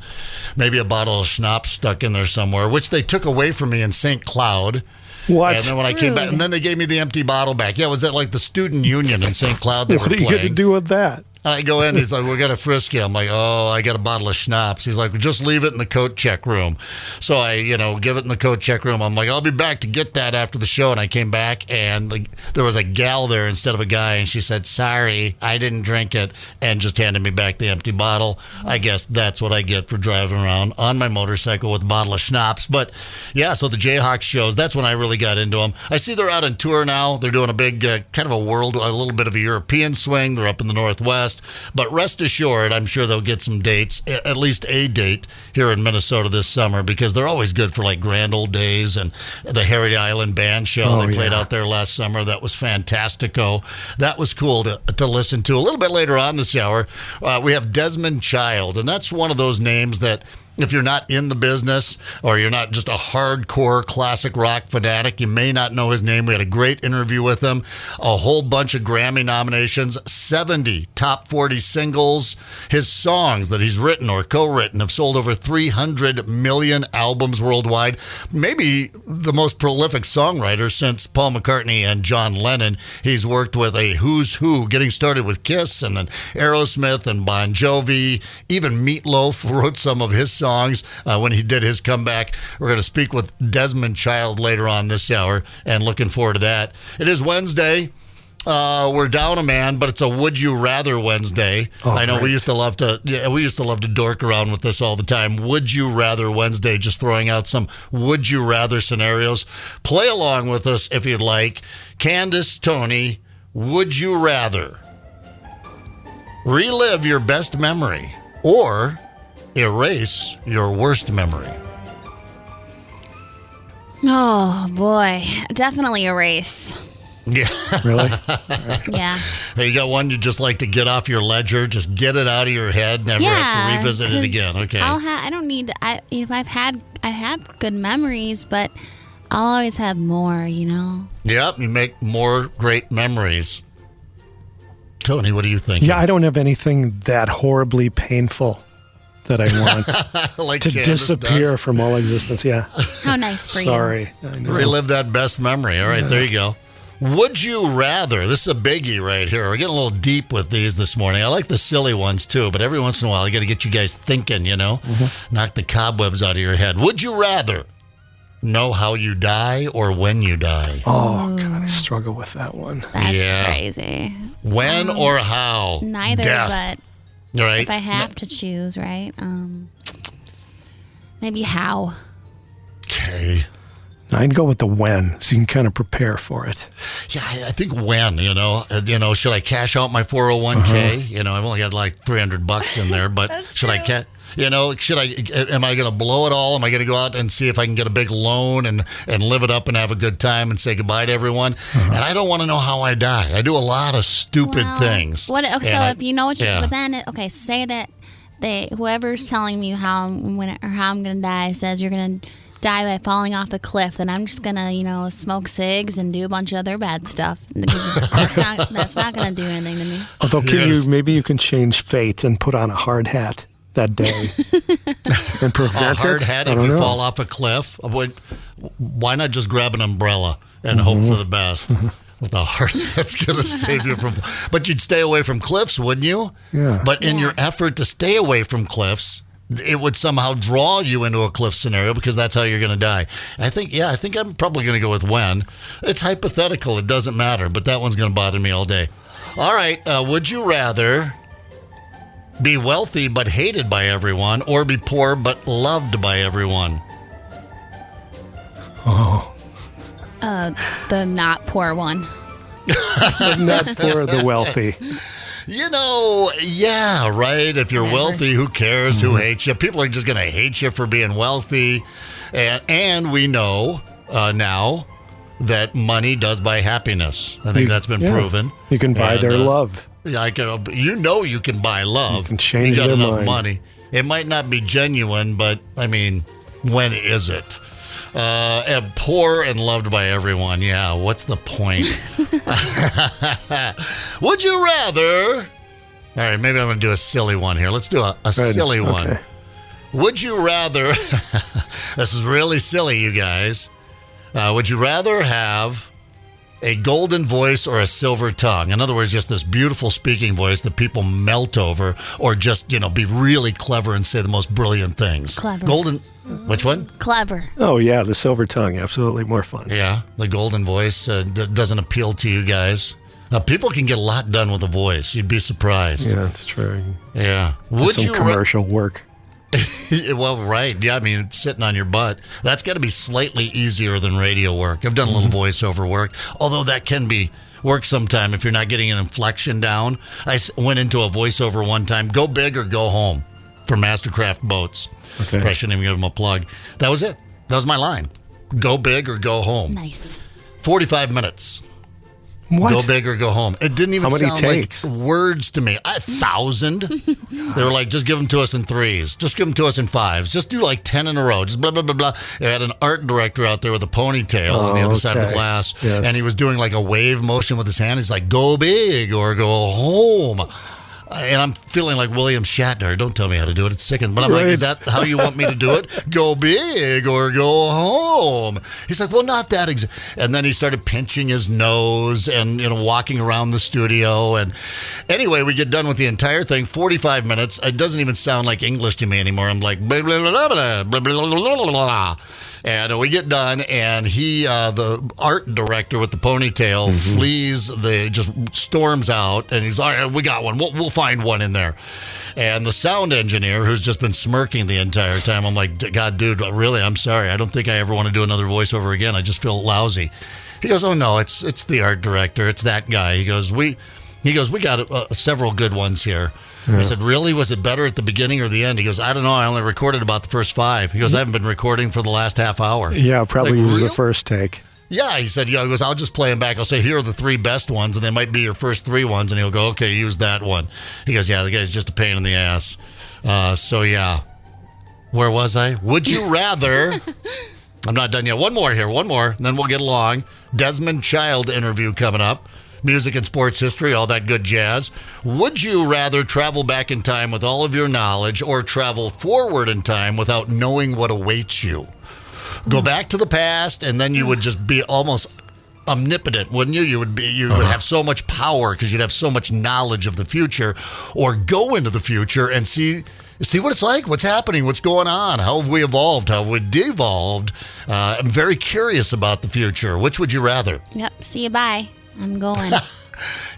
maybe a bottle of schnapps stuck in there somewhere, which they took away from me in St. Cloud. What? And then when I came back, and then they gave me the empty bottle back. Yeah, it was at like the Student Union in St. Cloud they were playing. What are you going to do with that? And I go in, he's like, we're going to frisk you. I'm like, oh, I got a bottle of schnapps. He's like, just leave it in the coat check room. So I, give it in the coat check room. I'm like, I'll be back to get that after the show. And I came back, and there was a gal there instead of a guy, and she said, sorry, I didn't drink it, and just handed me back the empty bottle. I guess that's what I get for driving around on my motorcycle with a bottle of schnapps. But, yeah, so the Jayhawks shows, that's when I really got into them. I see they're out on tour now. They're doing a big, kind of a little bit of a European swing. They're up in the Northwest. But rest assured, I'm sure they'll get some dates, at least a date here in Minnesota this summer, because they're always good for like Grand Old Days and the Harry Island Band Show. They played out there last summer. That was fantastico. That was cool to listen to. A little bit later on this hour, we have Desmond Child, and that's one of those names that, if you're not in the business or you're not just a hardcore classic rock fanatic, you may not know his name. We had a great interview with him, a whole bunch of Grammy nominations, 70 top 40 singles. His songs that he's written or co-written have sold over 300 million albums worldwide. Maybe the most prolific songwriter since Paul McCartney and John Lennon. He's worked with a who's who, getting started with Kiss and then Aerosmith and Bon Jovi. Even Meatloaf wrote some of his songs when he did his comeback. We're going to speak with Desmond Child later on this hour, and looking forward to that. It is Wednesday. We're down a man, but it's a Would You Rather Wednesday. I know great. we used to love to dork around with this all the time. Would You Rather Wednesday, just throwing out some Would You Rather scenarios. Play along with us if you'd like. Candace, Tony, would you rather relive your best memory or erase your worst memory? Oh, boy. Definitely erase. Yeah. Really? Yeah. Hey, you got one you just like to get off your ledger, just get it out of your head, never have to revisit it again. Okay. I don't need. If I have good memories, but I'll always have more. Yep, you make more great memories. Tony, what do you think? Yeah, I don't have anything that horribly painful that I want like to Candace disappear does. from all existence. Yeah. How nice for you. Sorry. I know. Relive that best memory. All right, there you go. Would you rather? This is a biggie right here. We're getting a little deep with these this morning. I like the silly ones too, but every once in a while I got to get you guys thinking, knock the cobwebs out of your head. Would you rather know how you die or when you die? Oh, God, I struggle with that one. That's crazy. When or how? Neither, Death. but right? if I have to choose, right? Maybe how. Okay. I'd go with the when, so you can kind of prepare for it. Yeah, I think when, should I cash out my 401k? I've only got like $300 in there, but should I am I going to blow it all? Am I going to go out and see if I can get a big loan and live it up and have a good time and say goodbye to everyone? And I don't want to know how I die. I do a lot of stupid things. So if you know what you, but then, say that whoever's telling me how I'm going to die says you're going to die by falling off a cliff, then I'm just gonna, smoke cigs and do a bunch of other bad stuff. That's not gonna do anything to me. Although, maybe you can change fate and put on a hard hat that day and prevent a hard hat if you fall off a cliff. Why not just grab an umbrella and hope for the best? With a hard hat's going to save you from... But you'd stay away from cliffs, wouldn't you? Yeah. But in your effort to stay away from cliffs, it would somehow draw you into a cliff scenario because that's how you're going to die. I think I'm probably going to go with when. It's hypothetical. It doesn't matter, but that one's going to bother me all day. All right. Would you rather be wealthy but hated by everyone or be poor but loved by everyone? Oh. The not poor one. The not poor, the wealthy. Yeah, right. If you're wealthy, who cares? Who hates you? People are just going to hate you for being wealthy. And we know now that money does buy happiness. I think that's been proven. You can buy their love. You can buy love. You can change you got their enough mind. money. It might not be genuine, but, when is it? And poor and loved by everyone. Yeah, what's the point? Would you rather... All right, maybe I'm going to do a silly one here. Let's do a silly one. Okay. Would you rather... This is really silly, you guys. Would you rather have a golden voice or a silver tongue? In other words, just this beautiful speaking voice that people melt over, or just, be really clever and say the most brilliant things. Clever. Golden... Which one? Clever. Oh, yeah, the silver tongue. Absolutely more fun. Yeah, the golden voice doesn't appeal to you guys. People can get a lot done with a voice. You'd be surprised. Yeah, it's true. Yeah. Would you commercial work? Well, right. Yeah, it's sitting on your butt. That's got to be slightly easier than radio work. I've done a little voiceover work, although that can be work sometime if you're not getting an inflection down. I went into a voiceover one time, go big or go home, for Mastercraft Boats. Okay. I shouldn't even give them a plug. That was it. That was my line. Go big or go home. Nice. 45 minutes. What? Go big or go home. It didn't even sound like words to me. 1,000. They were like, just give them to us in 3s. Just give them to us in 5s. Just do like 10 in a row. Just blah, blah, blah, blah. They had an art director out there with a ponytail on the other side of the glass. Yes. And he was doing like a wave motion with his hand. He's like, go big or go home. And I'm feeling like William Shatner. Don't tell me how to do it. It's sickening. But I'm like, is that how you want me to do it? Go big or go home. He's like, well, not that And then he started pinching his nose and, walking around the studio. And anyway, we get done with the entire thing. 45 minutes. It doesn't even sound like English to me anymore. I'm like, blah, blah, blah, blah, blah, blah, blah, blah. And we get done, and he, the art director with the ponytail, flees, just storms out, and he's, all right, we got one. We'll find one in there. And the sound engineer, who's just been smirking the entire time, I'm like, God, dude, really, I'm sorry. I don't think I ever want to do another voiceover again. I just feel lousy. He goes, oh, no, it's the art director. It's that guy. He goes, we got several good ones here. Yeah. I said, really? Was it better at the beginning or the end? He goes, I don't know. I only recorded about the first 5. He goes, I haven't been recording for the last half hour. Yeah, probably use the first take. Yeah, he said, he goes, I'll just play them back. I'll say, here are the 3 best ones, and they might be your first 3 ones. And he'll go, okay, use that one. He goes, yeah, the guy's just a pain in the ass. So, yeah. Where was I? Would you rather... I'm not done yet. One more, and then we'll get along. Desmond Child interview coming up. Music and sports history, all that good jazz. Would you rather travel back in time with all of your knowledge or travel forward in time without knowing what awaits you? Go back to the past, and then you would just be almost omnipotent, wouldn't you? You would have so much power because you'd have so much knowledge of the future. Or go into the future and see what it's like, what's happening, what's going on, how have we evolved, how have we devolved. I'm very curious about the future. Which would you rather? Yep. See you. Bye. I'm going.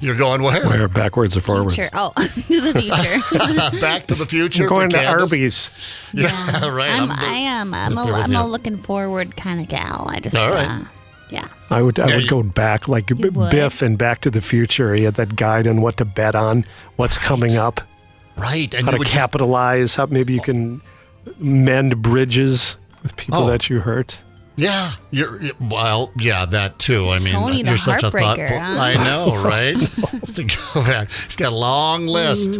You're going where? Where, backwards or forwards? Future. Oh, to the future. Back to the future. I'm going for to Candace? Arby's. Yeah, right. I'm a looking forward kind of gal. I just, all right. yeah. I would go back like Biff and Back to the Future. He had that guide on what to bet on, what's coming up. Right. And how to capitalize, how maybe you can mend bridges with people that you hurt. Yeah, that too. I mean, Tony, you're such a thoughtful. huh? I know, right? To go back. He's got a long list.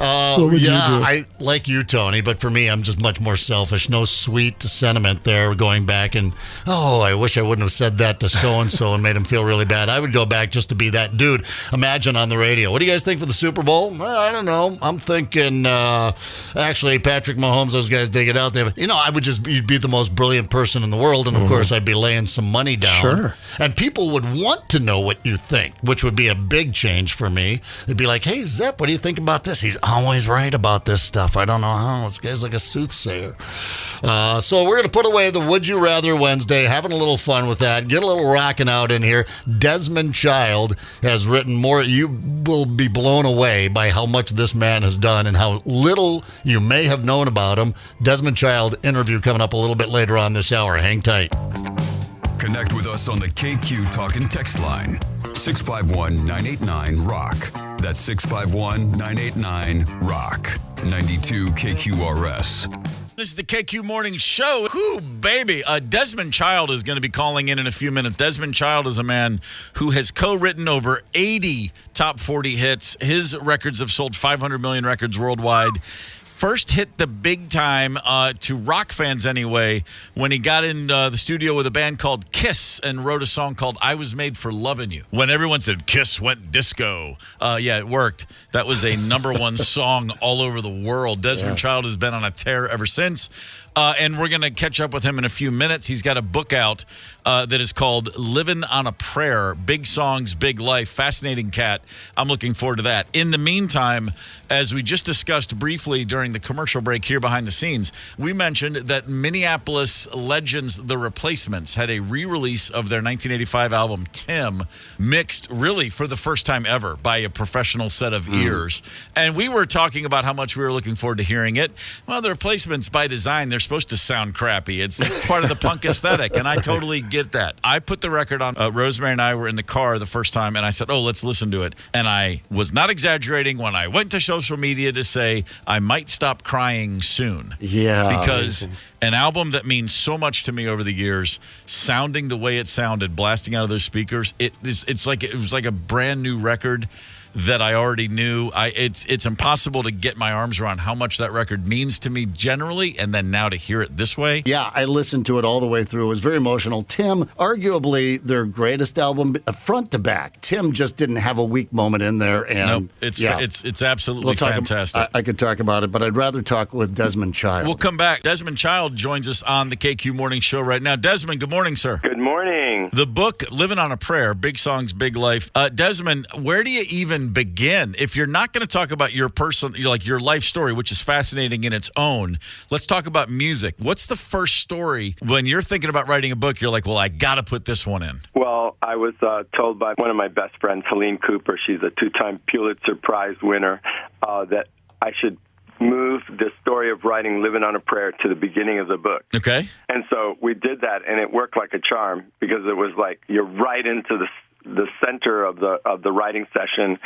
What would you do? I like you, Tony, but for me, I'm just much more selfish. No sweet sentiment there going back and, I wish I wouldn't have said that to so-and-so and made him feel really bad. I would go back just to be that dude. Imagine on the radio. What do you guys think for the Super Bowl? Well, I don't know. I'm thinking, actually, Patrick Mahomes, those guys dig it out there. I would just be the most brilliant person in the world, and of course, I'd be laying some money down. Sure. And people would want to know what you think, which would be a big change for me. They'd be like, hey, Zep, what do you think about this? He's always right about this stuff. I don't know how. This guy's like a soothsayer. So we're going to put away the Would You Rather Wednesday, having a little fun with that, get a little rocking out in here. Desmond Child has written more. You will be blown away by how much this man has done and how little you may have known about him. Desmond Child interview coming up a little bit later on this hour. Hang tight. Connect with us on the KQ Talk and Text line. 651-989-ROCK. That's 651-989-ROCK. 92 KQRS. This is the KQ Morning Show. Whoo, baby. Desmond Child is going to be calling in a few minutes. Desmond Child is a man who has co-written over 80 top 40 hits. His records have sold 500 million records worldwide. First hit the big time to rock fans anyway when he got in the studio with a band called Kiss and wrote a song called I Was Made for Lovin' You. When everyone said Kiss went disco, it worked. That was a number one song all over the world. Desmond Child has been on a tear ever since. And we're going to catch up with him in a few minutes. He's got a book out that is called Livin' on a Prayer, Big Songs, Big Life. Fascinating cat. I'm looking forward to that. In the meantime, as we just discussed briefly during the commercial break here behind the scenes, we mentioned that Minneapolis legends The Replacements had a re-release of their 1985 album Tim, mixed really for the first time ever by a professional set of ears. And we were talking about how much we were looking forward to hearing it. Well, The Replacements, by design, they're supposed to sound crappy. It's part of the punk aesthetic, and I totally get that. I put the record on. Rosemary and I were in the car the first time, and I said, let's listen to it. And I was not exaggerating when I went to social media to say I might stop crying soon. Yeah. Because an album that means so much to me over the years, sounding the way it sounded, blasting out of those speakers, it was like a brand new record that I already knew. It's impossible to get my arms around how much that record means to me generally, and then now to hear it this way. Yeah, I listened to it all the way through. It was very emotional. Tim, arguably their greatest album, front to back. Tim just didn't have a weak moment in there. And nope, it's absolutely fantastic. I could talk about it, but I'd rather talk with Desmond Child. We'll come back. Desmond Child joins us on the KQ Morning Show right now. Desmond, good morning, sir. Good morning. The book, Living on a Prayer, Big Songs, Big Life. Desmond, where do you even begin? If you're not going to talk about your your life story, which is fascinating in its own, let's talk about music. What's the first story when you're thinking about writing a book? You're like, well, I got to put this one in. Well, I was told by one of my best friends, Helene Cooper, she's a 2-time Pulitzer Prize winner, that I should move the story of writing Living on a Prayer to the beginning of the book. Okay. And so we did that, and it worked like a charm because it was like you're right into the center of the writing session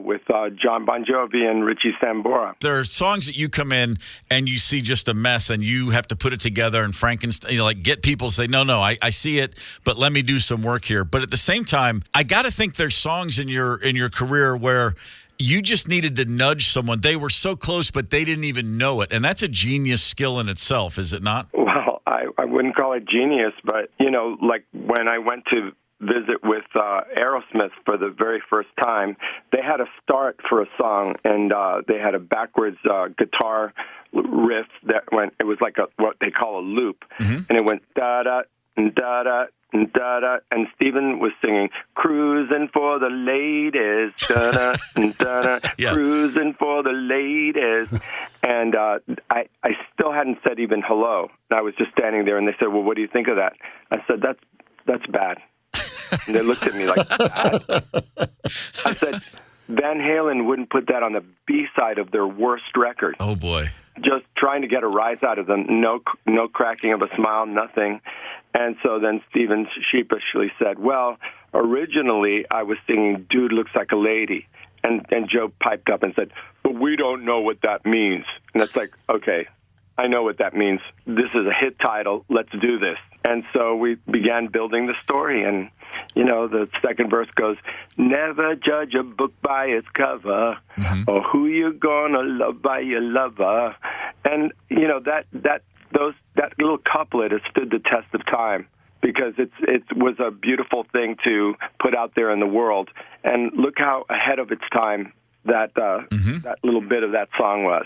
with John Bon Jovi and Richie Sambora. There are songs that you come in and you see just a mess, and you have to put it together and Frankenstein, get people to say, no, I see it, but let me do some work here. But at the same time, I got to think there's songs in your career where you just needed to nudge someone. They were so close, but they didn't even know it. And that's a genius skill in itself, is it not? Well, I wouldn't call it genius, but, like when I went to visit with Aerosmith for the very first time, they had a start for a song, and they had a backwards guitar riff that went, it was like what they call a loop, and it went da-da, da-da, da-da, and Stephen was singing, cruising for the ladies, da-da, da-da, cruising for the ladies, and I still hadn't said even hello. I was just standing there, and they said, well, what do you think of that? I said, that's bad. And they looked at me like, bad? I said, Van Halen wouldn't put that on the B-side of their worst record. Oh, boy. Just trying to get a rise out of them. No cracking of a smile, nothing. And so then Stephen sheepishly said, well, originally I was singing Dude Looks Like a Lady. And Joe piped up and said, but we don't know what that means. And it's like, okay, I know what that means. This is a hit title. Let's do this. And so we began building the story. And, the second verse goes, never judge a book by its cover, or who you're gonna love by your lover. And, that little couplet has stood the test of time, because it was a beautiful thing to put out there in the world. And look how ahead of its time that little bit of that song was.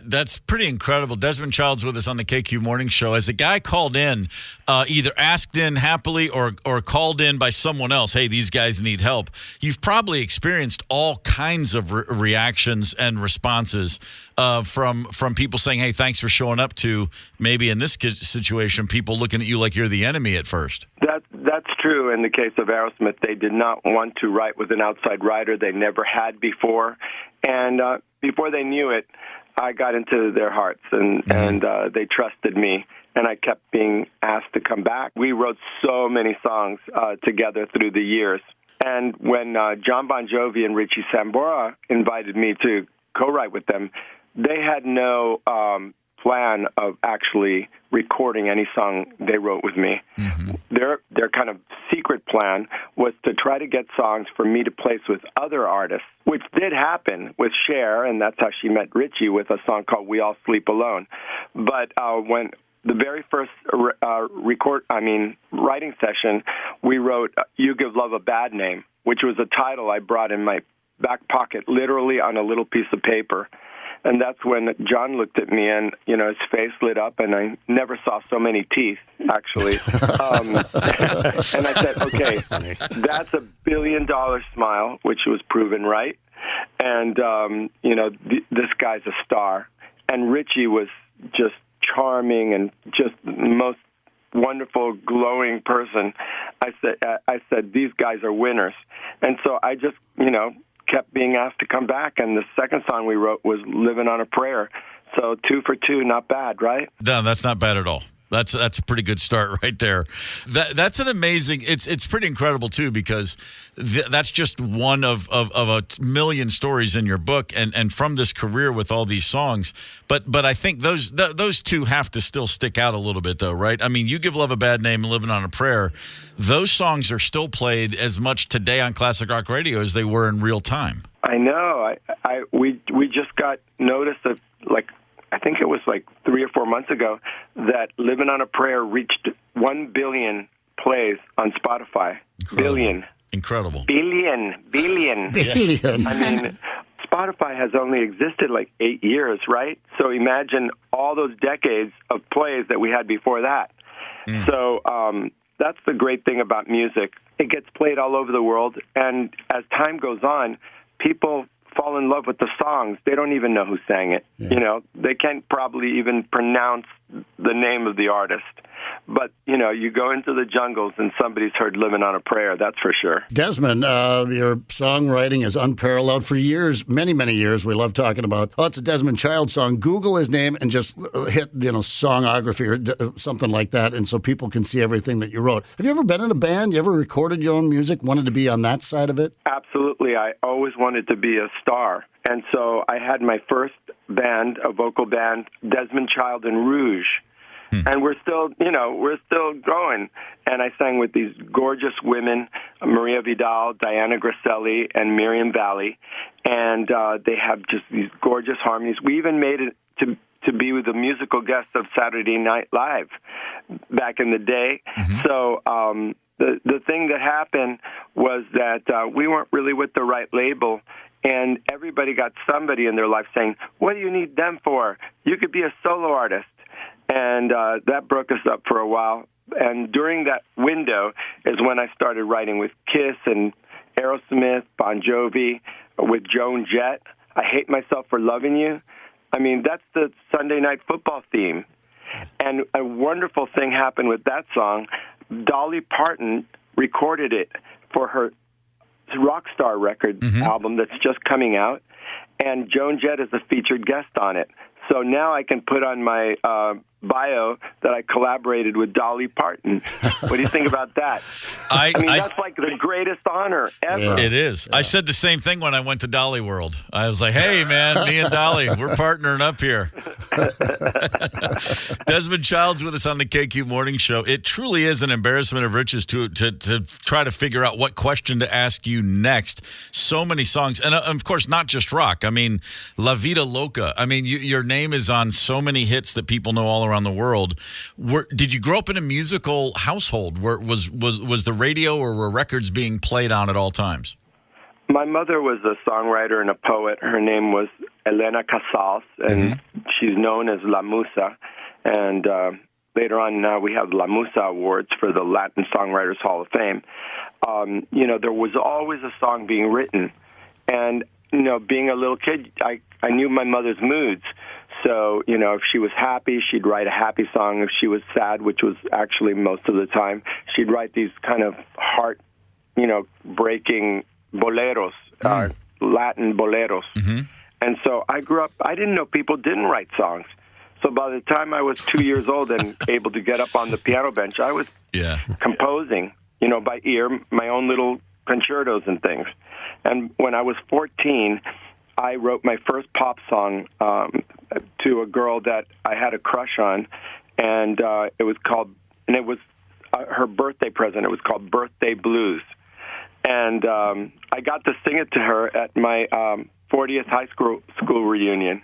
That's pretty incredible. Desmond Child's with us on the KQ Morning Show. As a guy called in, either asked in happily or called in by someone else, hey, these guys need help, you've probably experienced all kinds of reactions and responses from people saying, hey, thanks for showing up, to maybe in this situation, people looking at you like you're the enemy at first. That's true. In the case of Aerosmith, they did not want to write with an outside writer. They never had before. And before they knew it, I got into their hearts, and they trusted me, and I kept being asked to come back. We wrote so many songs together through the years. And when John Bon Jovi and Richie Sambora invited me to co-write with them, they had no plan of actually recording any song they wrote with me. Their kind of secret plan was to try to get songs for me to place with other artists, which did happen with Cher, and that's how she met Richie, with a song called We All Sleep Alone. But when the very first writing session, we wrote You Give Love a Bad Name, which was a title I brought in my back pocket, literally on a little piece of paper. And that's when John looked at me, and his face lit up, and I never saw so many teeth, actually. And I said, okay, that's $1 billion smile, which was proven right. And this guy's a star. And Richie was just charming and just the most wonderful, glowing person. I said, these guys are winners. And so I just, kept being asked to come back, and the second song we wrote was Living on a Prayer. So 2 for 2, not bad, right? No, that's not bad at all. That's a pretty good start right there. That's an amazing. It's pretty incredible too, because that's just one of a million stories in your book, and from this career with all these songs. But I think those two have to still stick out a little bit, though, right? I mean, You Give Love a Bad Name and Living on a Prayer. Those songs are still played as much today on classic rock radio as they were in real time. I know. We just got notice of, I think it was 3 or 4 months ago, that Living on a Prayer reached 1 billion plays on Spotify. Incredible. Billion. I mean, Spotify has only existed 8 years, right? So imagine all those decades of plays that we had before that. So that's the great thing about music. It gets played all over the world, and as time goes on, people fall in love with the songs. They don't even know who sang it. Yeah. They can't probably even pronounce the name of the artist. But, you go into the jungles and somebody's heard Living on a Prayer, that's for sure. Desmond, your songwriting is unparalleled for years, many, many years. We love talking about, it's a Desmond Child song. Google his name and just hit, songography or something like that, and so people can see everything that you wrote. Have you ever been in a band? You ever recorded your own music, wanted to be on that side of it? Absolutely. I always wanted to be a star. And so I had my first band, a vocal band, Desmond Child and Rouge. And we're still growing. And I sang with these gorgeous women, Maria Vidal, Diana Grasselli, and Miriam Valley. And they have just these gorgeous harmonies. We even made it to be with the musical guest of Saturday Night Live back in the day. So the thing that happened was that we weren't really with the right label. And everybody got somebody in their life saying, what do you need them for? You could be a solo artist. And that broke us up for a while. And during that window is when I started writing with Kiss and Aerosmith, Bon Jovi, with Joan Jett. I Hate Myself for Loving You. I mean, that's the Sunday Night Football theme. And a wonderful thing happened with that song. Dolly Parton recorded it for her Rockstar record album that's just coming out. And Joan Jett is a featured guest on it. So now I can put on my bio that I collaborated with Dolly Parton. What do you think about that? I mean, that's like the greatest honor ever. It is. I said the same thing when I went to Dolly World. I was like, hey, man, me and Dolly, we're partnering up here. Desmond Child's with us on the KQ Morning Show. It truly is an embarrassment of riches to try to figure out what question to ask you next. So many songs. And, of course, not just rock. I mean, La Vida Loca. I mean, your name is on so many hits that people know all around the world. Did you grow up in a musical household? Was the radio or were records being played on at all times? My mother was a songwriter and a poet. Her name was Elena Casals, and she's known as La Musa. And later on now we have La Musa Awards for the Latin Songwriters Hall of Fame. There was always a song being written. And, being a little kid, I knew my mother's moods. So, if she was happy, she'd write a happy song. If she was sad, which was actually most of the time, she'd write these kind of heart, breaking boleros, Latin boleros. And so I grew up, I didn't know people didn't write songs. So by the time I was 2 years old and able to get up on the piano bench, I was composing, by ear, my own little concertos and things. And when I was 14, I wrote my first pop song to a girl that I had a crush on, and it was her birthday present. It was called Birthday Blues. And I got to sing it to her at my 40th high school reunion.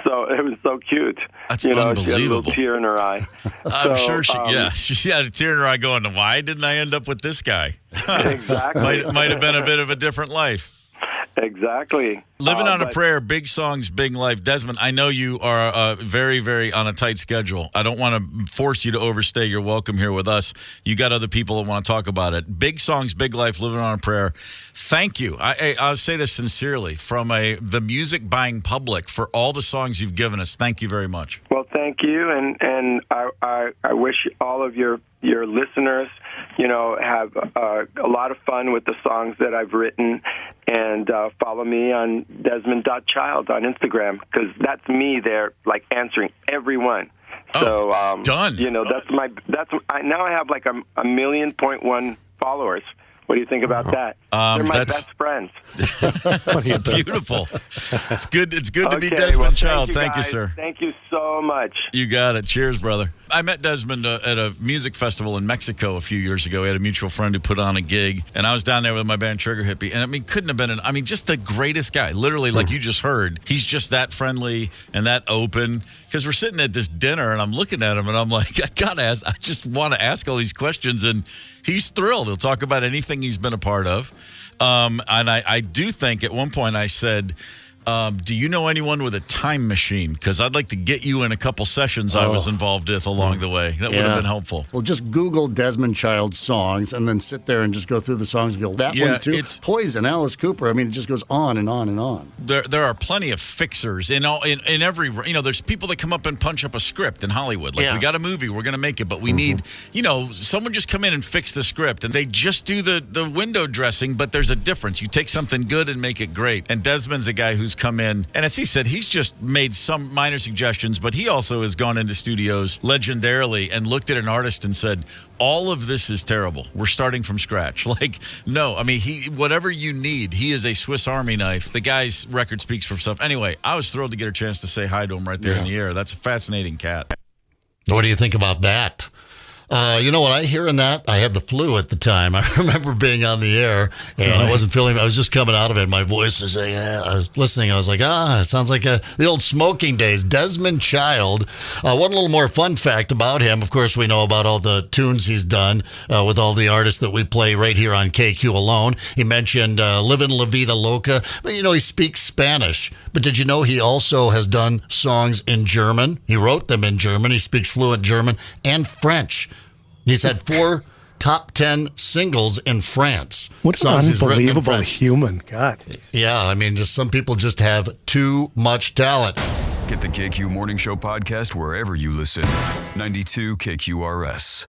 So it was so cute. That's unbelievable. She had a little tear in her eye. I'm sure she had a tear in her eye going, why didn't I end up with this guy? Exactly. Might have been a bit of a different life. Exactly. Living on a prayer, big songs, big life. Desmond, I know you are very, very on a tight schedule. I don't want to force you to overstay your welcome here with us. You got other people that want to talk about it. Big songs, big life, living on a prayer. Thank you. I'll say this sincerely from the music buying public for all the songs you've given us. Thank you very much. Well, thank you, and I wish all of your listeners, have a lot of fun with the songs that I've written, and follow me on Desmond.Child on Instagram, because that's me there, like answering everyone. So done. Now I have like a 1.1 million followers. What do you think about that? They're my best friends. That's beautiful. It's good. It's good to be Desmond Child. Thank you, sir. Thank you so much. You got it. Cheers, brother. I met Desmond at a music festival in Mexico a few years ago. We had a mutual friend who put on a gig, and I was down there with my band Trigger Hippie. And couldn't have been just the greatest guy. Literally, like you just heard, he's just that friendly and that open. Because we're sitting at this dinner, and I'm looking at him, and I'm like, I just want to ask all these questions, and he's thrilled. He'll talk about anything he's been a part of. And I do think at one point I said, do you know anyone with a time machine? Because I'd like to get you in a couple sessions I was involved with along the way. That would have been helpful. Well, just Google Desmond Child songs and then sit there and just go through the songs and go, that one too. It's Poison, Alice Cooper. I mean, it just goes on and on and on. There are plenty of fixers in every, there's people that come up and punch up a script in Hollywood. Like, we got a movie, we're going to make it, but we need, someone just come in and fix the script. And they just do the window dressing, but there's a difference. You take something good and make it great. And Desmond's a guy who's come in, and as he said, he's just made some minor suggestions, but he also has gone into studios legendarily and looked at an artist and said, all of this is terrible. We're starting from scratch. Like, no, I mean, whatever you need, he is a Swiss Army knife. The guy's record speaks for himself. Anyway, I was thrilled to get a chance to say hi to him right there in the air. That's a fascinating cat. What do you think about that? You know what, I hearing that, I had the flu at the time. I remember being on the air, and I wasn't feeling, I was just coming out of it. My voice was, I was listening. I was like, it sounds like the old smoking days. Desmond Child. One little more fun fact about him. Of course, we know about all the tunes he's done with all the artists that we play right here on KQ alone. He mentioned Livin' La Vida Loca. But, he speaks Spanish. But did you know he also has done songs in German? He wrote them in German. He speaks fluent German and French. He's had 4 top 10 singles in France. What an unbelievable human. God. Yeah, I mean, just some people just have too much talent. Get the KQ Morning Show podcast wherever you listen. 92 KQRS.